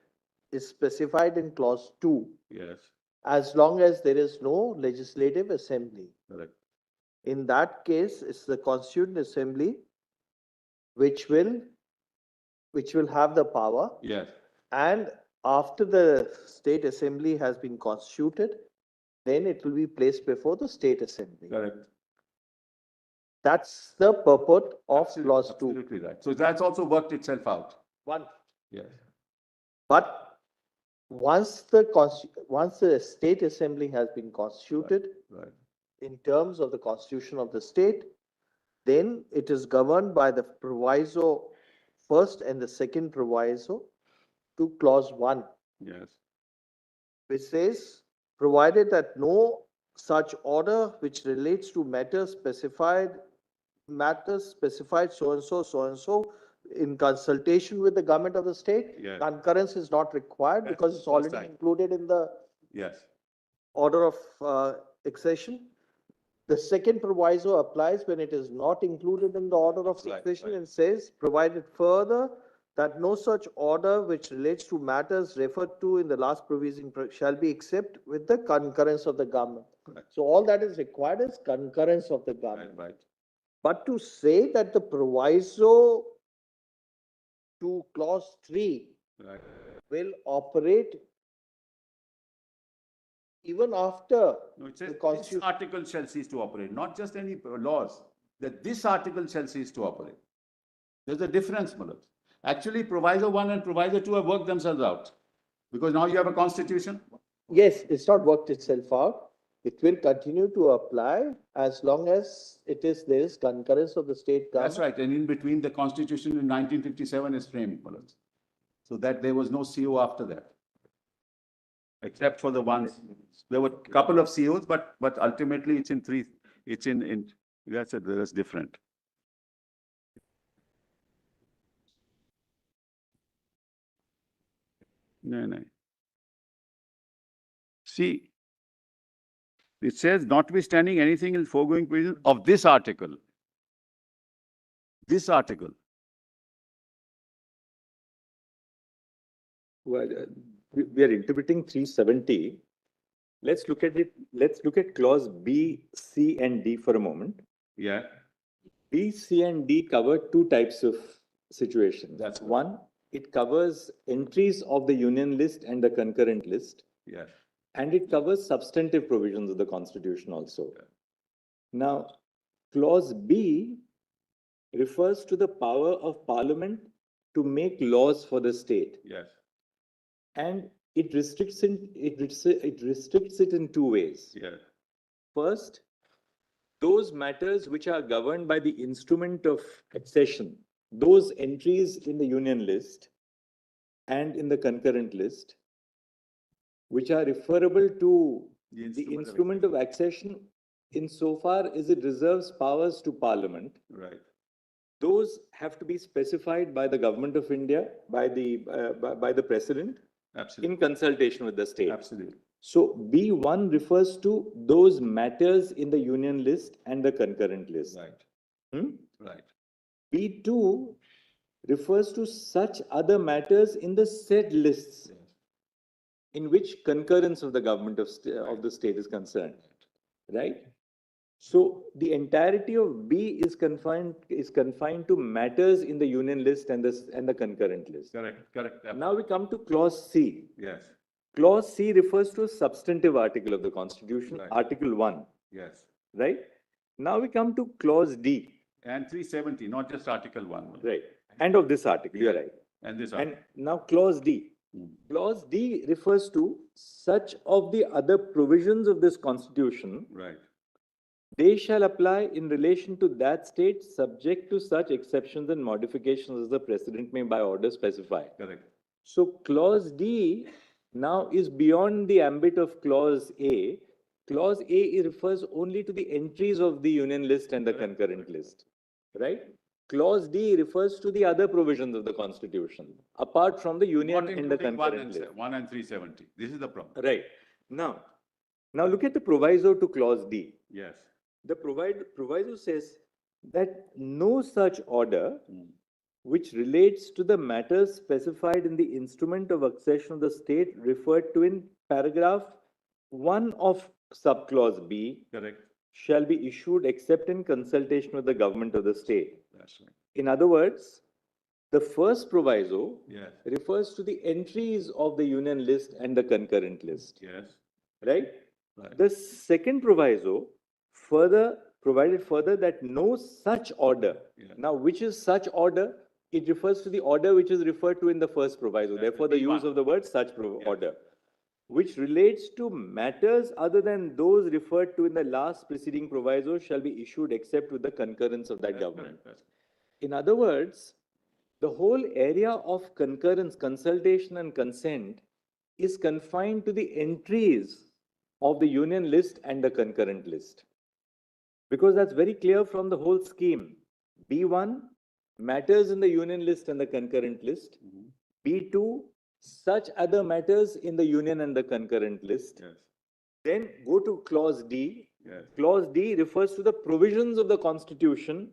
is specified in clause 2, Yes. as long as there is no legislative assembly. Correct. In that case, it's the Constituent Assembly which will have the power, Yes. and after the state assembly has been constituted, then it will be placed before the state assembly. Correct. That's the purport of clause 2. Absolutely right. So that's also worked itself out. One. Yes. But once the state assembly has been constituted, Right. in terms of the constitution of the state, then it is governed by the proviso first and the second proviso to clause 1, Yes. which says, provided that no such order which relates to matters specified so and so in consultation with the government of the state, Yes. concurrence is not required Yes, because it's that's already right. included in the Yes. order of accession. The second proviso applies when it is not included in the order of succession and says, provided further that no such order which relates to matters referred to in the last provision shall be except with the concurrence of the government. Correct. So all that is required is concurrence of the government. Right. But to say that the proviso to clause 3 Right. will operate even after No, it the says this constitution. article shall cease to operate, not just any laws, that this article shall cease to operate. There's a difference, Malad. Actually, proviso 1 and proviso 2 have worked themselves out. Because now you have a constitution. Yes, it's not worked itself out. It will continue to apply as long as there is concurrence of the state government. That's right. And in between, the constitution in 1957 is framed, Malad. So that there was no CO after that. Except for the ones, there were a couple of COs, but ultimately it's in three, it's in that's different. No. See, it says notwithstanding anything in foregoing provision of this article. This article. Well, we are interpreting 370. Let's look at it. Let's look at clause B, C, and D for a moment. Yeah. B, C, and D cover two types of situations. That's one. It covers entries of the union list and the concurrent list. Yes. And it covers substantive provisions of the Constitution also. Yeah. Now, clause B refers to the power of Parliament to make laws for the state. Yes. And it restricts it in two ways. Yes. First, those matters which are governed by the instrument of accession, those entries in the union list and in the concurrent list, which are referable to the instrument of accession insofar as it reserves powers to Parliament. Right. Those have to be specified by the Government of India, by the President. Absolutely. In consultation with the state. Absolutely. So B1 refers to those matters in the union list and the concurrent list. Right. Right. B2 refers to such other matters in the said lists in which concurrence of the government of the state is concerned. Right? So the entirety of B is confined to matters in the union list and the concurrent list. Correct. Now we come to clause C. Yes. Clause C refers to a substantive article of the Constitution, Right. Article 1. Yes. Right? Now we come to clause D. And 370, not just Article 1. Right. And of this article, you are right. And this article. And now clause D. Clause D refers to such of the other provisions of this Constitution. Right. They shall apply in relation to that state subject to such exceptions and modifications as the President may by order specify. Correct. So clause D now is beyond the ambit of clause A. Clause A refers only to the entries of the union list and the concurrent list. Right? Clause D refers to the other provisions of the Constitution, apart from the union and the concurrent list. 1 and 370. This is the problem. Right. Now look at the proviso to clause D. Yes. The proviso says that no such order which relates to the matters specified in the instrument of accession of the state referred to in paragraph 1 of subclause B Correct. shall be issued except in consultation with the government of the state. That's right. In other words, the first proviso Yes. refers to the entries of the union list and the concurrent list. Yes. Right? Right. The second proviso provided further that no such order. Yeah. Now, which is such order? It refers to the order which is referred to in the first proviso. That's Therefore, the the use B1. of the word such Yes. order, which relates to matters other than those referred to in the last preceding proviso shall be issued except with the concurrence of that That's government. correct. In other words, the whole area of concurrence, consultation and consent is confined to the entries of the union list and the concurrent list. Because that's very clear from the whole scheme. B1, matters in the union list and the concurrent list. B2, such other matters in the union and the concurrent list. Yes. Then go to clause D. Yes. Clause D refers to the provisions of the constitution,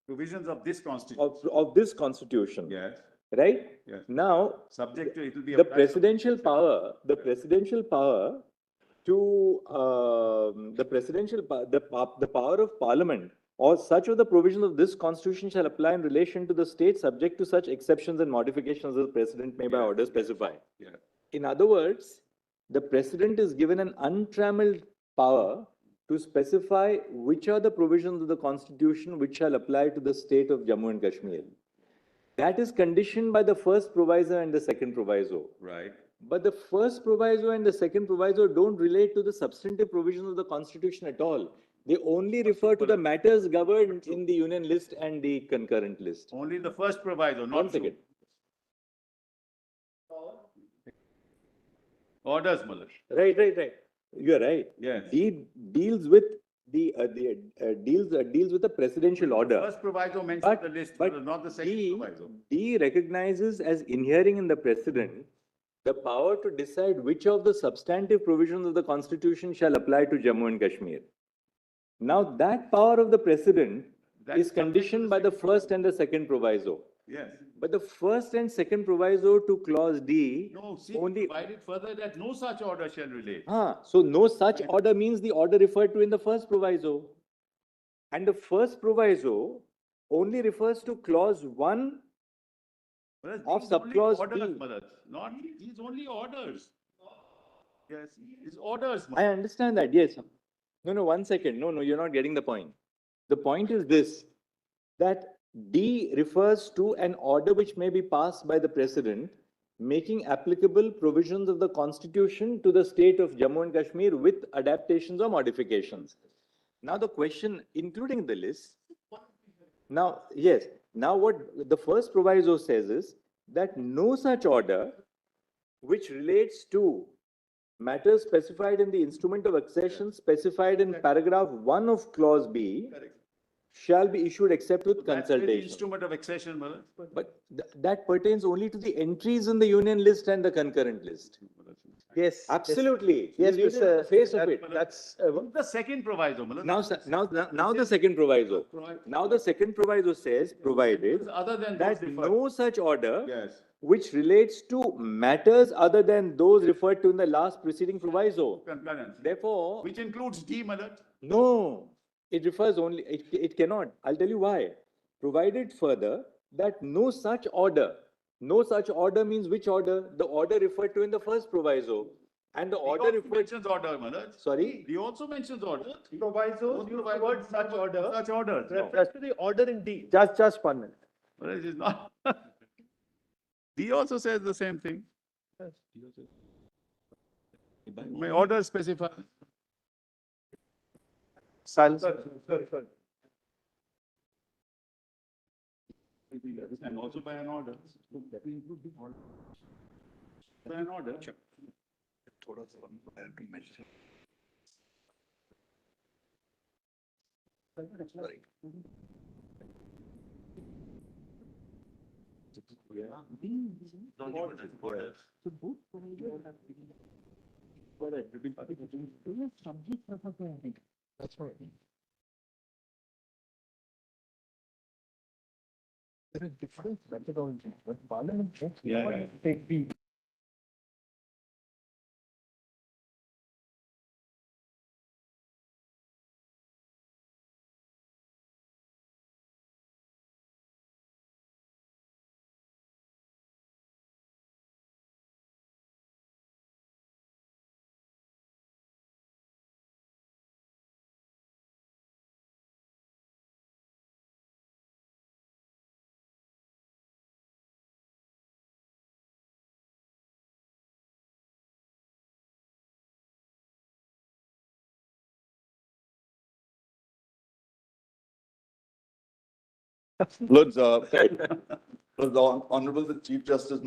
Provisions of this constitution. of this constitution. Yes. Right? Yes. Now, Subject to, it will be. the applied- presidential power, the presidential power to, the power of parliament or such of the provisions of this constitution shall apply in relation to the state subject to such exceptions and modifications as the president may by order specify. Yeah. In other words, the president is given an untrammeled power to specify which are the provisions of the constitution which shall apply to the state of Jammu and Kashmir. That is conditioned by the first proviso and the second proviso. Right. But the first proviso and the second proviso don't relate to the substantive provisions of the constitution at all. They only refer to the matters governed in the union list and the concurrent list. Only the first proviso, not One second. Orders, Malak. Right. You are right. Yes. D deals with deals with the presidential order. First proviso mentions But- the list, but not the second D, proviso. D recognizes as inhering in the president the power to decide which of the substantive provisions of the constitution shall apply to Jammu and Kashmir. Now that power of the president That is is subject to conditioned the by the second first and the second proviso. Yes. But the first and second proviso to clause D No, see, only. provided further that no such order shall relate. So no such order means the order referred to in the first proviso. And the first proviso only refers to clause 1 Whereas of these only subclause orders, D. Malak. Not, these only orders. Yes, these orders. I understand that, yes. No, 1 second. No, you're not getting the point. The point is this, that D refers to an order which may be passed by the president, making applicable provisions of the constitution to the state of Jammu and Kashmir with adaptations or modifications. Now the question, including the list, now, yes, now what the first proviso says is that no such order which relates to matters specified in the instrument of accession specified in paragraph 1 of clause B shall be issued except with That's where the consultation. instrument of accession, Malak. But that pertains only to the entries in the union list and the concurrent list. Yes. Absolutely. Yes, You read it on the face of it. That's, The second proviso, Malak. Now the second proviso. Now the second proviso says, provided Other than those that referred. no such order Yes. which relates to matters other than those referred to in the last preceding proviso. Concurrence. Therefore, Which includes D, Malak. no, it refers only, it cannot. I'll tell you why. Provided further that no such order means which order? The order referred to in the first proviso. And the He order also referred, mentions order, Malak. sorry? He also mentions order. provisos, use the word such order, Such orders. No. refers to the order in D. Just 1 minute. Malak, it is not. D also says the same thing. My order specify. Silence. And also by an order. By an order. That's right. There is different methodology, but Parliament takes Yeah. take the Look, Honorable the Chief Justice,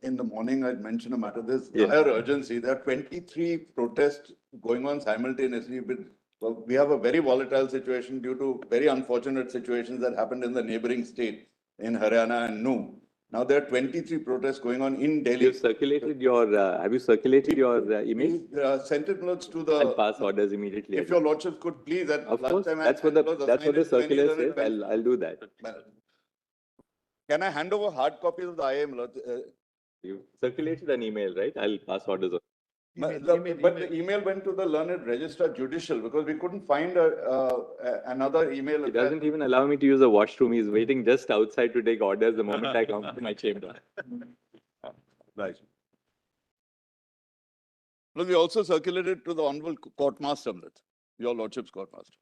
in the morning I'd mentioned a matter, there's dire urgency. There are 23 protests going on simultaneously well, we have a very volatile situation due to very unfortunate situations that happened in the neighboring state in Haryana and Nu. Now there are 23 protests going on in Delhi. Have you circulated your email? We sent it to the. I'll pass orders immediately. If your lordships could please, at Of last course, time I that's what the assigned it to any circular learned says. I'll do that. Can I hand over hard copies of the IAM, Lord? You circulated an email, right? I'll pass orders on. But the email went to the learned registrar judicial because we couldn't find another email. He doesn't even allow me to use the washroom. He's waiting just outside to take orders the moment I come to my chamber. Right. Well, we also circulated to the Hon'ble Courtmaster, your lordship's courtmaster.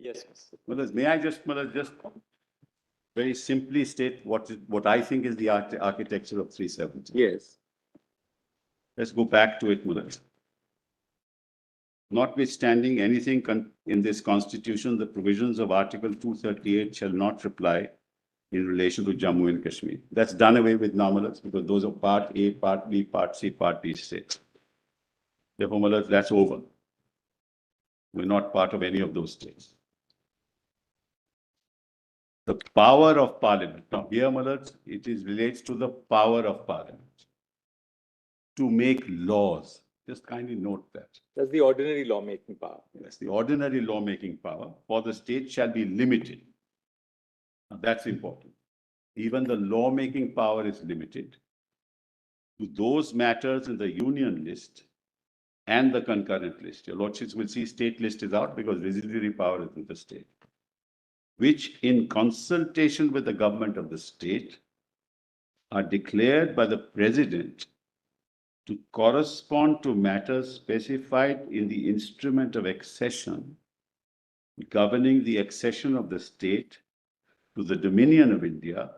Yes. May I just very simply state what I think is the architecture of 370? Yes. Let's go back to it, Mullah. Notwithstanding anything in this constitution, the provisions of Article 238 shall not apply in relation to Jammu and Kashmir. That's done away with now, Mullah, because those are Part A, Part B, Part C, Part D states. Therefore, Mullah, that's over. We're not part of any of those states. The power of Parliament. Now, here, Mullah, it relates to the power of Parliament to make laws. Just kindly note that. That's the ordinary lawmaking power. Yes, the ordinary lawmaking power for the state shall be limited. Now, that's important. Even the lawmaking power is limited to those matters in the union list and the concurrent list. Your lordships will see state list is out because residuary power is in the state, which in consultation with the government of the state are declared by the president to correspond to matters specified in the instrument of accession governing the accession of the state to the Dominion of India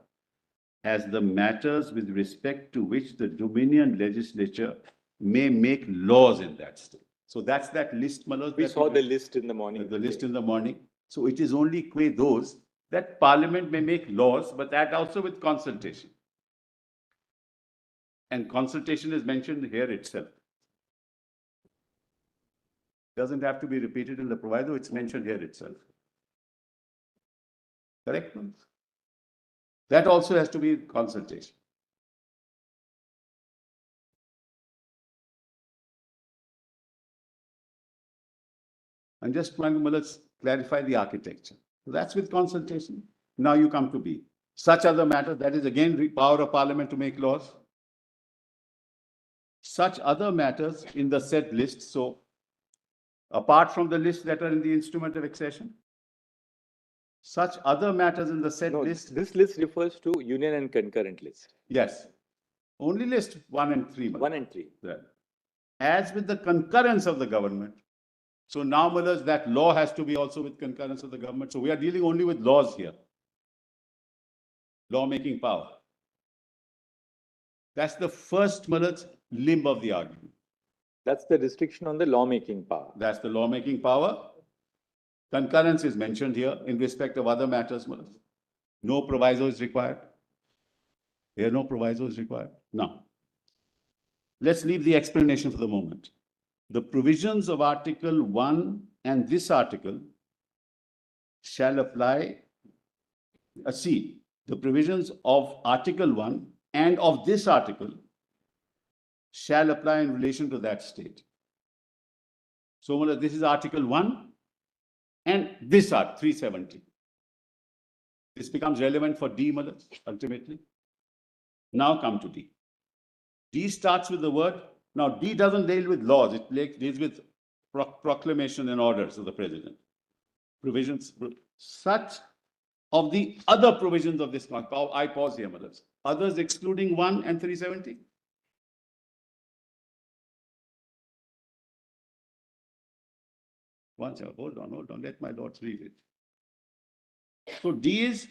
as the matters with respect to which the Dominion legislature may make laws in that state. So that's that list, Manoj. We saw the list in the morning. The list in the morning. So it is only those that Parliament may make laws, but that also with consultation. And consultation is mentioned here itself. Doesn't have to be repeated in the proviso, it's mentioned here itself. Correct? That also has to be consultation. I'm just trying to clarify the architecture. So that's with consultation. Now you come to B. Such other matters, that is again power of Parliament to make laws. Such other matters in the said list, so apart from the list that are in the instrument of accession, such other matters in the said list. This list refers to union and concurrent list. Yes. Only list 1 and 3. 1 and 3. Yeah. As with the concurrence of the government. So now, Mullahs, that law has to be also with concurrence of the government. So we are dealing only with laws here. Lawmaking power. That's the first, Mullahs, limb of the argument. That's the restriction on the lawmaking power. That's the lawmaking power. Concurrence is mentioned here in respect of other matters, Mullahs. No proviso is required. Here, no proviso is required. Now, let's leave the explanation for the moment. The provisions of Article 1 and this article shall apply. See, the provisions of Article 1 and of this article shall apply in relation to that state. So, this is Article 1 and this Art 370. This becomes relevant for D, ultimately. Now come to D. D starts with the word. Now, D doesn't deal with laws. It deals with proclamation and orders of the president. Provisions, such of the other provisions of this. I pause here, Madam. Others excluding 1 and 370. One second, hold on. Let my lords read it. So D is,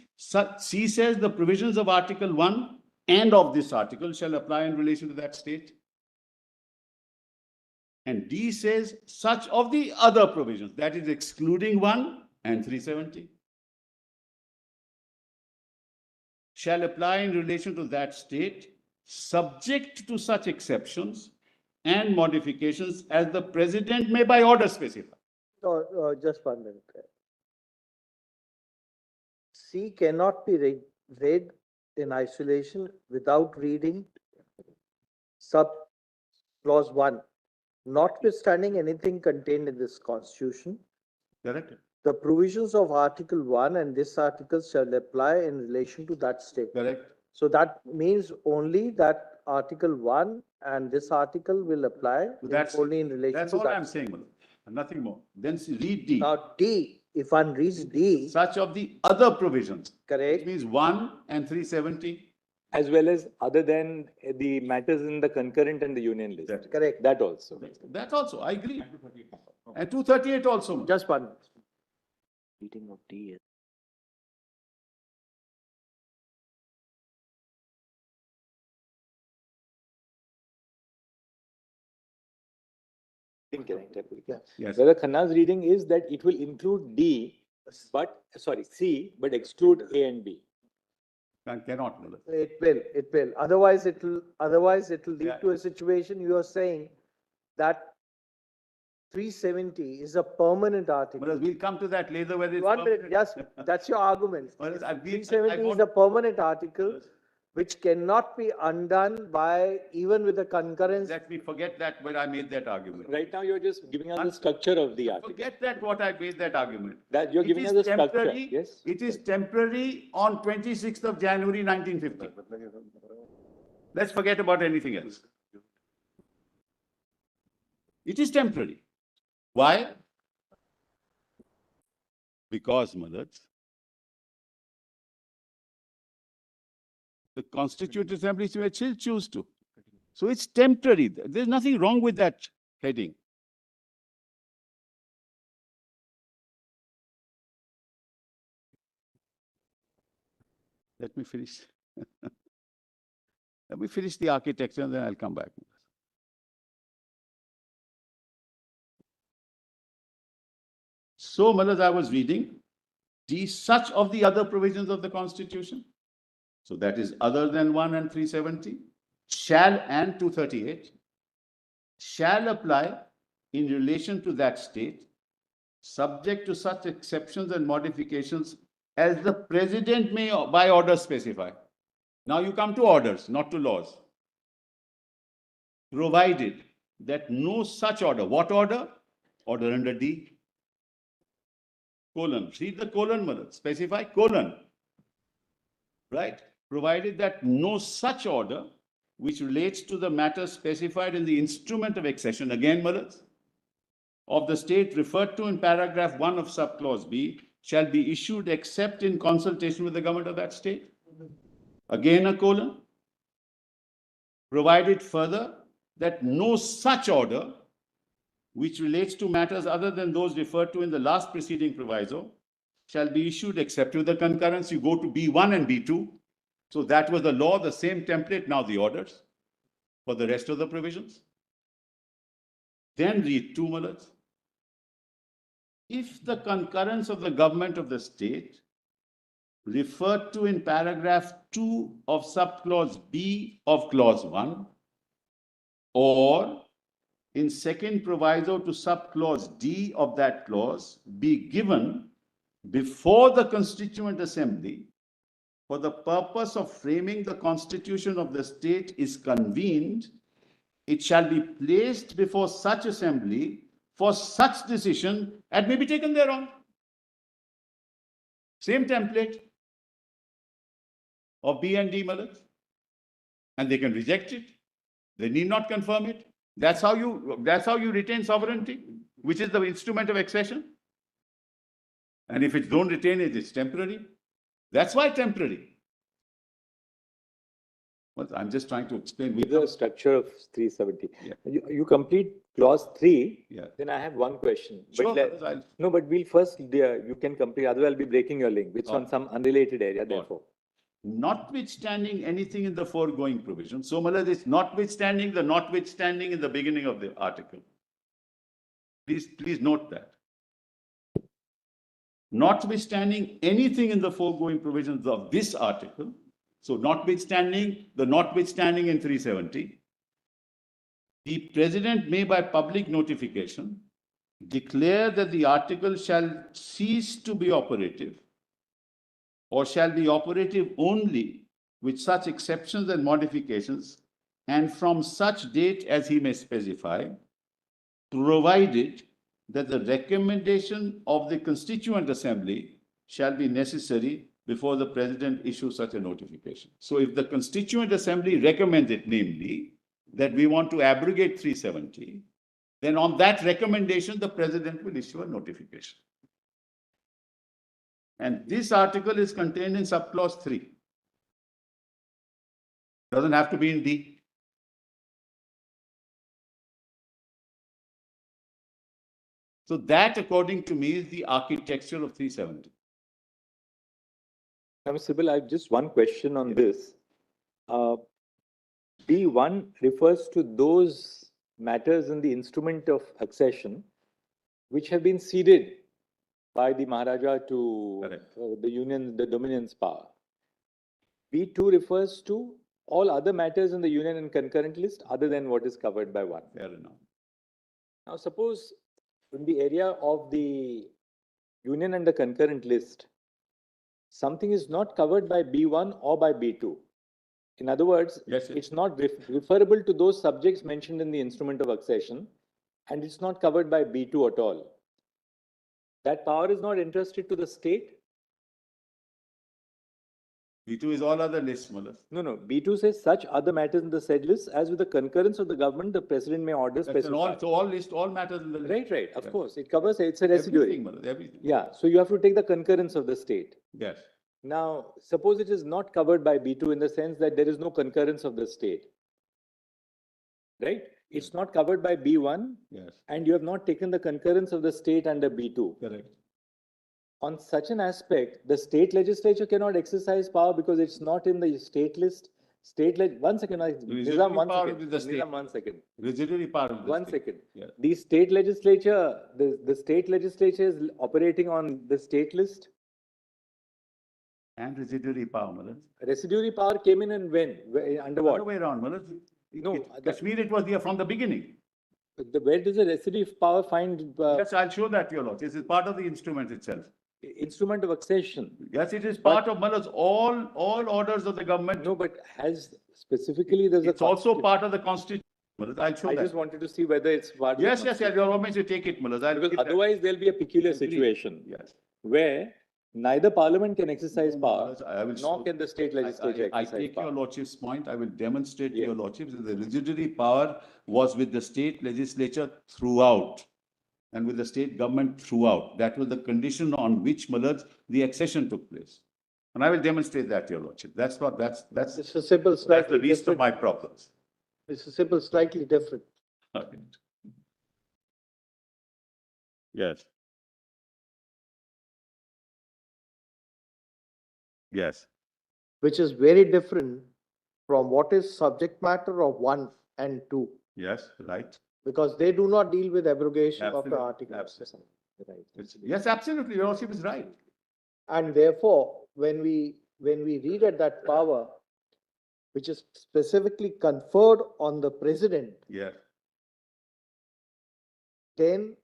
C says the provisions of Article 1 and of this article shall apply in relation to that state. And D says such of the other provisions, that is excluding 1 and 370, shall apply in relation to that state, subject to such exceptions and modifications as the president may by order specify. Just 1 minute. C cannot be read in isolation without reading sub clause 1. Notwithstanding anything contained in this constitution, Correct. the provisions of Article 1 and this article shall apply in relation to that state. Correct. So that means only that Article 1 and this article will apply only in relation to that. That's all I'm saying, nothing more. Then read D. Now D, if one reads D. Such of the other provisions. Correct. Which means 1 and 370. As well as other than the matters in the concurrent and the union list. That's correct. That also. That also, I agree. And 238 also. Just 1 minute. Reading of D. Yes. Whether Khanna's reading is that it will include D, but, sorry, C, but exclude A and B. Cannot, Mullah. It will. Otherwise, it'll lead Yeah. to a situation you are saying that 370 is a permanent article. Mullah, we'll come to that later whether it's. 1 minute, yes, that's your argument. Well, I 370 want- is a permanent article which cannot be undone by, even with the concurrence. Let me forget that when I made that argument. Right now, you're just giving us the structure of the article. Forget that what I made that argument. That you're It giving is us the structure, temporary- yes? It is temporary on 26th of January 1950. Let's forget about anything else. It is temporary. Why? Because, Madhaj, the Constituent Assembly may still choose to. So it's temporary. There's nothing wrong with that heading. Let me finish. Let me finish the architecture and then I'll come back. So, Malaz, I was reading such of the other provisions of the Constitution. So that is other than 1 and 370, shall and 238, shall apply in relation to that state, subject to such exceptions and modifications as the President may by order specify. Now you come to orders, not to laws. Provided that no such order, what order? Order under D. Colon, read the colon, Malaz, specify colon. Right? Provided that no such order which relates to the matter specified in the instrument of accession, again, Malaz, of the state referred to in paragraph 1 of subclause B shall be issued except in consultation with the government of that state. Again, a colon. Provided further that no such order which relates to matters other than those referred to in the last preceding proviso shall be issued except with the concurrence. You go to B1 and B2. So that was the law, the same template, now the orders for the rest of the provisions. Then read 2, Malaz. If the concurrence of the government of the state referred to in paragraph 2 of subclause B of clause 1 or in second proviso to subclause D of that clause be given before the Constituent Assembly for the purpose of framing the constitution of the state is convened, it shall be placed before such assembly for such decision and may be taken thereon. Same template of B and D, Malaz. And they can reject it. They need not confirm it. That's how you retain sovereignty, which is the instrument of accession. And if it don't retain it, it's temporary. That's why temporary. Well, I'm just trying to explain With the structure of 370. Yeah. You complete clause 3, Yeah. then I have one question. Sure, But I'll- no, but we'll first, you can complete, otherwise I'll be breaking your link. It's on some unrelated area, therefore. Notwithstanding anything in the foregoing provision. So, Malaz, it's notwithstanding in the beginning of the article. Please note that. Notwithstanding anything in the foregoing provisions of this article, so notwithstanding in 370, the President may by public notification declare that the article shall cease to be operative or shall be operative only with such exceptions and modifications and from such date as he may specify, provided that the recommendation of the Constituent Assembly shall be necessary before the President issues such a notification. So if the Constituent Assembly recommends it, namely, that we want to abrogate 370, then on that recommendation, the President will issue a notification. And this article is contained in subclause 3. Doesn't have to be in D. So, Malaz, 'I'll, So that, according to me, is the architecture of 370. Sybil, I have just one question on this. B1 refers to those matters in the instrument of accession which have been ceded by the Maharaja to the Union, the Dominion's power. B2 refers to all other matters in the Union and concurrent list other than what is covered by 1. Fair enough. Now, suppose in the area of the Union and the concurrent list, something is not covered by B1 or by B2. In other words, it's not referable to those subjects mentioned in the instrument of accession, and it's not covered by B2 at all. That power is not entrusted to the state. B2 is all other lists, Mullah. No. B2 says such other matters in the said list as with the concurrence of the government, the president may order specified. So all matters in the list. Right. Of course, it covers. It's a residuary. Everything, Mullah, everything. Yeah. So you have to take the concurrence of the state. Yes. Now, suppose it is not covered by B2 in the sense that there is no concurrence of the state. Right? It's not covered by B1. Yes. And you have not taken the concurrence of the state under B2. Correct. On such an aspect, the state legislature cannot exercise power because it's not in the state list. One second. Nizam, one second. Residuary power of the One state. second. Yeah. The state legislature, the state legislature is operating on the state list. And residuary power, Mullah. Residuary power came in and when? Under what? Other way around, Mullah. No, Kashmir, it was there from the beginning. Where does the residuary power find? Yes, I'll show that to you, Lord. This is part of the instrument itself. Instrument of accession. Yes, it is part of Mullah's all orders of the government. No, but has specifically there's It's also part of the constitution. Mullah. I'll show I that. just wanted to see whether it's part Yes, of yes, yes. You're always to take it, Mullah. Because otherwise there'll be a peculiar situation. Yes. Where neither parliament can exercise power, I will nor can the state legislature I exercise take power. your lordship's point. I will demonstrate to your lordships that the residuary power was with the state legislature throughout and with the state government throughout. That was the condition on which, Mullah, the accession took place. And I will demonstrate that, your lordship. That's It's a simple, that's slightly the least of different. my problems. It's a simple, slightly different. Okay. Yes. Yes. Which is very different from what is subject matter of 1 and 2. Yes, right. Because they do not deal with abrogation of the Absolutely, article. absolutely. Right. Yes, absolutely. Your lordship is right. And therefore, when we read at that power, which is specifically conferred on the president, Yes. then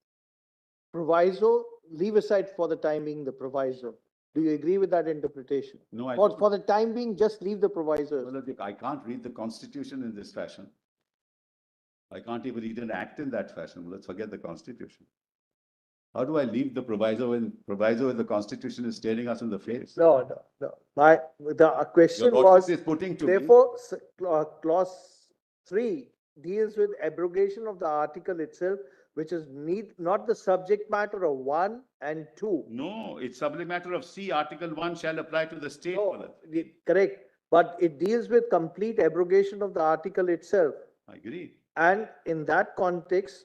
proviso, leave aside for the time being the proviso. Do you agree with that interpretation? No, I For the time being, just leave the proviso. Well, look, I can't read the constitution in this fashion. I can't even read an act in that fashion. Let's forget the constitution. How do I leave the proviso when the constitution is staring us in the face? No. The question Your was, lordship is putting to me. therefore, clause 3 deals with abrogation of the article itself, which is not the subject matter of 1 and 2. No, it's subject matter of C, Article 1 shall apply to the state. No, correct, but it deals with complete abrogation of the article itself. I agree. And in that context,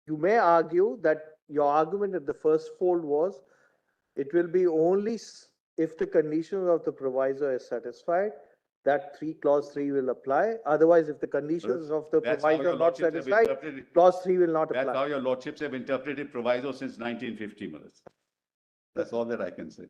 you may argue that your argument at the first fold was, it will be only if the conditions of the proviso are satisfied, that clause 3 will apply. Otherwise, if the conditions of the That's how proviso your are not lordships have satisfied, interpreted- clause 3 will not That's how apply. your lordships have interpreted proviso since 1950, Manas. That's all that I can say.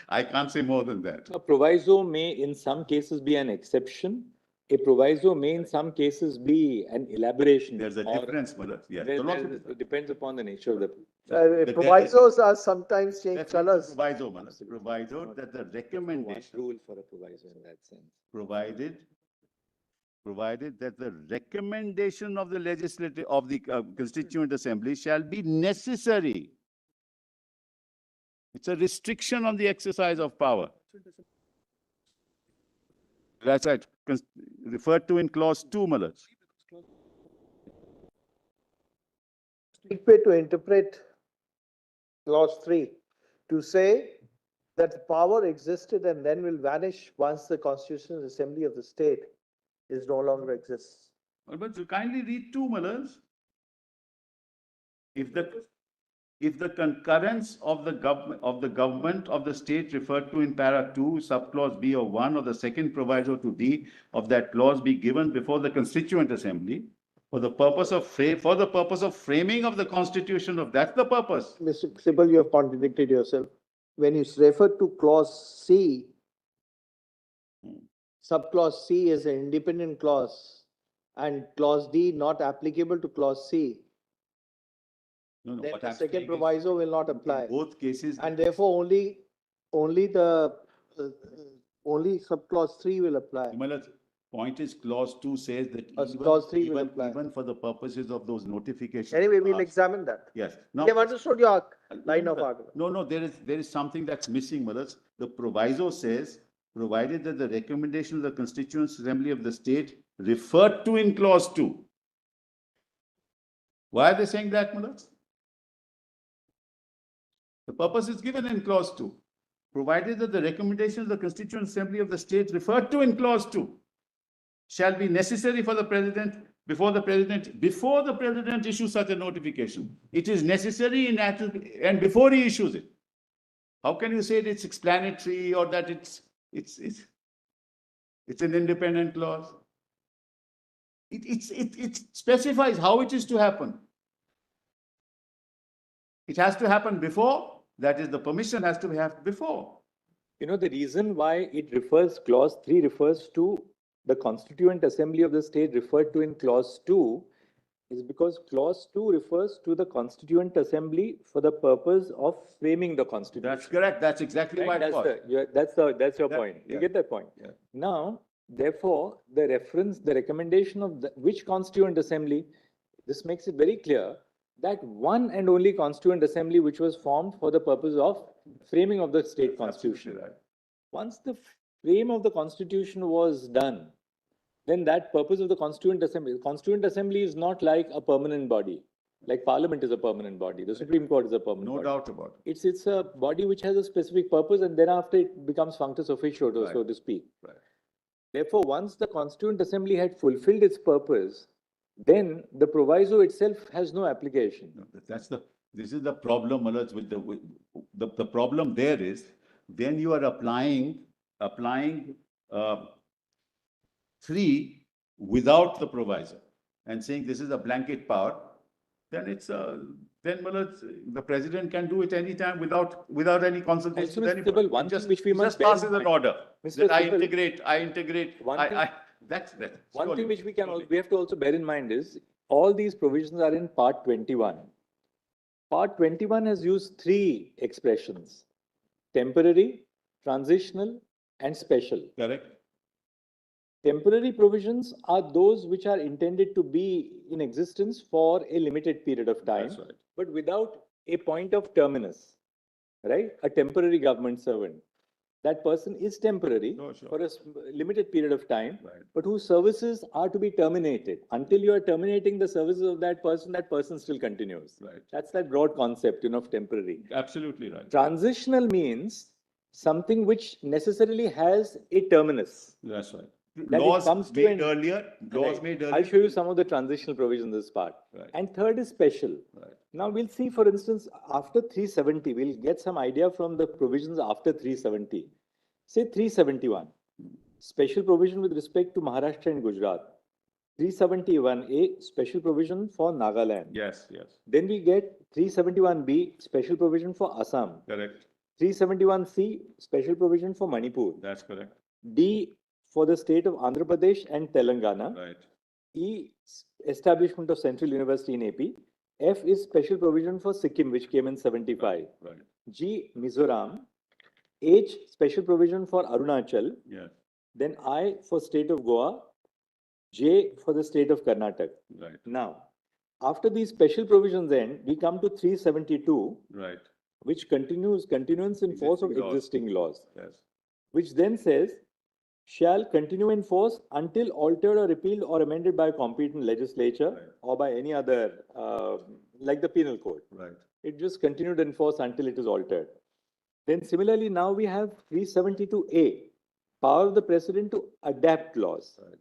I can't say more than that. A proviso may in some cases be an exception. A proviso may in some cases be an elaboration. There's a or- difference, Manas. Yes. It depends upon the nature of the. Provisos are sometimes change That's colors. proviso, Manas. Proviso that the recommendation. Rule for a proviso in that sense. Provided that the recommendation of the legislative, of the Constituent Assembly shall be necessary. It's a restriction on the exercise of power. That's right, referred to in clause 2, Malas. Quick way to interpret clause 3, to say that the power existed and then will vanish once the Constitutional Assembly of the state is no longer exists. But you kindly read 2, Malas. if the concurrence of the government of the state referred to in para 2, subclause B of 1 or the second proviso to D of that clause be given before the Constituent Assembly for the purpose of framing of the constitution of, that's the purpose. Mr. Sibal, you have contradicted yourself. When you refer to clause C, subclause C is an independent clause and clause D not applicable to clause C. No, Then what the I'm second saying is, proviso will not apply. in both cases, And therefore only subclause 3 will apply. Vimala's point is clause 2 says that Clause 3 will apply. even for the purposes of those notifications. Anyway, we'll examine that. Yes. We have understood your line of No, argument. no, there is something that's missing, Malas. The proviso says, provided that the recommendation of the Constituent Assembly of the state referred to in clause 2. Why are they saying that, Malas? The purpose is given in clause 2. Provided that the recommendation of the Constituent Assembly of the state referred to in clause 2 shall be necessary for the president before the president issues such a notification. It is necessary and before he issues it. How can you say that it's explanatory or that it's an independent clause? It specifies how it is to happen. It has to happen before, that is, the permission has to have before. You know, the reason why clause 3 refers to the Constituent Assembly of the state referred to in clause 2 is because clause 2 refers to the Constituent Assembly for the purpose of framing the Constitution. That's correct. That's exactly Right? my point. That's your point. You get that point? Yeah. Now, therefore, the recommendation of which Constituent Assembly, this makes it very clear that one and only Constituent Assembly which was formed for the purpose of framing of the state constitution. Right. Once the frame of the constitution was done, then that purpose of the Constituent Assembly is not like a permanent body. Like Parliament is a permanent body, the Supreme Court is a permanent body. No doubt about it. It's a body which has a specific purpose and thereafter it becomes functus officio, so to speak. Right. Therefore, once the Constituent Assembly had fulfilled its purpose, then the proviso itself has no application. No, this is the problem, Malaj, with the problem there is when you are applying 3 without the proviso and saying this is a blanket power, then Malaj, the president can do it anytime without any consultation with Also, Mr. anybody. Sibal, one thing which we Just must bear in passes an mind- order. Mr. That I Sibal, integrate. That's One slowly, thing which slowly. we have to also bear in mind is all these provisions are in Part 21. Part 21 has used 3 expressions: temporary, transitional, and special. Correct. Temporary provisions are those which are intended to be in existence for a limited period of time, That's right. but without a point of terminus, right? A temporary government servant. That person is temporary Oh, sure. for a limited period of time, Right. but whose services are to be terminated. Until you are terminating the services of that person still continues. Right. That's that broad concept, of temporary. Absolutely right. Transitional means something which necessarily has a terminus. That's right. That it Laws comes to made an- earlier, Right. I'll show you some of the transitional provisions in this part. Right. And third is special. Right. Now we'll see, for instance, after 370, we'll get some idea from the provisions after 370. Say 371, special provision with respect to Maharashtra and Gujarat. 371A, special provision for Nagaland. Yes. Then we get 371B, special provision for Assam. Correct. 371C, special provision for Manipur. That's correct. D, for the state of Andhra Pradesh and Telangana. Right. E, establishment of Central University in AP. F is special provision for Sikkim, which came in 75. Right. G, Mizoram. H, special provision for Arunachal. Yes. Then I for state of Goa. J for the state of Karnataka. Right. Now, after these special provisions end, we come to 372, Right. which continuance in force of Existing laws. existing laws, Yes. which then says, shall continue in force until altered or repealed or amended by a competent legislature Right. or by any other, like the penal code. Right. It just continued in force until it is altered. Then similarly, now we have 372A, power of the president to adapt laws. Right.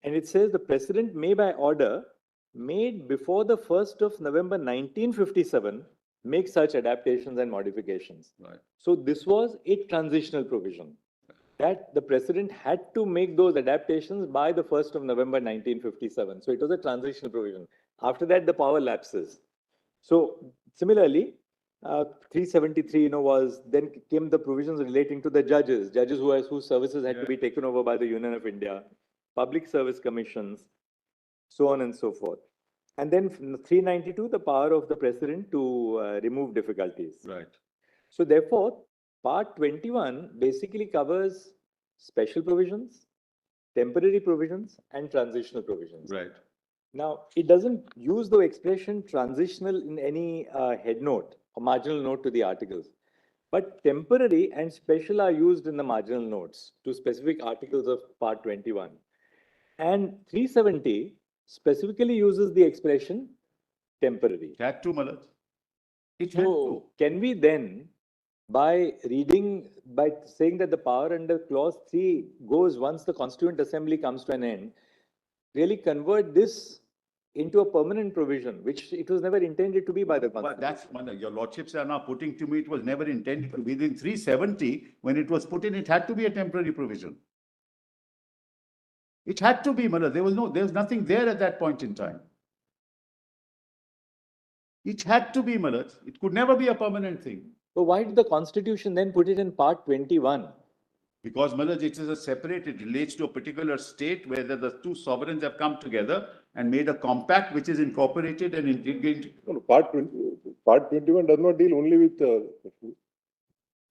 And it says the president may by order made before the 1st of November 1957 make such adaptations and modifications. Right. So this was a transitional provision that the president had to make those adaptations by the 1st of November 1957. So it was a transitional provision. After that, the power lapses. So similarly, 373, was then came the provisions relating to the judges whose services had to be taken over by the Union of India, public service commissions, so on and so forth. And then 392, the power of the president to remove difficulties. Right. So therefore, part 21 basically covers special provisions, temporary provisions, and transitional provisions. Right. Now, it doesn't use the expression transitional in any head note or marginal note to the articles. But temporary and special are used in the marginal notes to specific articles of part 21. And 370 specifically uses the expression temporary. It had to, Malad. It had to. So, can we then, by saying that the power under clause 3 goes once the Constituent Assembly comes to an end, really convert this into a permanent provision, which it was never intended to be by the Constitution? But that's, Malad, your lordships are now putting to me, it was never intended to be. In 370, when it was put in, it had to be a temporary provision. It had to be, Malad. There was nothing there at that point in time. It had to be, Malad. It could never be a permanent thing. So why did the Constitution then put it in part 21? Because, Malad, it is a separate, it relates to a particular state where the two sovereigns have come together and made a compact which is incorporated and integrated. No, part 21 does not deal only with Kashmir.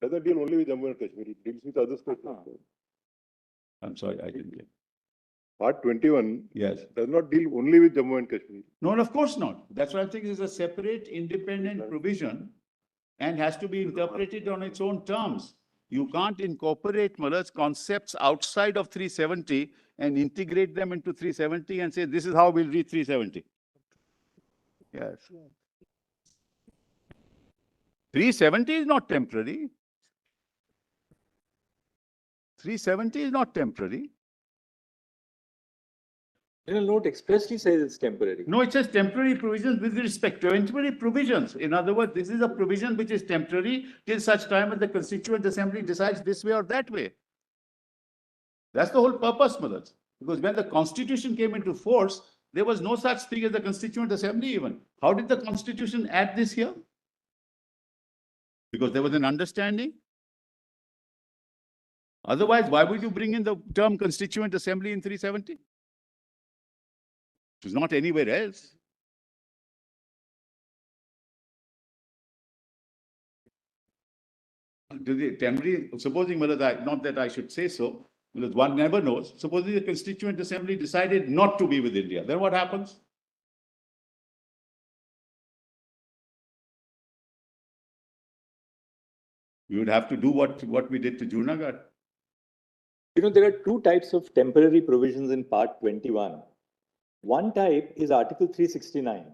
Does not deal only with Jammu and Kashmir. It deals with other states also. I'm sorry, I didn't get. Part 21 Yes. does not deal only with Jammu and Kashmir. No, of course not. That's why I think it's a separate independent provision and has to be interpreted on its own terms. You can't incorporate Mullah's concepts outside of 370 and integrate them into 370 and say, this is how we'll read 370. Yes. 370 is not temporary. 370 is not temporary. General note expressly says it's temporary. No, it says temporary provisions with respect to temporary provisions. In other words, this is a provision which is temporary till such time as the Constituent Assembly decides this way or that way. That's the whole purpose, Mullahs. Because when the Constitution came into force, there was no such thing as the Constituent Assembly even. How did the Constitution add this here? Because there was an understanding. Otherwise, why would you bring in the term Constituent Assembly in 370? It was not anywhere else. Temporary, supposing, not that I should say so, because one never knows. Supposing the Constituent Assembly decided not to be with India, then what happens? We would have to do what we did to Junagadh. There are two types of temporary provisions in part 21. One type is Article 369.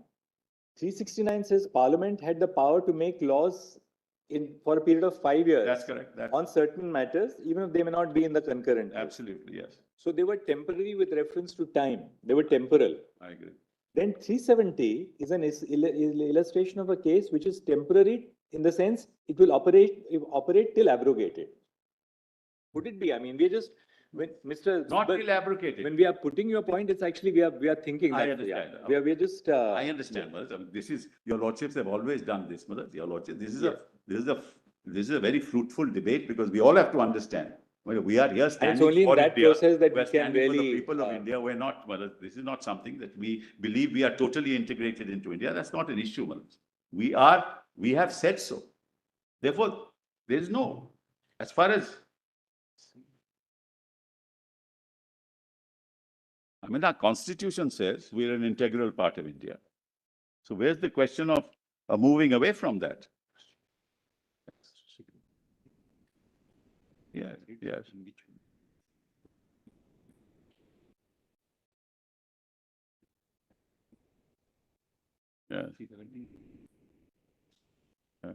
369 says Parliament had the power to make laws for a period of 5 years. That's correct. On certain matters, even if they may not be in the concurrent. Absolutely, yes. So they were temporary with reference to time. They were temporal. I agree. Then 370 is an illustration of a case which is temporary in the sense it will operate till abrogated. Would it be? I mean, we're just, when Mr. Not till abrogated. When we are putting your point, it's actually we are thinking that. I understand. Yeah, we are just. I understand, Malad. This is, your lordships have always done this, Malad. Your lordships, this is a very fruitful debate because we all have to understand. We are here standing only in for that India. process that We're we can standing for really, the people of India. We're not, Malad. This is not something that we believe we are totally integrated into India. That's not an issue, Malad. We have said so. Therefore, there is no, as far as, I mean, our constitution says we're an integral part of India. So where's the question of moving away from that? Yes, yes. Yes. Yeah. Yeah.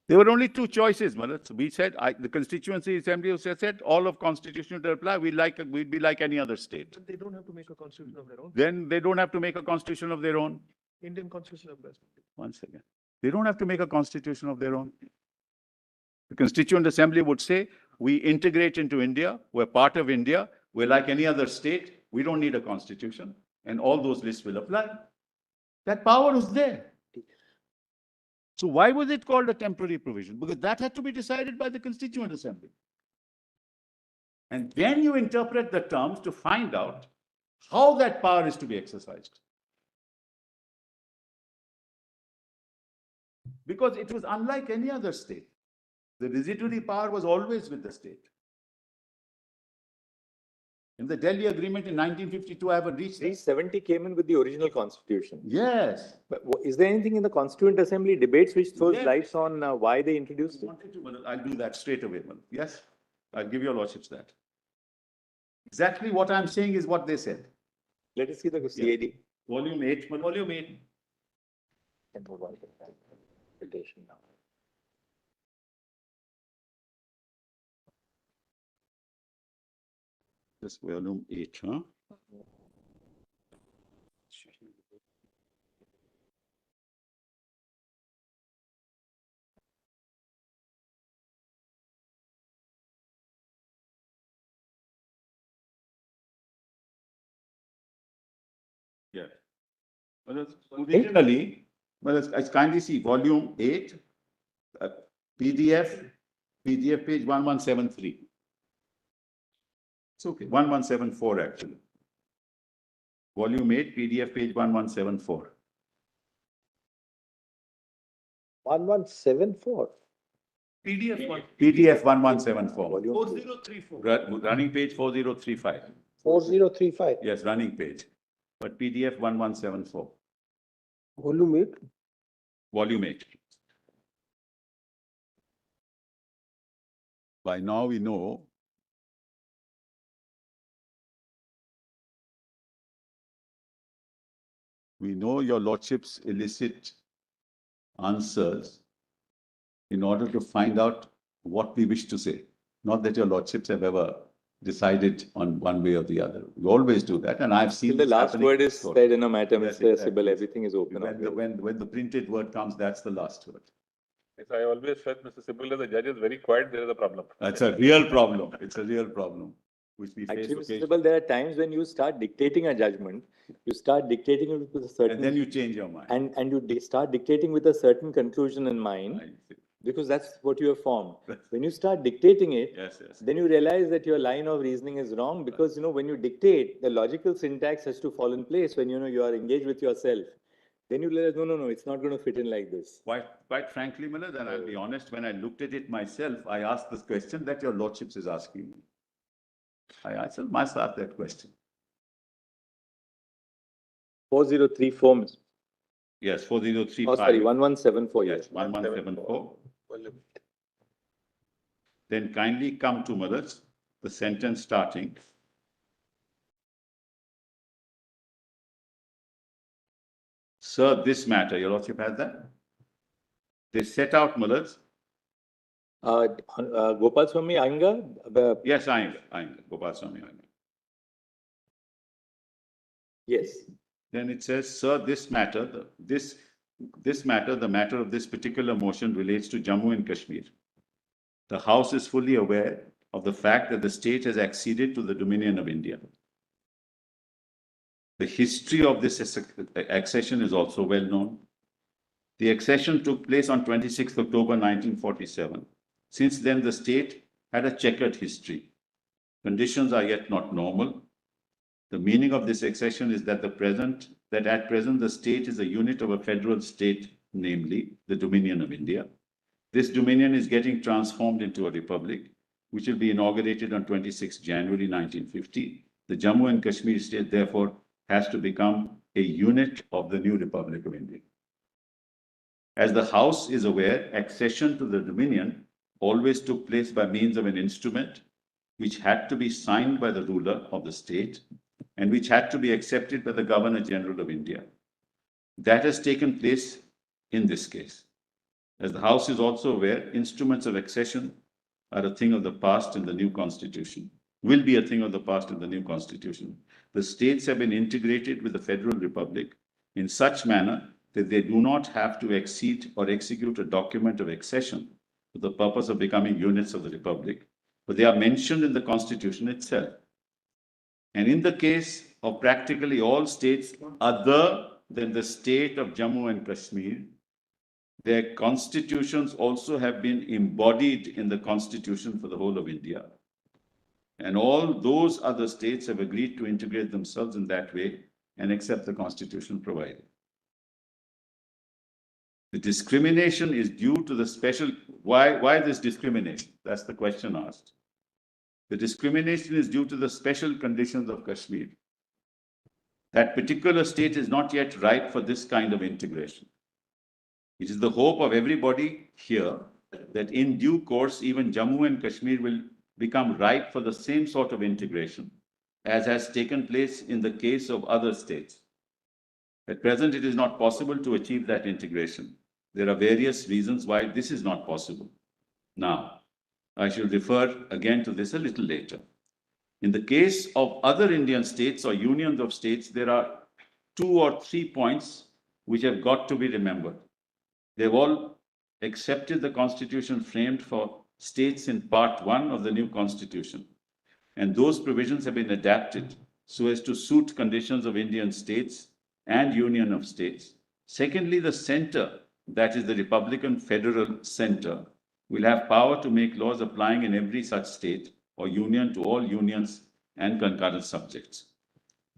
There were only two choices, Malad. We said, the Constituency Assembly said all of constitution to apply. We'd be like any other state. They don't have to make a constitution of their own. Then they don't have to make a constitution of their own. Indian constitution of best. One second. They don't have to make a constitution of their own. The Constituent Assembly would say, we integrate into India, we're part of India, we're like any other state, we don't need a constitution, and all those lists will apply. That power is there. So why was it called a temporary provision? Because that had to be decided by the Constituent Assembly. And then you interpret the terms to find out how that power is to be exercised. Because it was unlike any other state. The residuary power was always with the state. In the Delhi Agreement in 1952, I haven't reached that. 370 came in with the original constitution. Yes. But is there anything in the Constituent Assembly debates which throws Yes. lights on why they introduced it? I'll do that straight away. Yes, I'll give your lordships that. Exactly what I'm saying is what they said. Let us see the CAD. Volume 8, Volume 8. This volume 8, huh? Yeah. Originally, let's kindly see volume 8, PDF page 1173. It's okay, 1174 actually. Volume 8, PDF page 1174. 1174. PDF 1174. Volume 4034. Running page 4035. 4035. Yes, running page. But PDF 1174. Volume 8. Volume 8. By now we know your lordships elicit answers in order to find out what we wish to say. Not that your lordships have ever decided on one way or the other. We always do that, and I've seen The this last happening word is before. said in a matter, Yes, Mr. exactly. Sibal, everything is open. When the printed word comes, that's the last word. Yes, I always felt Mr. Sibal, as the judge is very quiet, there is a problem. That's a real problem. It's a real problem, which we face Actually, Mr. occasionally. Sibal, there are times when you start dictating a judgment, you start dictating it with a certain... And then you change your mind. And you start dictating with a certain conclusion in mind, because that's what you have formed. When you start dictating it, Yes. then you realize that your line of reasoning is wrong, because, when you dictate, the logical syntax has to fall in place when, you are engaged with yourself. Then you realize, no, it's not going to fit in like this. Quite frankly, Milad, and I'll be honest, when I looked at it myself, I asked this question that your lordships is asking me. I must ask that question. 4034, Mr. Yes, 4035. Oh, sorry, 1174, Yes, 1174. Then kindly come to Milad, the sentence starting. Sir, this matter, your lordship has that? They set out, Milad. Gopal Swami Iyengar? Yes, Iyengar, Gopal Swami Iyengar. Yes. Then it says, sir, this matter, the matter of this particular motion relates to Jammu and Kashmir. The House is fully aware of the fact that the state has acceded to the dominion of India. The history of this accession is also well known. The accession took place on 26th October 1947. Since then, the state had a checkered history. Conditions are yet not normal. The meaning of this accession is that at present the state is a unit of a federal state, namely the Dominion of India. This Dominion is getting transformed into a republic, which will be inaugurated on 26 January 1950. The Jammu and Kashmir state, therefore, has to become a unit of the new Republic of India. As the House is aware, accession to the Dominion always took place by means of an instrument which had to be signed by the ruler of the state and which had to be accepted by the Governor General of India. That has taken place in this case. As the House is also aware, instruments of accession are a thing of the past in the new constitution, will be a thing of the past in the new constitution. The states have been integrated with the Federal Republic in such manner that they do not have to exceed or execute a document of accession for the purpose of becoming units of the Republic, but they are mentioned in the constitution itself. And in the case of practically all states other than the state of Jammu and Kashmir, their constitutions also have been embodied in the constitution for the whole of India. And all those other states have agreed to integrate themselves in that way and accept the constitution provided. The discrimination is due to the special, why this discrimination? That's the question asked. The discrimination is due to the special conditions of Kashmir. That particular state is not yet ripe for this kind of integration. It is the hope of everybody here that in due course, even Jammu and Kashmir will become ripe for the same sort of integration as has taken place in the case of other states. At present, it is not possible to achieve that integration. There are various reasons why this is not possible. Now, I shall refer again to this a little later. In the case of other Indian states or unions of states, there are 2 or 3 points which have got to be remembered. They've all accepted the constitution framed for states in part 1 of the new constitution. And those provisions have been adapted so as to suit conditions of Indian states and union of states. Secondly, the center, that is the Republican Federal Center, will have power to make laws applying in every such state or union to all unions and concurrent subjects.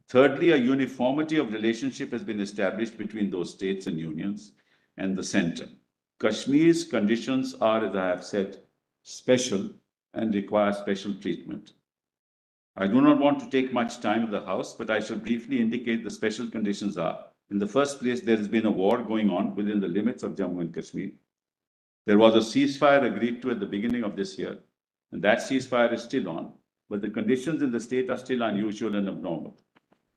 Thirdly, a uniformity of relationship has been established between those states and unions and the center. Kashmir's conditions are, as I have said, special and require special treatment. I do not want to take much time of the House, but I shall briefly indicate the special conditions are. In the first place, there has been a war going on within the limits of Jammu and Kashmir. There was a ceasefire agreed to at the beginning of this year, and that ceasefire is still on, but the conditions in the state are still unusual and abnormal.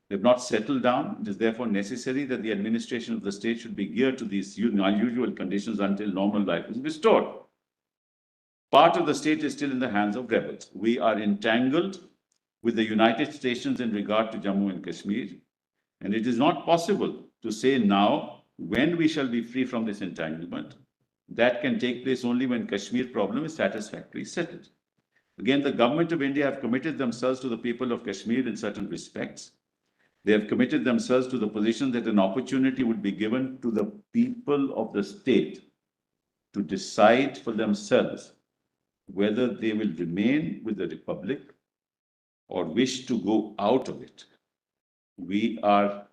They have not settled down. It is therefore necessary that the administration of the state should be geared to these unusual conditions until normal life is restored. Part of the state is still in the hands of rebels. We are entangled with the United Nations in regard to Jammu and Kashmir, and it is not possible to say now when we shall be free from this entanglement. That can take place only when Kashmir problem is satisfactorily settled. Again, the government of India have committed themselves to the people of Kashmir in certain respects. They have committed themselves to the position that an opportunity would be given to the people of the state to decide for themselves whether they will remain with the Republic or wish to go out of it. We are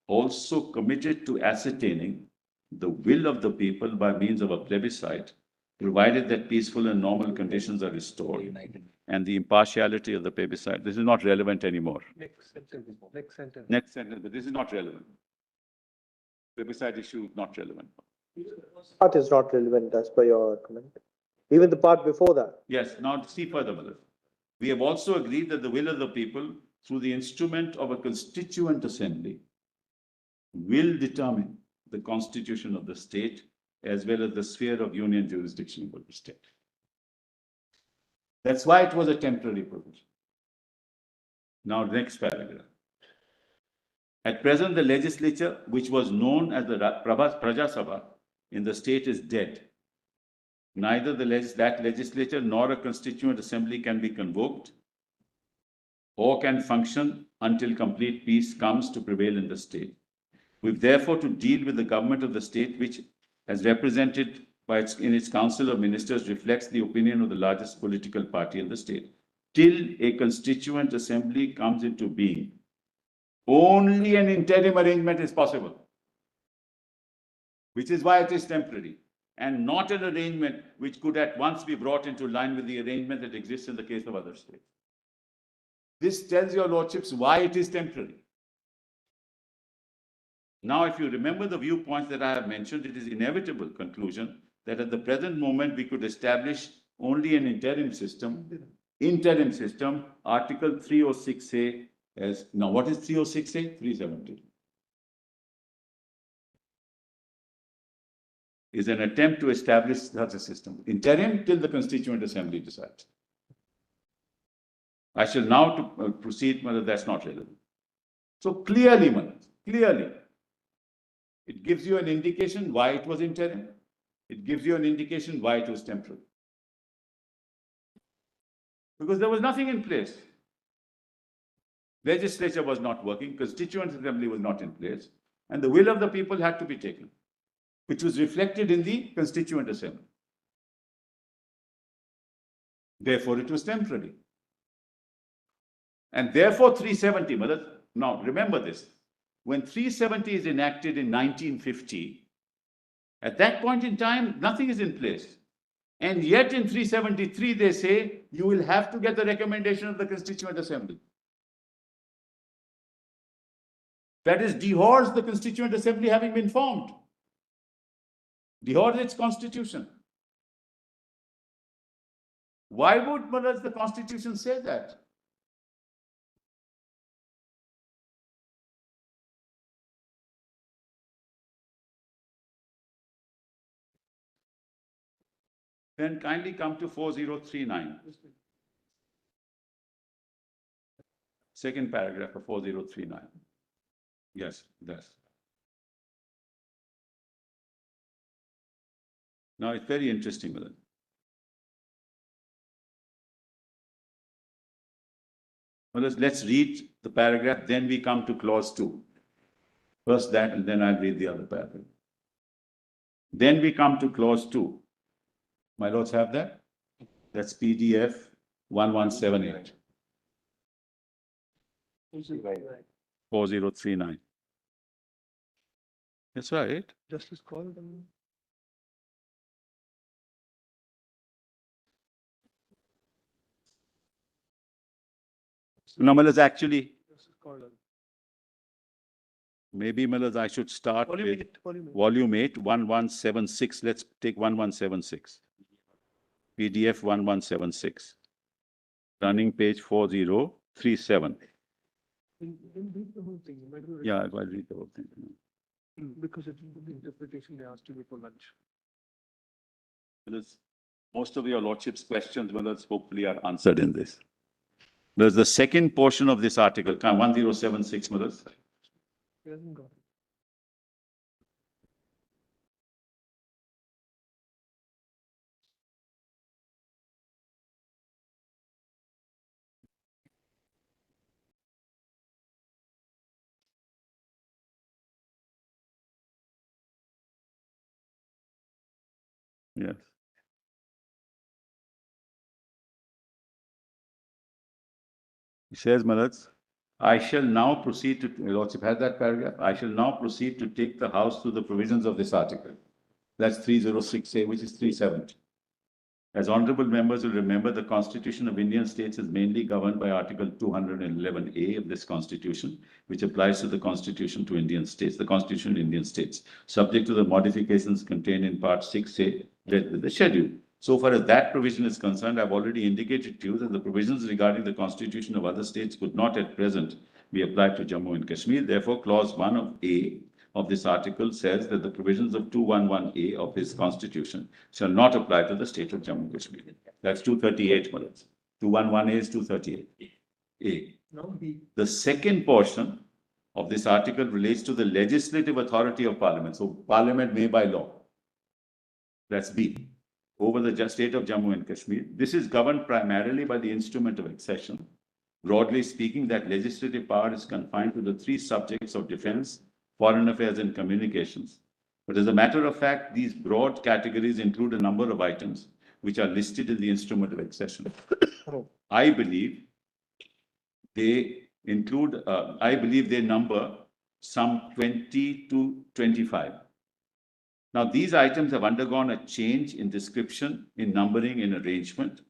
also committed to ascertaining the will of the people by means of a plebiscite, provided that peaceful and normal conditions are restored and the impartiality of the plebiscite. This is not relevant anymore. Next sentence, next sentence. Next sentence, but this is not relevant. Plebiscite issue is not relevant. Part is not relevant as per your comment. Even the part before that. Yes, now see further, Mother. We have also agreed that the will of the people, through the instrument of a constituent assembly, will determine the constitution of the state as well as the sphere of union jurisdiction of the state. That's why it was a temporary provision. Now, next paragraph. At present, the legislature, which was known as the Praja Sabha in the state, is dead. Neither that legislature nor a constituent assembly can be convoked or can function until complete peace comes to prevail in the state. We've therefore to deal with the government of the state, which, as represented by in its council of ministers, reflects the opinion of the largest political party in the state. Till a constituent assembly comes into being, only an interim arrangement is possible, which is why it is temporary, and not an arrangement which could at once be brought into line with the arrangement that exists in the case of other states. This tells your lordships why it is temporary. Now, if you remember the viewpoints that I have mentioned, it is inevitable conclusion that at the present moment we could establish only an interim system. Article 306A as, now what is 306A? 370. is an attempt to establish such a system. Interim till the Constituent Assembly decides. I shall now proceed, Madam, that's not relevant. So clearly, Madam, clearly, it gives you an indication why it was interim. It gives you an indication why it was temporary. Because there was nothing in place. Legislature was not working, Constituent Assembly was not in place, and the will of the people had to be taken, which was reflected in the Constituent Assembly. Therefore, it was temporary. And therefore, 370, now remember this, when 370 is enacted in 1950, at that point in time, nothing is in place. And yet in 373, they say, you will have to get the recommendation of the Constituent Assembly. That is, dehors the Constituent Assembly having been formed. Dehors its constitution. Why would the Constitution say that? Then kindly come to 4039. Second paragraph of 4039. Yes, that's. Now it's very interesting, Madam. Well, let's read the paragraph, then we come to clause 2. First that, and then I'll read the other paragraph. Then we come to clause 2. My lords have that? That's PDF 1178. 4039. That's right. Justice called them. No, Malas, actually, Justice called them. maybe, Malas, I should start Volume with 8, volume 8. volume 8, 1176. Let's take 1176. PDF 1176. Running page 4037. Then read the whole thing. You might read Yeah, I'll read the whole thing. because it's the interpretation they asked you before lunch. Malas, most of your lordship's questions, Malas, hopefully are answered in this. There's the second portion of this article, 1076, Malas. He hasn't got it. Yes. He says, Malas, I shall now proceed to, your lordship has that paragraph? I shall now proceed to take the House through the provisions of this article. That's 306A, which is 370. As honorable members will remember, the Constitution of Indian states is mainly governed by Article 211A of this Constitution, which applies to the Constitution to Indian states, the Constitution of Indian states, subject to the modifications contained in Part 6A, read with the schedule. So far as that provision is concerned, I've already indicated to you that the provisions regarding the Constitution of other states could not at present be applied to Jammu and Kashmir. Therefore, Clause 1 of A of this article says that the provisions of 211A of his Constitution shall not apply to the state of Jammu and Kashmir. That's 238, Malas. 211A is 238A. Now B. The second portion of this article relates to the legislative authority of Parliament. So Parliament may by law. That's B. Over the state of Jammu and Kashmir. This is governed primarily by the instrument of accession. Broadly speaking, that legislative power is confined to the three subjects of defense, foreign affairs, and communications. But as a matter of fact, these broad categories include a number of items which are listed in the instrument of accession. I believe they include, I believe they number some 20 to 25. Now, these items have undergone a change in description, in numbering, in arrangement,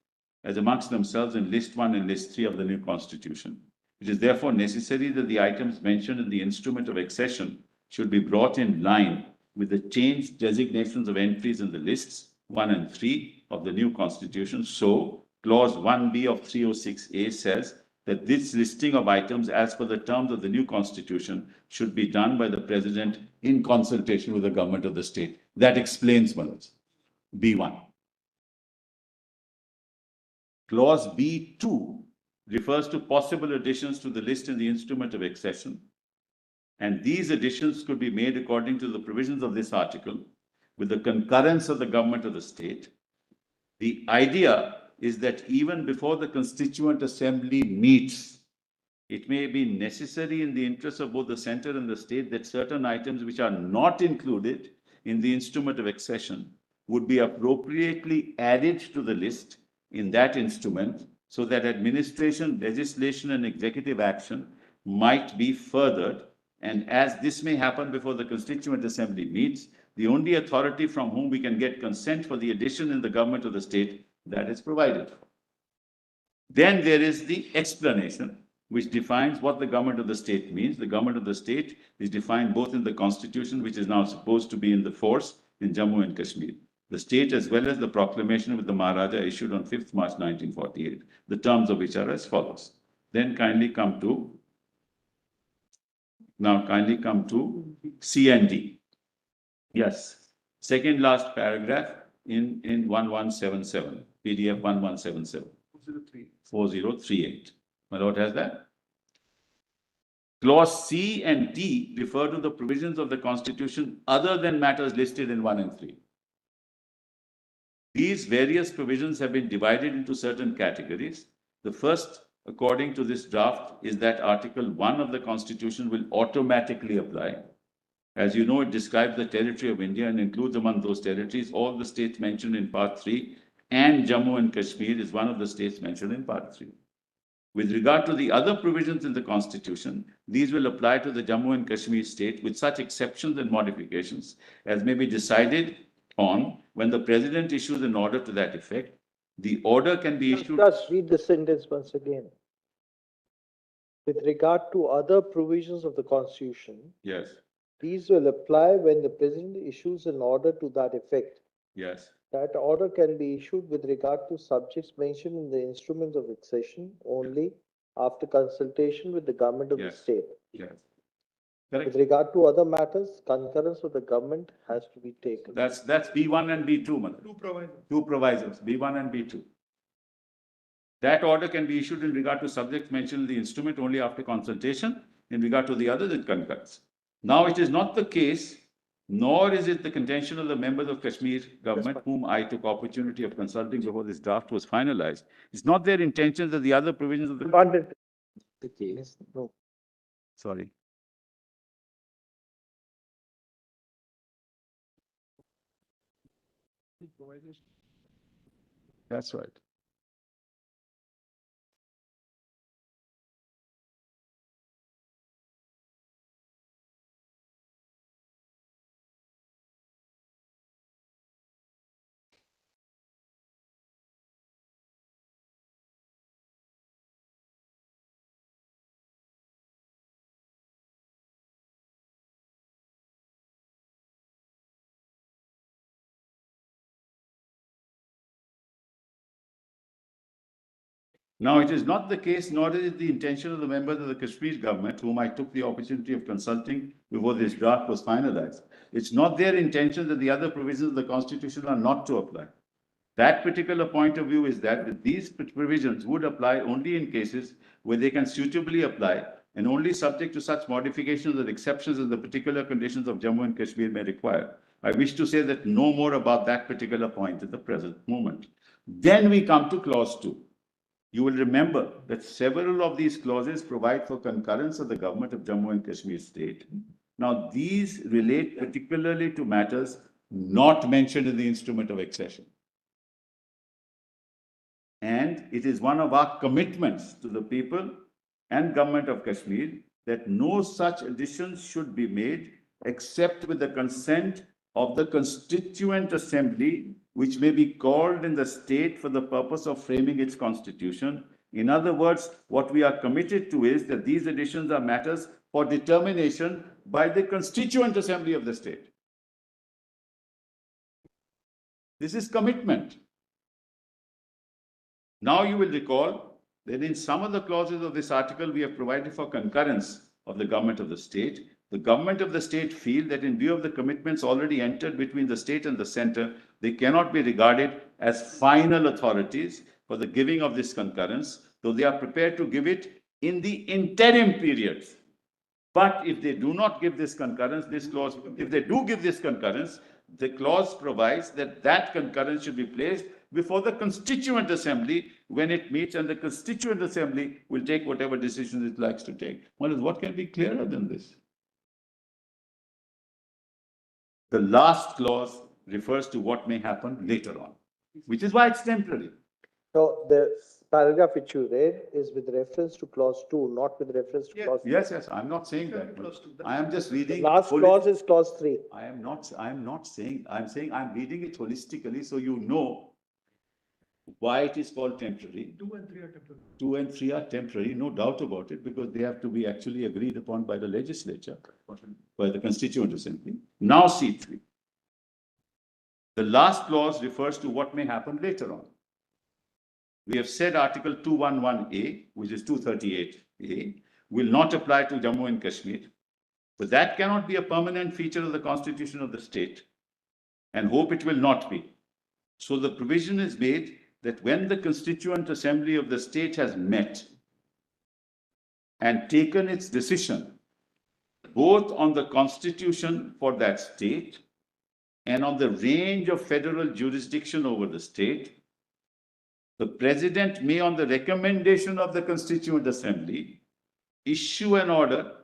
as amongst themselves in List 1 and List 3 of the new Constitution. It is therefore necessary that the items mentioned in the instrument of accession should be brought in line with the changed designations of entries in the lists 1 and 3 of the new Constitution. So, Clause 1B of 306A says that this listing of items as per the terms of the new Constitution should be done by the President in consultation with the government of the state. that explains, Manoj. B1. Clause B2 refers to possible additions to the list in the instrument of accession. And these additions could be made according to the provisions of this article with the concurrence of the government of the state. The idea is that even before the Constituent Assembly meets, it may be necessary in the interest of both the center and the state that certain items which are not included in the instrument of accession would be appropriately added to the list in that instrument so that administration, legislation, and executive action might be furthered. And as this may happen before the Constituent Assembly meets, the only authority from whom we can get consent for the addition in the government of the state that is provided. Then there is the explanation, which defines what the government of the state means. The government of the state is defined both in the constitution, which is now supposed to be in the force in Jammu and Kashmir, the state as well as the proclamation with the Maharaja issued on 5th March 1948, the terms of which are as follows. Then kindly come to C and D. Yes, second last paragraph in 1177, PDF 1177. 4038. My lord has that. Clause C and D refer to the provisions of the Constitution other than matters listed in 1 and 3. These various provisions have been divided into certain categories. The first, according to this draft, is that Article 1 of the Constitution will automatically apply. As you know, it describes the territory of India and includes among those territories all the states mentioned in Part 3, and Jammu and Kashmir is one of the states mentioned in Part 3. With regard to the other provisions in the Constitution, these will apply to the Jammu and Kashmir state with such exceptions and modifications as may be decided on when the President issues an order to that effect. The order can be issued... Just read the sentence once again. With regard to other provisions of the Constitution, Yes, these will apply when the President issues an order to that effect. yes, That order can be issued with regard to subjects mentioned in the instruments of accession only after consultation with the government of the Yes. state. yes. With Correct. regard to other matters, concurrence of the government has to be taken. That's B1 and B2, Madam. Two provisos, B1 and B2. That order can be issued in regard to subjects mentioned in the instrument only after consultation. In regard to the others, it concurs. Now, it is not the case, nor is it the contention of the members of Kashmir government, whom I took opportunity of consulting before this draft was finalized. It's not their intention that the other provisions of The case, no. Sorry. That's right. Now, it is not the case, nor is it the intention of the members of the Kashmir government, whom I took the opportunity of consulting before this draft was finalized. It's not their intention that the other provisions of the Constitution are not to apply. That particular point of view is that these provisions would apply only in cases where they can suitably apply and only subject to such modifications or exceptions as the particular conditions of Jammu and Kashmir may require. I wish to say that no more about that particular point at the present moment. Then we come to clause 2. You will remember that several of these clauses provide for concurrence of the government of Jammu and Kashmir state. Now, these relate particularly to matters not mentioned in the instrument of accession. And it is one of our commitments to the people and government of Kashmir that no such additions should be made except with the consent of the Constituent Assembly, which may be called in the state for the purpose of framing its constitution. In other words, what we are committed to is that these additions are matters for determination by the Constituent Assembly of the state. This is commitment. Now you will recall that in some of the clauses of this article, we have provided for concurrence of the government of the state. the government of the state feel that in view of the commitments already entered between the state and the center, they cannot be regarded as final authorities for the giving of this concurrence, though they are prepared to give it in the interim periods. But if they do not give this concurrence, this clause, if they do give this concurrence, the clause provides that that concurrence should be placed before the Constituent Assembly when it meets, and the Constituent Assembly will take whatever decisions it likes to take. What can be clearer than this? The last clause refers to what may happen later on, which is why it's temporary. So the paragraph which you read is with reference to clause 2, not with reference to clause 3. Yes, I'm not saying that. I am just reading. The last clause is clause 3. I'm saying, I'm reading it holistically so you know why it is called temporary. 2 and 3 are temporary. 2 and 3 are temporary, no doubt about it, because they have to be actually agreed upon by the legislature, by the Constituent Assembly. Now C3. The last clause refers to what may happen later on. We have said Article 211A, which is 238A, will not apply to Jammu and Kashmir, but that cannot be a permanent feature of the Constitution of the state, and hope it will not be. So the provision is made that when the Constituent Assembly of the state has met and taken its decision, both on the Constitution for that state and on the range of federal jurisdiction over the state, the President may, on the recommendation of the Constituent Assembly, issue an order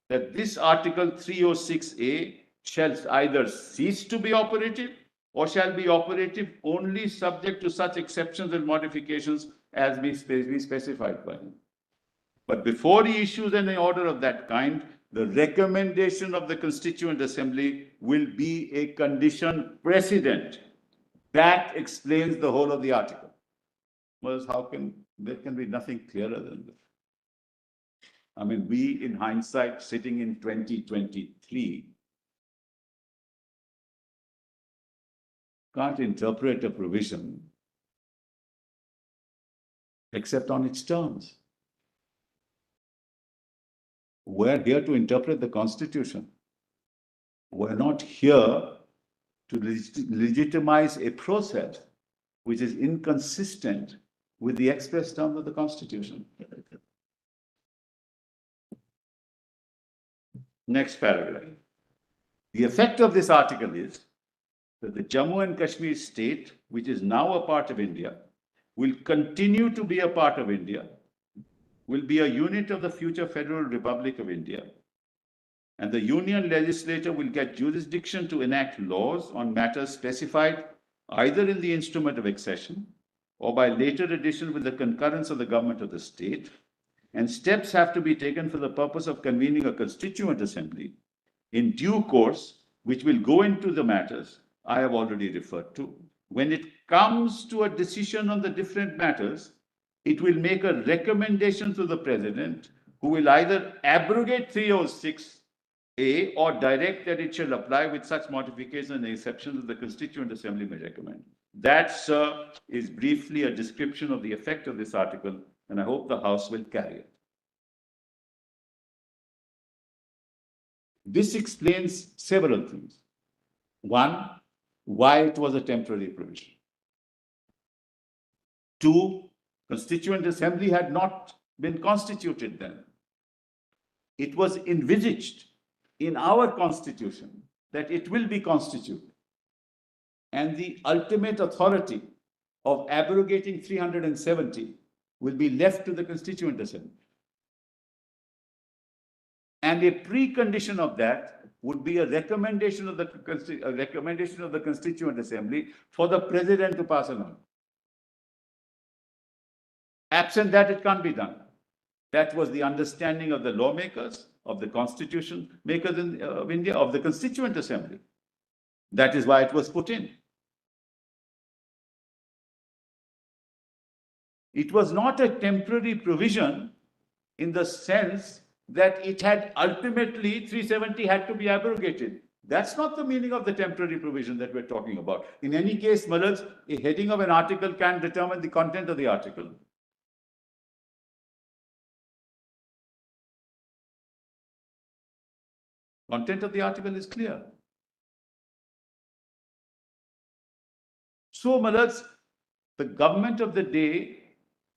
that this Article 306A shall either cease to be operative or shall be operative only subject to such exceptions and modifications as may be specified by him. But before he issues any order of that kind, the recommendation of the Constituent Assembly will be a condition precedent. That explains the whole of the article. Well, there can be nothing clearer than this. I mean, we in hindsight, sitting in 2023, can't interpret a provision except on its terms. We're here to interpret the Constitution. We're not here to legitimize a process which is inconsistent with the express terms of the Constitution. Next paragraph. The effect of this article is that the Jammu and Kashmir state, which is now a part of India, will continue to be a part of India, will be a unit of the future Federal Republic of India, and the Union legislature will get jurisdiction to enact laws on matters specified either in the instrument of accession or by later addition with the concurrence of the government of the state, and steps have to be taken for the purpose of convening a Constituent Assembly in due course, which will go into the matters I have already referred to. When it comes to a decision on the different matters, it will make a recommendation to the President, who will either abrogate 306A or direct that it shall apply with such modifications and exceptions that the Constituent Assembly may recommend. That, sir, is briefly a description of the effect of this article, and I hope the House will carry it. This explains several things. One, why it was a temporary provision. Two, Constituent Assembly had not been constituted then. It was envisaged in our Constitution that it will be constituted. And the ultimate authority of abrogating 370 will be left to the Constituent Assembly. And a precondition of that would be a recommendation of the Constituent Assembly for the President to pass an order. Absent that, it can't be done. That was the understanding of the lawmakers, of the constitution makers of India, of the Constituent Assembly. That is why it was put in. It was not a temporary provision in the sense that it had ultimately 370 had to be abrogated. That's not the meaning of the temporary provision that we're talking about. In any case, Malaj, a heading of an article can determine the content of the article. Content of the article is clear. So, my lords, the government of the day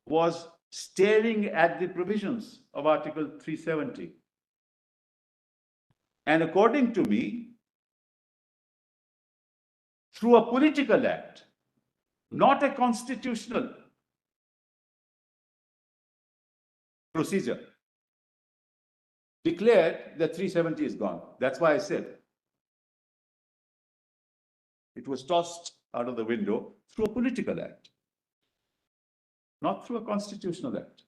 was staring at the provisions of Article 370. And according to me, through a political act, not a constitutional procedure, declared that 370 is gone. That's why I said it was tossed out of the window through a political act, not through a constitutional act.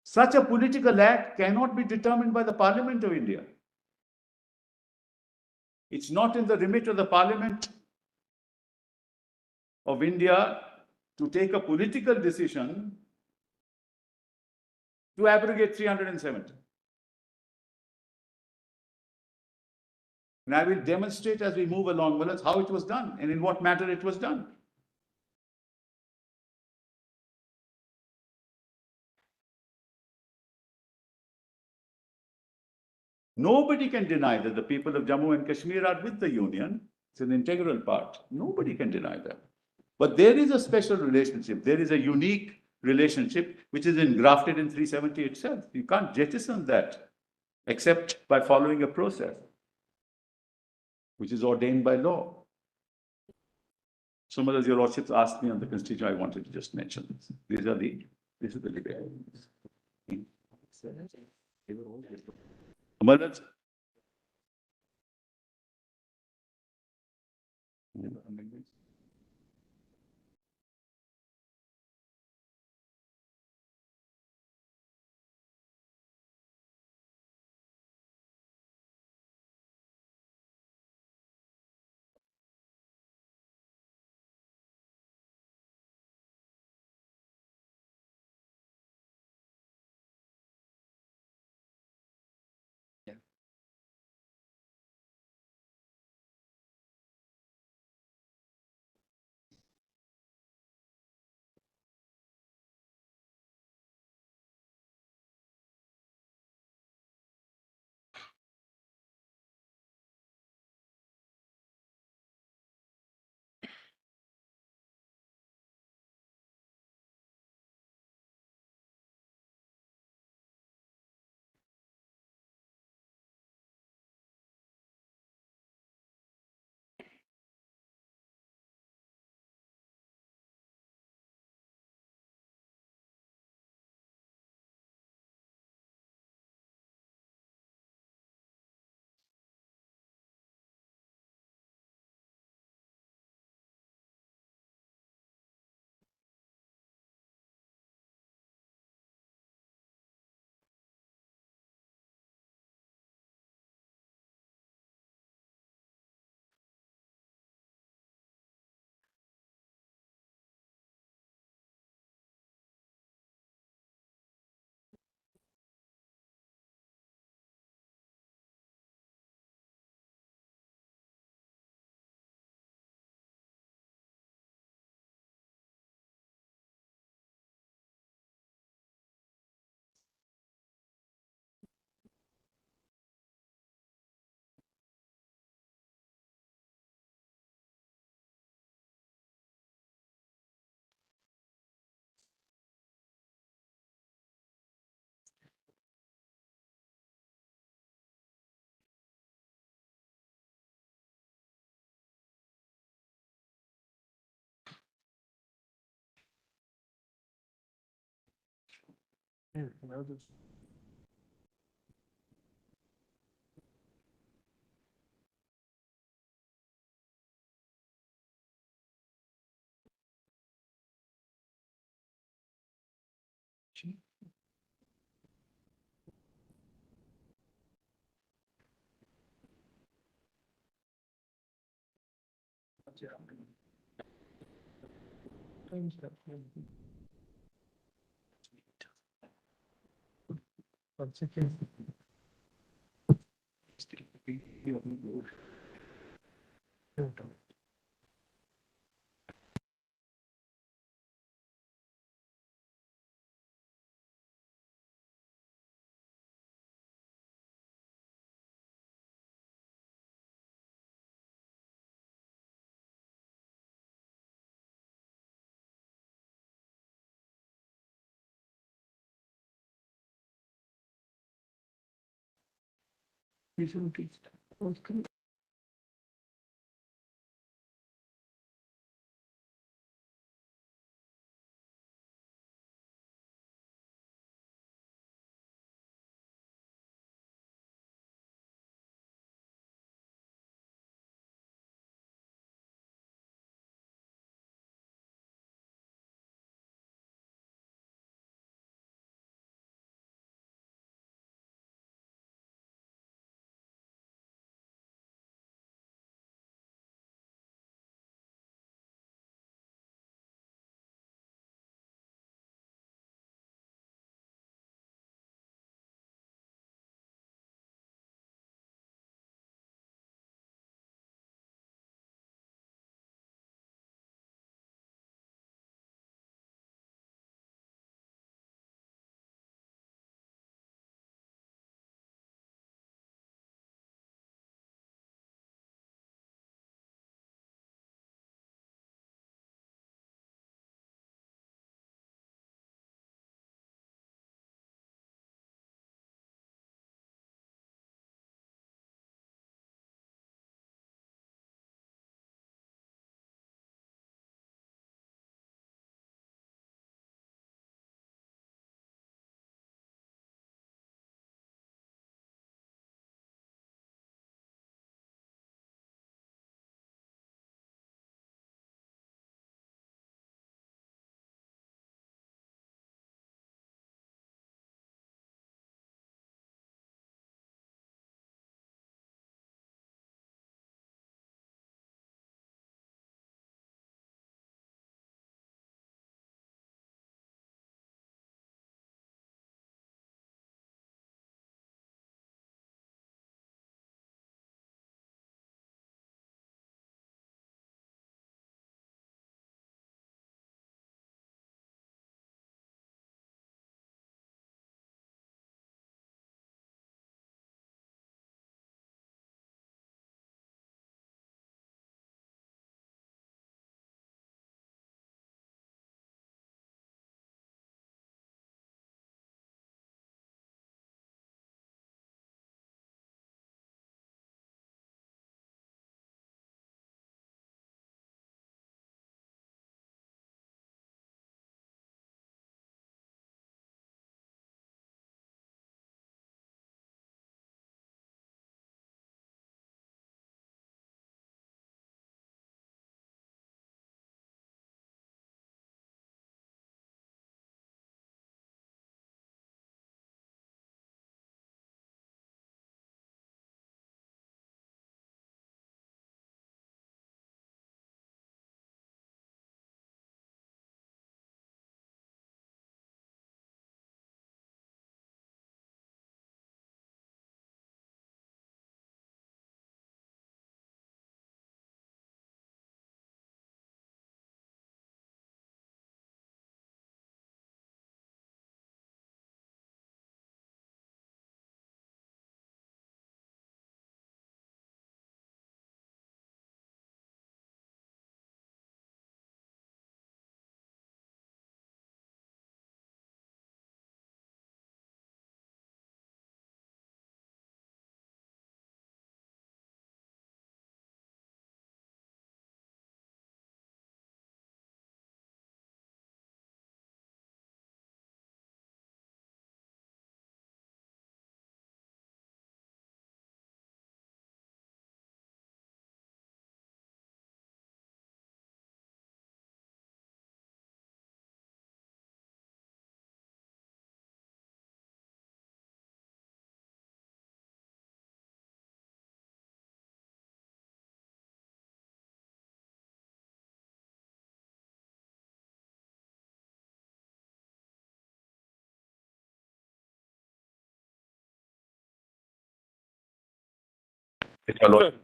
Such a political act cannot be determined by the Parliament of India. It's not in the remit of the Parliament of India to take a political decision to abrogate 370. And I will demonstrate as we move along, Mullahs, how it was done and in what manner it was done. Nobody can deny that the people of Jammu and Kashmir are with the Union. It's an integral part. Nobody can deny that. But there is a special relationship. There is a unique relationship which is engrafted in 370 itself. You can't jettison that except by following a process which is ordained by law. So, as your lordships asked me on the constitution, I wanted to just mention this. This is the debate. Amarat?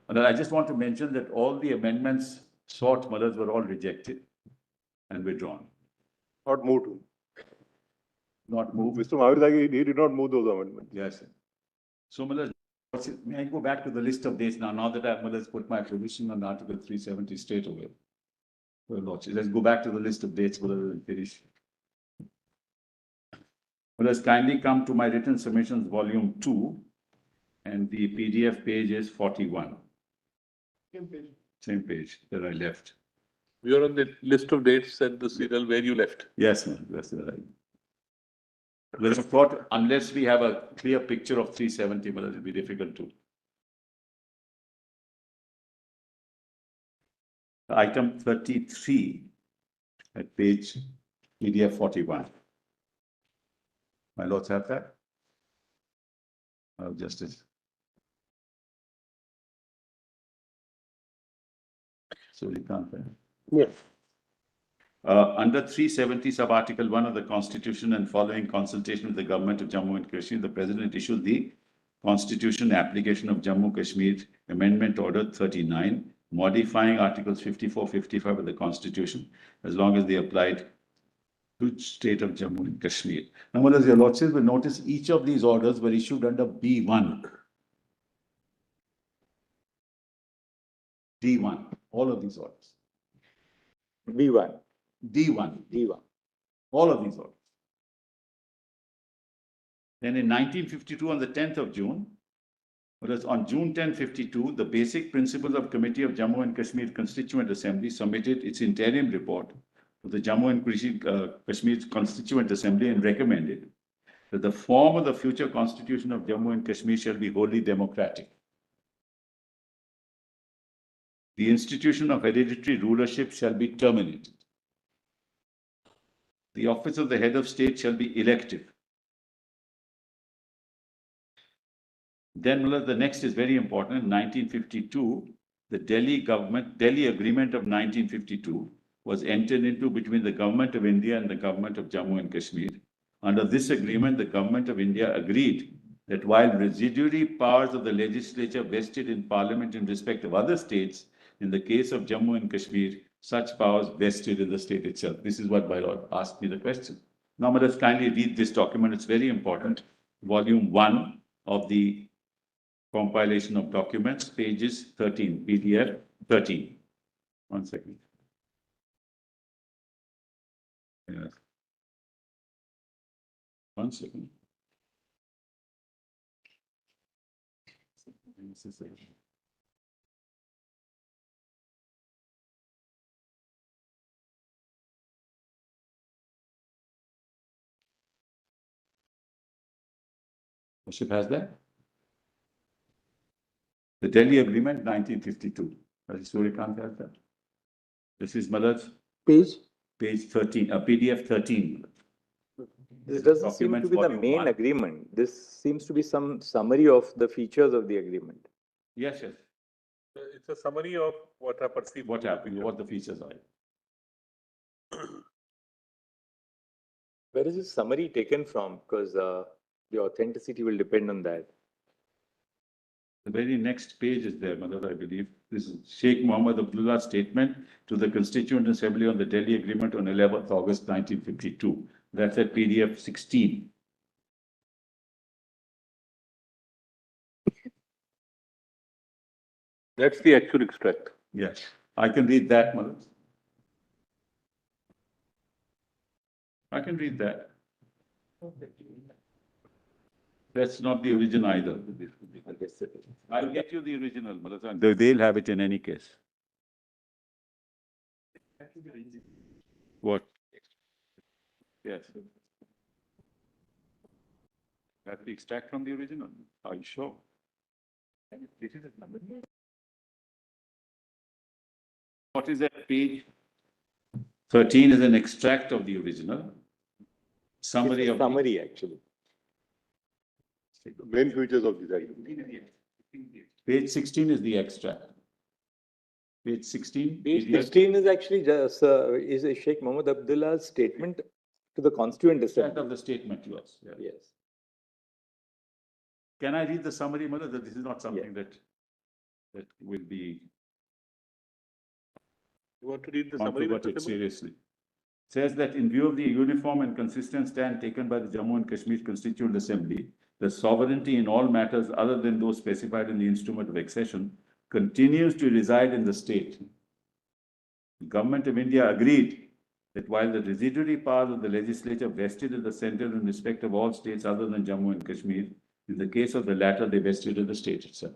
And I just want to mention that all the amendments sought, Malas, were all rejected and withdrawn, Not moved. not moved. Mr. Mahavir Zagi, he did not move those amendments. Yes. So, Malas, may I go back to the list of dates now that I've, Malas, put my position on Article 370 straight away? Well, Lordship, let's go back to the list of dates, Malas, and finish. Malas, kindly come to my written submissions, volume 2, And the PDF page is 41. Same page that I left. You are on the list of dates and the serial where you left. Yes, ma'am, that's right. There's a thought, unless we have a clear picture of 370, but it'll be difficult to. Item 33 at page PDF 41. My lords have that? Justice. So we can't. Yes. Under 370 sub-article 1 of the Constitution and following consultation with the government of Jammu and Kashmir, the President issued the Constitution application of Jammu Kashmir Amendment Order 39, modifying Articles 54, 55 of the Constitution, as long as they applied to state of Jammu and Kashmir. Now, as your lordships will notice, each of these orders were issued under B1. D1, all of these orders. B1. D1. D1. All of these orders. Then in 1952, on the 10th of June, whereas on June 10, 52, the Basic Principles of Committee of Jammu and Kashmir Constituent Assembly submitted its interim report to the Jammu and Kashmir Constituent Assembly and recommended that the form of the future constitution of Jammu and Kashmir shall be wholly democratic. The institution of hereditary rulership shall be terminated. The office of the head of state shall be elective. Then the next is very important. In 1952, the Delhi Agreement of 1952 was entered into between the Government of India and the Government of Jammu and Kashmir. Under this agreement, the Government of India agreed that while residuary powers of the legislature vested in Parliament in respect of other states, in the case of Jammu and Kashmir, such powers vested in the state itself. This is what my lord asked me the question. Now, let us kindly read this document. It's very important. Volume 1 of the compilation of documents, pages 13, PDF 13. 1 second. Yes. 1 second. Worship has that? The Delhi Agreement, 1952. Surikant has that. This is Malad's page 13, PDF 13. This doesn't seem to be the main agreement. This seems to be some summary of the features of the agreement. Yes, yes. It's a summary of what are perceived. What happened, what the features are. Where is this summary taken from? Because the authenticity will depend on that. The very next page is there, Madhur, I believe. This is Sheikh Mohammed Abdullah's statement to the Constituent Assembly on the Delhi Agreement on 11th August 1952. That's at PDF 16. That's the actual extract. Yes, I can read that, Madhur. I can read that. That's not the original either. I'll get you the original, Madhur. They'll have it in any case. What? Yes. That's the extract from the original. Are you sure? What is that page? 13 is an extract of the original. Summary of summary, actually. Main features of this agreement. Page 16 is the extract. Page 16. Page 16 is actually just is a Sheikh Mohammed Abdullah's statement to the Constituent Assembly. Of the statement, yours. Yeah. Yes. Can I read the summary, Madhur? That this is not something that will be. You want to read the summary? Seriously. Says that in view of the uniform and consistent stand taken by the Jammu and Kashmir Constituent Assembly, the sovereignty in all matters other than those specified in the instrument of accession continues to reside in the state. The Government of India agreed that while the residuary powers of the legislature vested in the center in respect of all states other than Jammu and Kashmir, In the case of the latter, they vested in the state itself.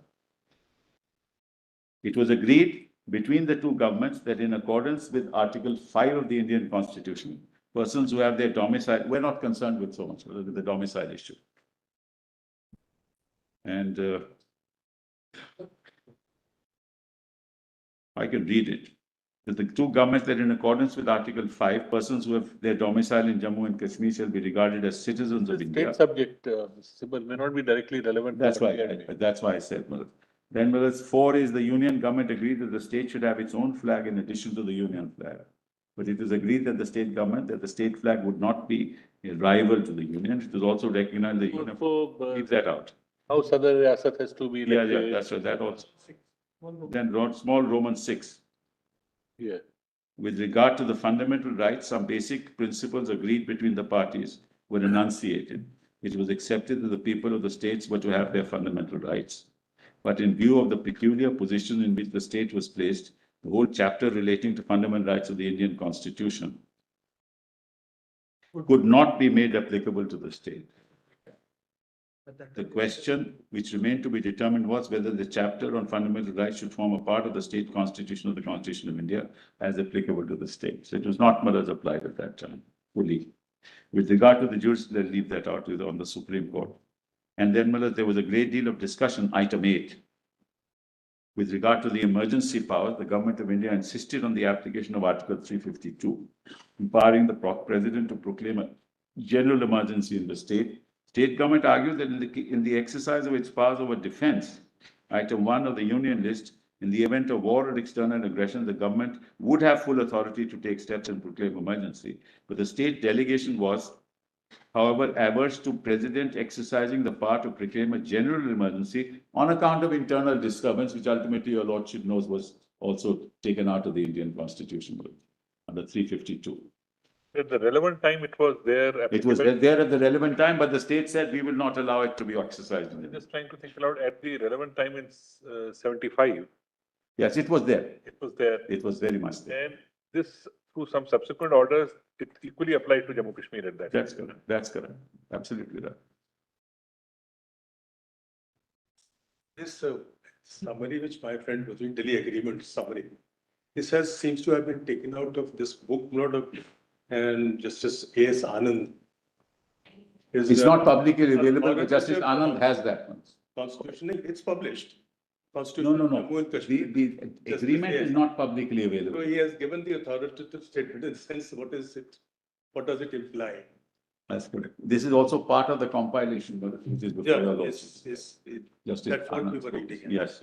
It was agreed between the two governments that in accordance with Article 5 of the Indian Constitution, persons who have their domicile, we're not concerned with so much with the domicile issue. And I can read it. That the two governments that in accordance with Article 5, persons who have their domicile in Jammu and Kashmir shall be regarded as citizens of India. State subject, Sybil, may not be directly relevant. That's to what why, we are doing. that's why I said, Malad. Then, Malad, 4 is the union government agreed that the state should have its own flag in addition to the union flag. But it was agreed that the state government, that the state flag would not be a rival to the union. It was also recognized the union. Leave that out. How Sadr Riyasat has to be Yeah, like. yeah, that's right, that also. Then small Roman 6. Yeah. With regard to the fundamental rights, some basic principles agreed between the parties were enunciated. It was accepted that the people of the states were to have their fundamental rights. But in view of the peculiar position in which the state was placed, the whole chapter relating to fundamental rights of the Indian Constitution could not be made applicable to the state. The question which remained to be determined was whether the chapter on fundamental rights should form a part of the state constitution of the Constitution of India as applicable to the state. So it was not much applied at that time, fully. With regard to the jurisdiction, they'll leave that out on the Supreme Court. And then, there was a great deal of discussion, item 8. With regard to the emergency powers, the Government of India insisted on the application of Article 352, empowering the President to proclaim a general emergency in the state. State government argued that in the exercise of its powers over defense, item 1 of the union list, in the event of war or external aggression, the government would have full authority to take steps and proclaim emergency. But the state delegation was, however, averse to President exercising the power to proclaim a general emergency on account of internal disturbance, which ultimately your lordship knows was also taken out of the Indian Constitution under 352. At the relevant time, it was there. It was there at the relevant time, but the state said we will not allow it to be exercised. I'm just trying to think aloud. At the relevant time in 75. Yes, it was there. It was there. It was very much there. And this, through some subsequent orders, it equally applied to Jammu Kashmir at that. That's correct. That's correct. Absolutely right. This summary which my friend was doing, Delhi Agreement summary, this seems to have been taken out of this book, and Justice A.S. Anand. It's not publicly available, but Justice Anand has that one. Constitution, it's published. Constitution No. Jammu and Kashmir. The agreement is not publicly available. So he has given the authoritative statement in the sense, what is it? What does it imply? That's correct. This is also part of the compilation, but it is before your lordship. Yes. Justice That's what we Anand were spoke. reading. Yes.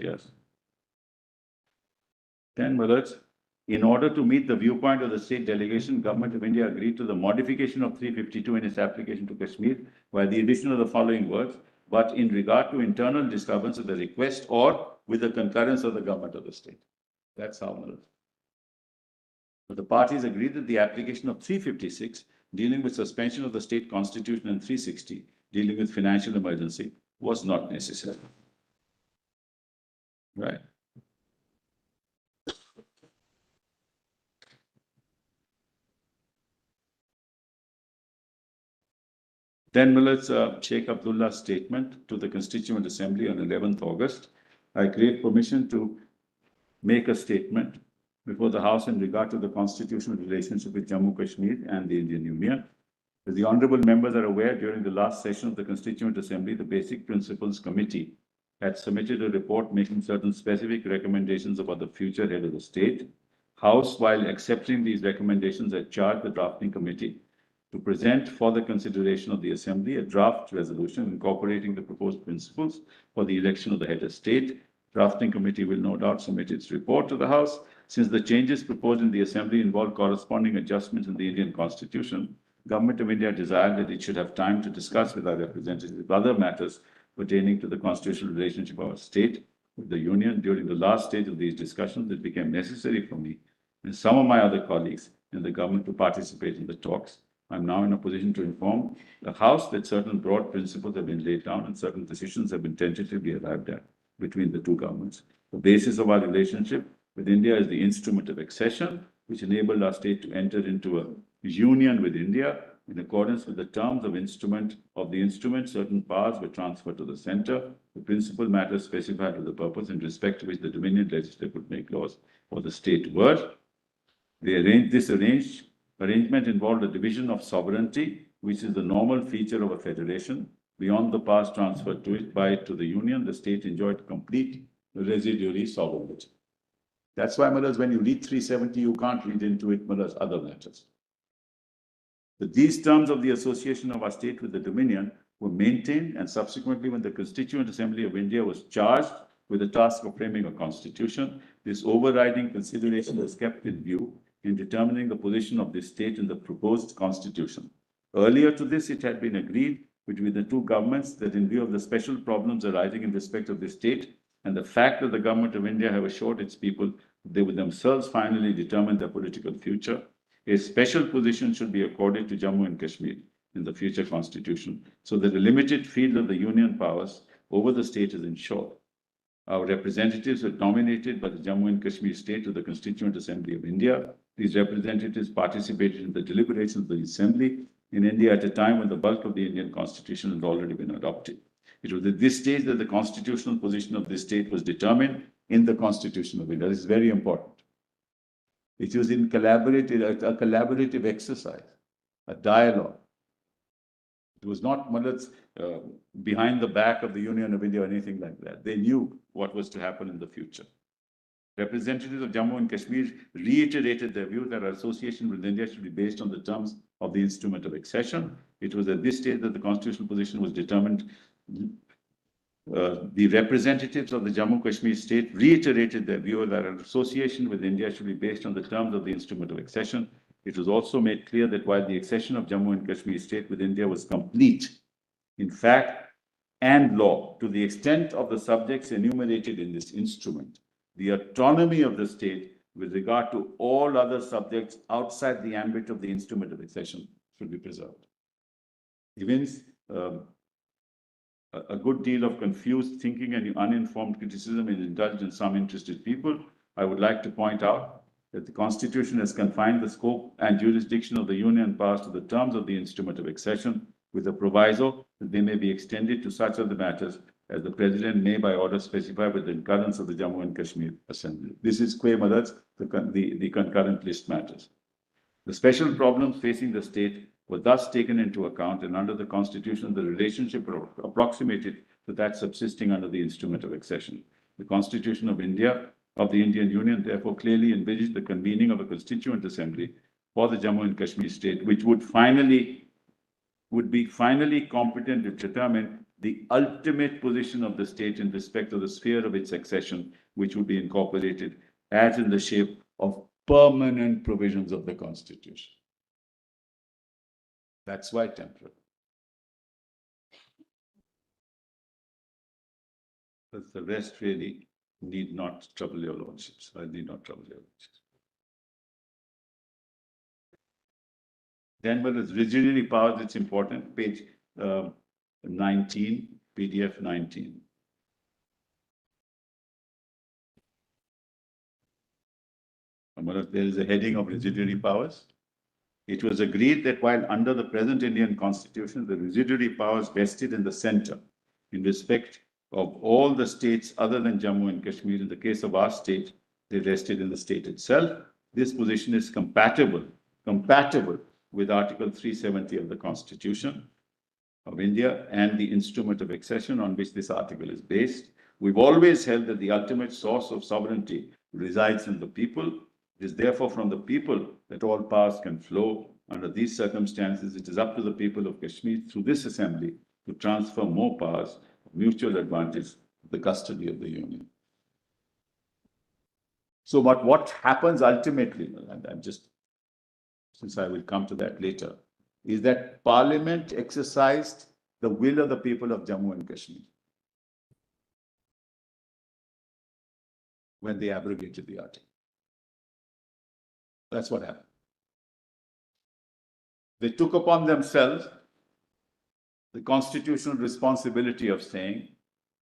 Then, brothers, in order to meet the viewpoint of the state delegation, Government of India agreed to the modification of 352 in its application to Kashmir by the addition of the following words, but in regard to internal disturbance of the request or with the concurrence of the government of the state. That's how, brothers. But the parties agreed that the application of 356, dealing with suspension of the state constitution, and 360, dealing with financial emergency, was not necessary. Right. Then Millet's Sheikh Abdullah's statement to the Constituent Assembly on 11th August. I crave permission to make a statement before the House in regard to the constitutional relationship with Jammu Kashmir and the Indian Union. As the honorable members are aware, during the last session of the Constituent Assembly, the Basic Principles Committee had submitted a report making certain specific recommendations about the future head of the state. House, while accepting these recommendations, had charged the drafting committee to present for the consideration of the Assembly a draft resolution incorporating the proposed principles for the election of the head of state. Drafting committee will no doubt submit its report to the House. Since the changes proposed in the Assembly involve corresponding adjustments in the Indian Constitution, Government of India desired that it should have time to discuss with our representatives other matters pertaining to the constitutional relationship of our state with the Union. During the last stage of these discussions, it became necessary for me and some of my other colleagues in the government to participate in the talks. I'm now in a position to inform the House that certain broad principles have been laid down and certain decisions have been tentatively arrived at between the two governments. The basis of our relationship with India is the instrument of accession, which enabled our state to enter into a union with India In accordance with the terms of the instrument, certain powers were transferred to the center. The principal matters specified to the purpose in respect to which the Dominion legislature could make laws for the state were. This arrangement involved a division of sovereignty, which is the normal feature of a federation. Beyond the powers transferred to the union, the state enjoyed complete residuary sovereignty. That's why, Maharaj, when you read 370, you can't read into it, Maharaj, other matters. These terms of the association of our state with the Dominion were maintained, and subsequently, when the Constituent Assembly of India was charged with the task of framing a constitution, this overriding consideration was kept in view in determining the position of this state in the proposed constitution. Earlier to this, it had been agreed between the two governments that in view of the special problems arising in respect of the state and the fact that the government of India have assured its people that they would themselves finally determine their political future, a special position should be accorded to Jammu and Kashmir in the future constitution, so that the limited field of the union powers over the state is ensured. Our representatives were nominated by the Jammu and Kashmir state to the Constituent Assembly of India. These representatives participated in the deliberations of the Assembly in India at a time when the bulk of the Indian constitution had already been adopted. It was at this stage that the constitutional position of this state was determined in the Constitution of India. This is very important. It was in a collaborative exercise, a dialogue. It was not behind the back of the Union of India or anything like that. They knew what was to happen in the future. Representatives of Jammu and Kashmir reiterated their view that our association with India should be based on the terms of the instrument of accession. It was at this stage that the constitutional position was determined. The representatives of the Jammu Kashmir state reiterated their view that an association with India should be based on the terms of the instrument of accession. It was also made clear that while the accession of Jammu and Kashmir state with India was complete, in fact and law, to the extent of the subjects enumerated in this instrument, the autonomy of the state with regard to all other subjects outside the ambit of the instrument of accession should be preserved. Events a good deal of confused thinking and uninformed criticism is indulged in some interested people. I would like to point out that the Constitution has confined the scope and jurisdiction of the Union powers to the terms of the instrument of accession, with a proviso that they may be extended to such other matters as the President may by order specify with the concurrence of the Jammu and Kashmir Assembly. This is the concurrent list matters. The special problems facing the state were thus taken into account, and under the Constitution, the relationship approximated to that subsisting under the instrument of accession. The Constitution of India, of the Indian Union, therefore clearly envisaged the convening of a Constituent Assembly for the Jammu and Kashmir state, which would be finally competent to determine the ultimate position of the state in respect of the sphere of its accession, which would be incorporated as in the shape of permanent provisions of the Constitution. That's why temporal. But the rest really need not trouble your lordships. I need not trouble your lordships. Then, but it's rigidity powers, it's important. Page 19, PDF 19. There is a heading of residuary powers. It was agreed that while under the present Indian Constitution, the residuary powers vested in the center in respect of all the states other than Jammu and Kashmir, in the case of our state, they vested in the state itself. This position is compatible with Article 370 of the Constitution of India and the instrument of accession on which this article is based. We've always held that the ultimate source of sovereignty resides in the people. It is therefore from the people that all powers can flow. Under these circumstances, it is up to the people of Kashmir through this assembly to transfer more powers of mutual advantage to the custody of the Union. So what happens ultimately, and since I will come to that later, is that Parliament exercised the will of the people of Jammu and Kashmir when they abrogated the article. That's what happened. They took upon themselves the constitutional responsibility of saying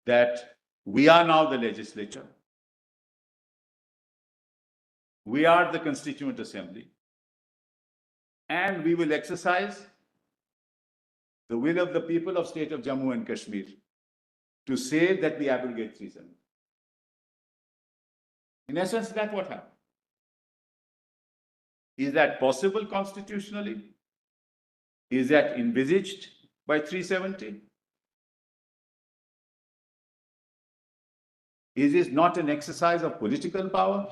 that we are now the legislature. We are the Constituent Assembly. And we will exercise the will of the people of state of Jammu and Kashmir to say that we abrogate 370. In essence, that's what happened. Is that possible constitutionally? Is that envisaged by 370? Is this not an exercise of political power?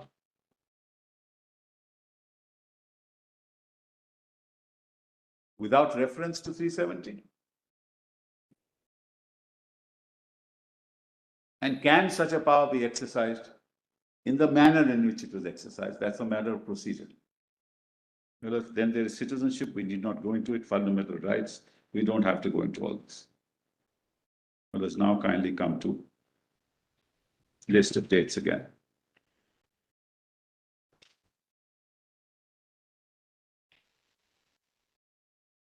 Without reference to 370? And can such a power be exercised in the manner in which it was exercised? That's a matter of procedure. Well, then there is citizenship. We need not go into it. Fundamental rights. We don't have to go into all this. Well, let's now kindly come to list of dates again.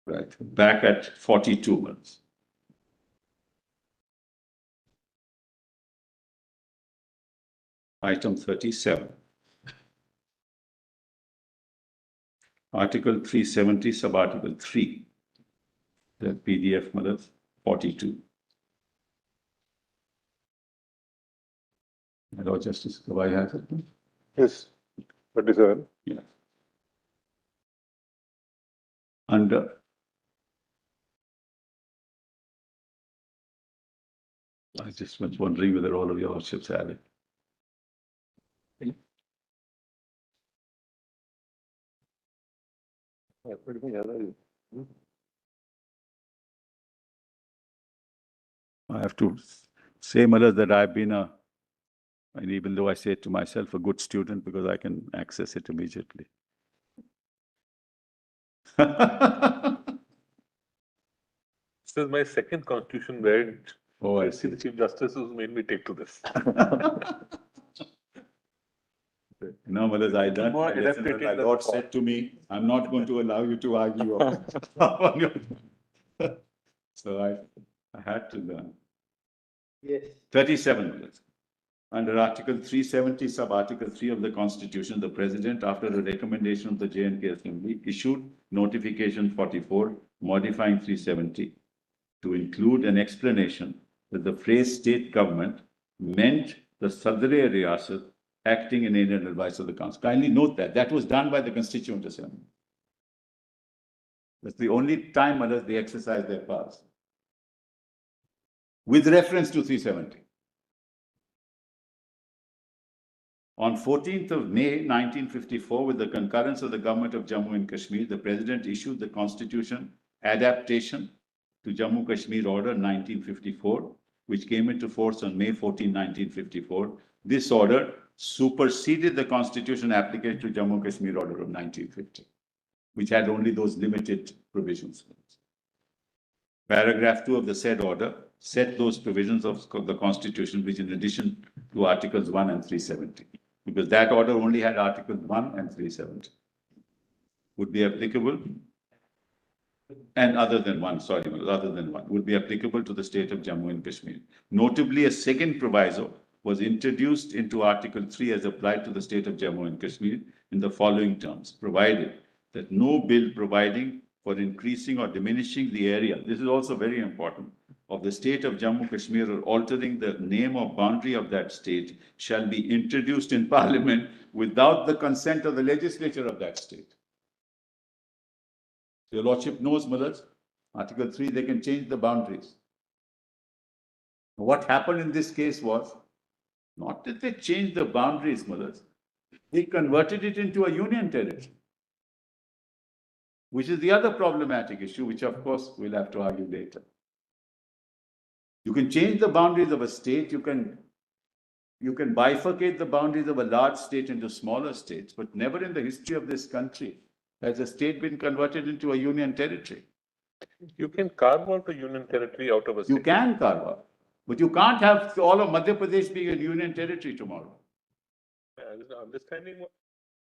Right, back at 42 months. Item 37. Article 370, sub-article 3. The PDF, Madam, 42. My Lord Justice, do I have it? Yes, 37. Yeah. Under I just was wondering whether all of your lordships have it. I have to say, Mother, that I've been and even though I say it to myself, a good student because I can access it immediately. This is my second constitution where Oh, I the Chief Justice who's made me take to this. No, Mother, I done. More My lesson, adapted my than Lord before. said to me, I'm not going to allow you to argue. on your-" So I had to learn. Yes. 37 minutes. Under Article 370, sub-Article 3 of the Constitution, the President, after a recommendation of the J&K Assembly, issued Notification 44, modifying 370, to include an explanation that the phrase state government meant the Sadr-e Riyasat acting in aid and advice of the Council. Kindly note that. That was done by the Constituent Assembly. That's the only time others they exercise their powers. With reference to 370. On 14th of May, 1954, with the concurrence of the government of Jammu and Kashmir, the President issued the Constitution Adaptation to Jammu Kashmir Order 1954, which came into force on May 14, 1954. This order superseded the Constitution application to Jammu Kashmir Order of 1950, which had only those limited provisions. Paragraph 2 of the said order set those provisions of the Constitution, which in addition to Articles 1 and 370. Because that order only had Articles 1 and 370. Would be applicable, and other than one, would be applicable to the state of Jammu and Kashmir. Notably, a second proviso was introduced into Article 3 as applied to the state of Jammu and Kashmir in the following terms, provided that no bill providing for increasing or diminishing the area, this is also very important, of the state of Jammu Kashmir or altering the name or boundary of that state shall be introduced in Parliament without the consent of the legislature of that state. Your Lordship knows, Mothers, Article 3, they can change the boundaries. What happened in this case was, not that they changed the boundaries, Mothers, they converted it into a union territory, which is the other problematic issue, which of course we'll have to argue later. You can change the boundaries of a state, you can bifurcate the boundaries of a large state into smaller states, but never in the history of this country has a state been converted into a union territory. You can carve out a union territory out of a state. You can carve out, but you can't have all of Madhya Pradesh being a union territory tomorrow. Understanding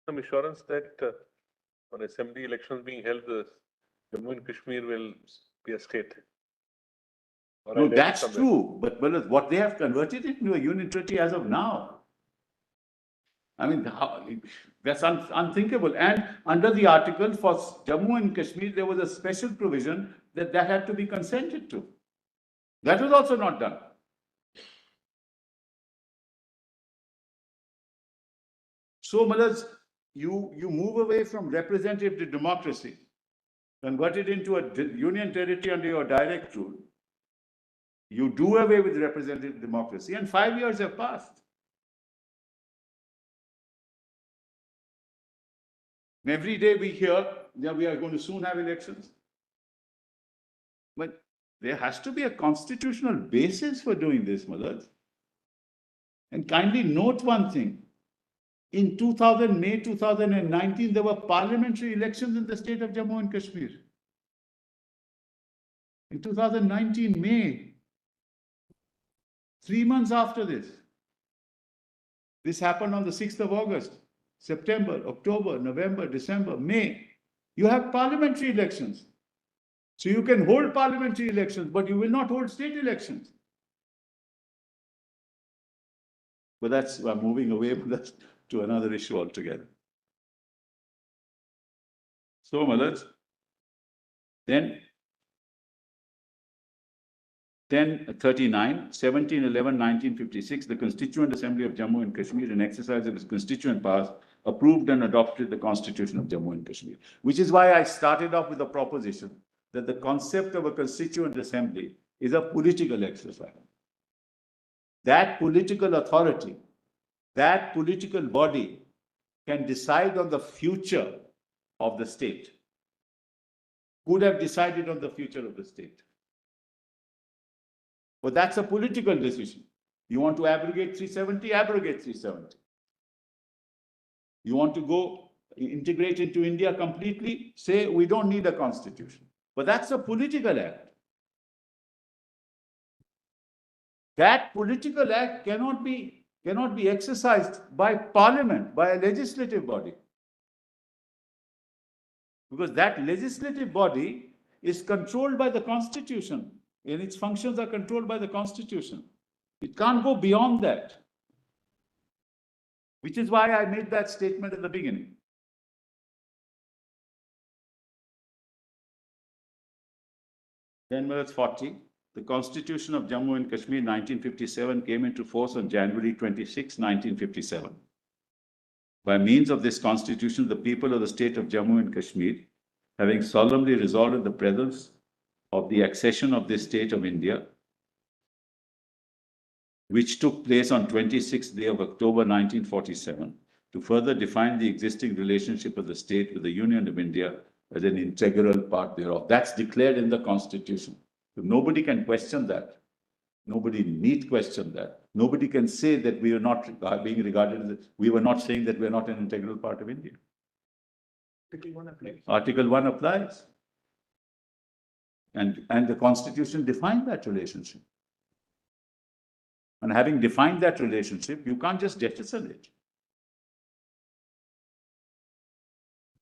some assurance that on assembly elections being held, Jammu and Kashmir will be a state. No, that's true, but what they have converted it into a union territory as of now. I mean, that's unthinkable. And under the article for Jammu and Kashmir, there was a special provision that that had to be consented to. That was also not done. So, Malas, you move away from representative democracy, convert it into a union territory under your direct rule. You do away with representative democracy, and 5 years have passed. And every day we hear that we are going to soon have elections. But there has to be a constitutional basis for doing this, Malas. And kindly note one thing. In May 2019, there were parliamentary elections in the state of Jammu and Kashmir. In 2019, May, 3 months after this. This happened on the 6th of August, September, October, November, December, May. You have parliamentary elections. So you can hold parliamentary elections, but you will not hold state elections. But I'm moving away from that to another issue altogether. So, Malas, then 1039, 1711-1956, the Constituent Assembly of Jammu and Kashmir, in exercise of its constituent powers, approved and adopted the Constitution of Jammu and Kashmir. Which is why I started off with the proposition that the concept of a Constituent Assembly is a political exercise. That political authority, that political body can decide on the future of the state, could have decided on the future of the state. But that's a political decision. You want to abrogate 370, abrogate 370. You want to go integrate into India completely, say we don't need a constitution. But that's a political act. That political act cannot be exercised by parliament, by a legislative body. Because that legislative body is controlled by the Constitution, and its functions are controlled by the Constitution. It can't go beyond that. Which is why I made that statement at the beginning. Then verse 40, the Constitution of Jammu and Kashmir 1957 came into force on January 26, 1957. By means of this constitution, the people of the state of Jammu and Kashmir, having solemnly resolved in the presence of the accession of this state of India, which took place on 26th day of October 1947, to further define the existing relationship of the state with the Union of India as an integral part thereof. That's declared in the Constitution. So nobody can question that. Nobody need question that. Nobody can say that we are not being regarded as, we were not saying that we are not an integral part of India. Article 1 applies. Article 1 applies. And the Constitution defined that relationship. And having defined that relationship, you can't just jettison it.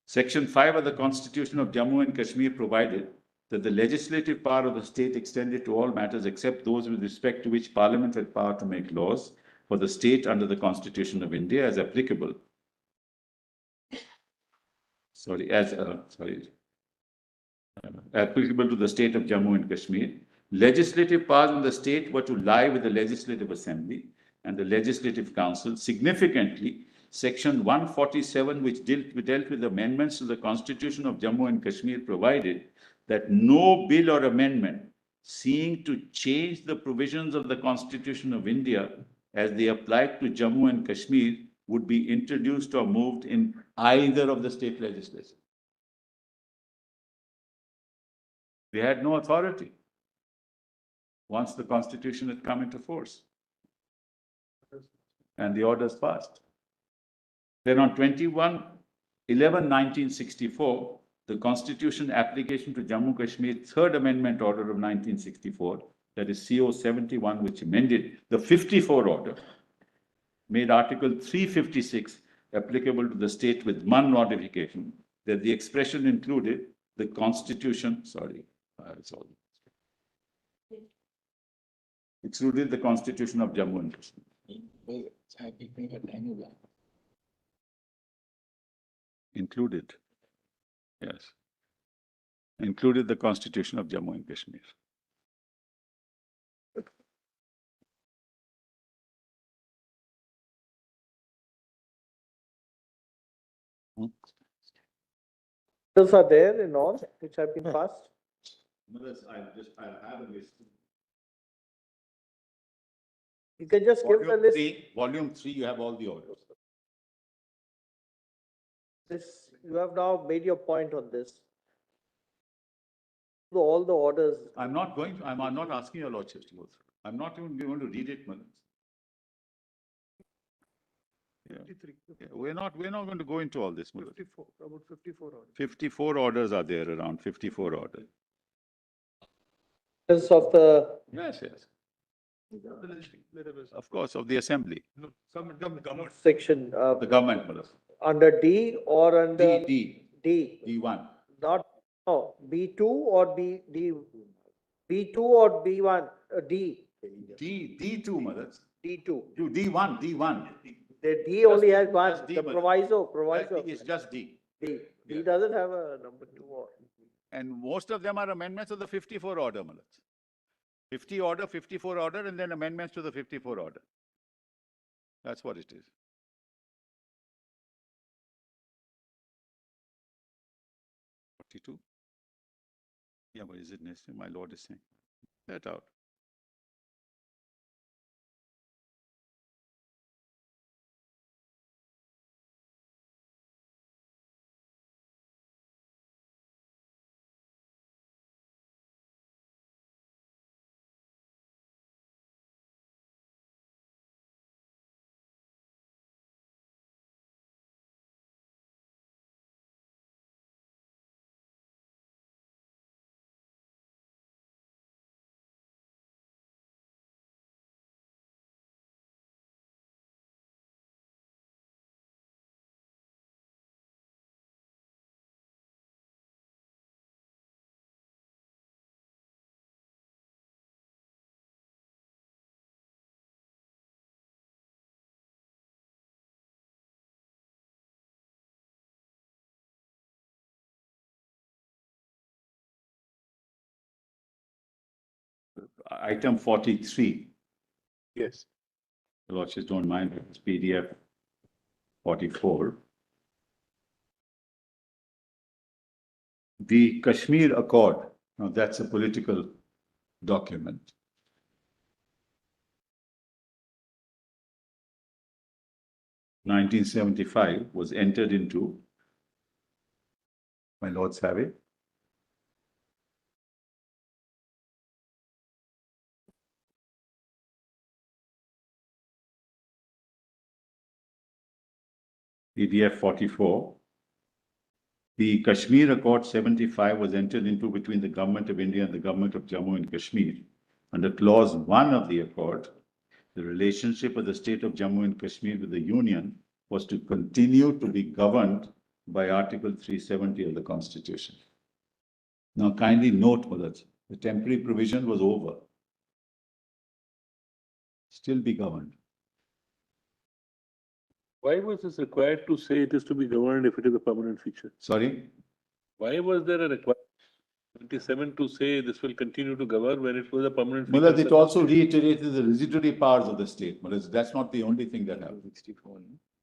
Section 5 of the Constitution of Jammu and Kashmir provided that the legislative power of the state extended to all matters except those with respect to which Parliament had power to make laws for the state under the Constitution of India as applicable. Applicable to the state of Jammu and Kashmir. Legislative powers in the state were to lie with the Legislative Assembly and the Legislative Council. Significantly, Section 147, which dealt with amendments to the Constitution of Jammu and Kashmir, provided that no bill or amendment seeking to change the provisions of the Constitution of India as they applied to Jammu and Kashmir would be introduced or moved in either of the state legislatures. They had no authority once the Constitution had come into force and the orders passed. Then on 21/11/1964, the Constitution application to Jammu Kashmir Third Amendment Order of 1964, that is CO 71, which amended the 54 order, made Article 356 applicable to the state with one modification, that the expression included the Constitution, excluded the Constitution of Jammu and Kashmir. Included, yes. included the Constitution of Jammu and Kashmir. Those are there in all which have been passed. I'll have a list. You can just give the list. Volume 3, you have all the orders. This, you have now made your point on this. So all the orders. I'm not asking your lordships to go through. I'm not even going to read it, Manas. Yeah. Yeah, we're not going to go into all this, Manas. 54, about 54 orders. 54 orders are there, around 54 orders. Of the. Yes. Of course, of the assembly. No, government. Section. The government, Manas. Under D or under? D. D. D1. Not, no, B2 or B2 or B1, D. D2, Manas. D2. D1. The D only has one, just D, the Manas. proviso. It's just D. D. Yeah. D doesn't have a number 2 or. And most of them are amendments of the 54 order, Manas. 50 order, 54 order, and then amendments to the 54 order. That's what it is. Yeah, but is it necessary? My lord is saying. That out. Item 43. Yes. The lordships don't mind, it's PDF 44. The Kashmir Accord, now that's a political document. (1975) was entered into. My lords have it. PDF 44. The Kashmir Accord 75 was entered into between the Government of India and the Government of Jammu and Kashmir. Under Clause 1 of the Accord, the relationship of the state of Jammu and Kashmir with the Union was to continue to be governed by Article 370 of the Constitution. Now kindly note, Madhaj, the temporary provision was over. Still be governed. Why was this required to say it is to be governed if it is a permanent feature? Sorry? Why was there a requirement 27 to say this will continue to govern when it was a permanent feature? Mullah, it also reiterated the residuary powers of the state. Mullah, that's not the only thing that happened.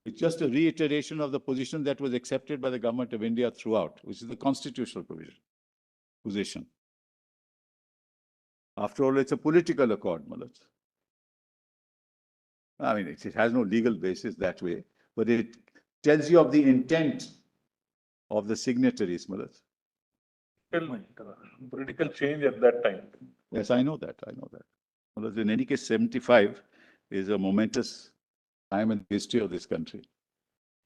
It's just a reiteration of the position that was accepted by the Government of India throughout, which is the constitutional position. After all, it's a political accord, Mullah. I mean, it has no legal basis that way, but it tells you of the intent of the signatories, Mullah. Political change at that time. Yes, I know that. Well, in any case, 75 is a momentous time in the history of this country.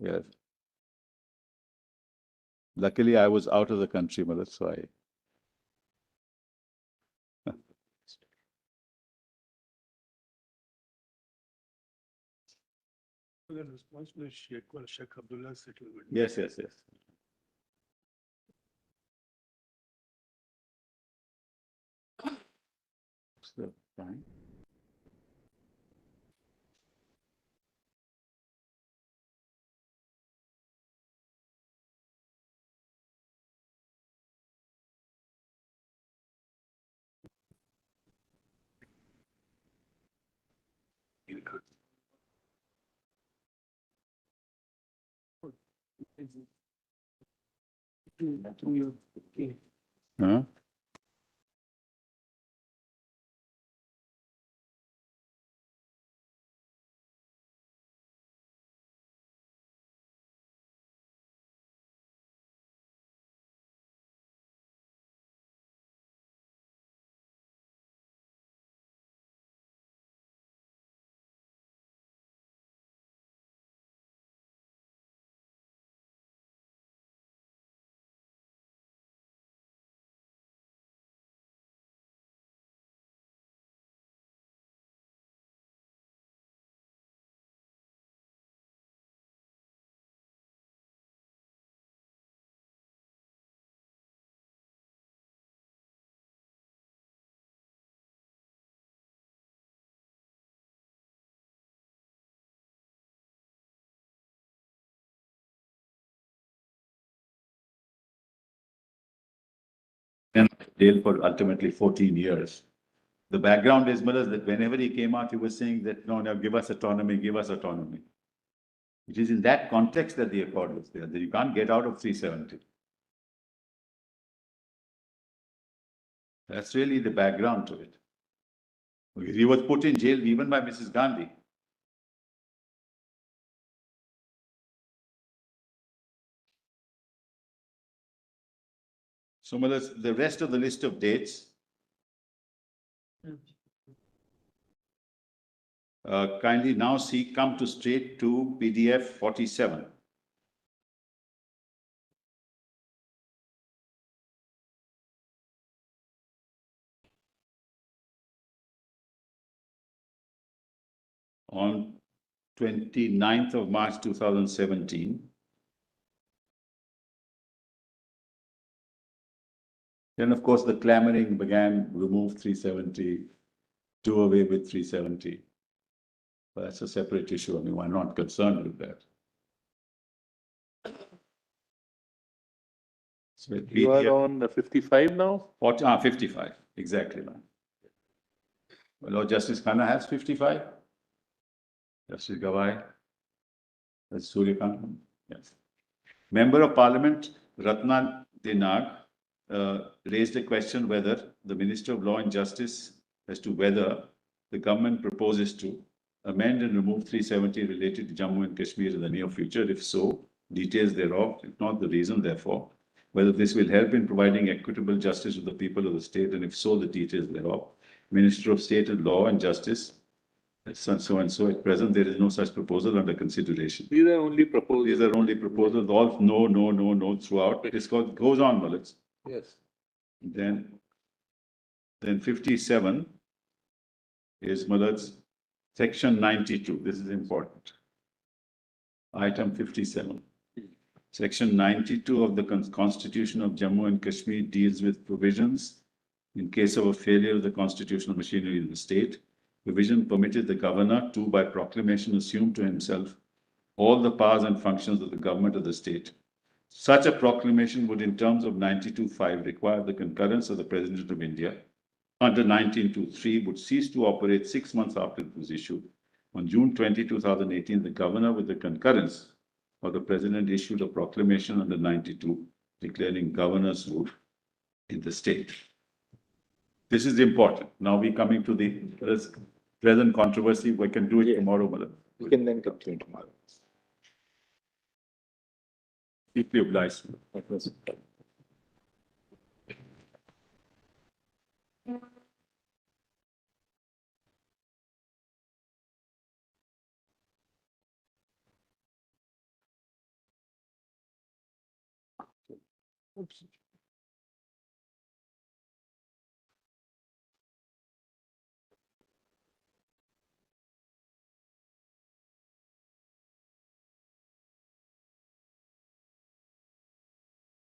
Yes. Luckily, I was out of the country, Malad, so I. The response to Sheikh Abdullah's settlement. Yes. So, fine. Huh? And jail for ultimately 14 years. The background is, Miller, that whenever he came out, he was saying that, no, give us autonomy, give us autonomy. It is in that context that the accord was there, that you can't get out of 370. That's really the background to it. He was put in jail even by Mrs. Gandhi. So, Miller, the rest of the list of dates. Kindly now see, come to straight to PDF 47. On 29th of March 2017. Then, of course, the clamoring began, remove 370, do away with 370. But that's a separate issue. I mean, we're not concerned with that. So You are on the 55 now? 55, exactly, man. Well, Lord Justice Khanna has 55. Justice Gawai. That's Suryakant. Yes. Member of Parliament Ratna Dinag raised a question whether the Minister of Law and Justice, as to whether the government proposes to amend and remove 370 related to Jammu and Kashmir in the near future. If so, details thereof, if not the reason, therefore, whether this will help in providing equitable justice to the people of the state, and if so, the details thereof. Minister of State and Law and Justice, so and so. At present, there is no such proposal under consideration. These are only proposals. These are only proposals, all no throughout. This goes on, Malik. Yes. Then 57 is Malad's section 92. This is important. Item 57. Section 92 of the Constitution of Jammu and Kashmir deals with provisions in case of a failure of the constitutional machinery in the state. Provision permitted the governor to, by proclamation, assume to himself all the powers and functions of the government of the state. Such a proclamation would, in terms of 92(5), require the concurrence of the President of India. Under 1923, would cease to operate 6 months after it was issued. On June 20, 2018, the governor, with the concurrence of the President, issued a proclamation under 92, declaring governor's rule in the state. This is important. Now we're coming to the present controversy. We can do it tomorrow, Madam. We can then continue tomorrow. Deeply obliged. Oops.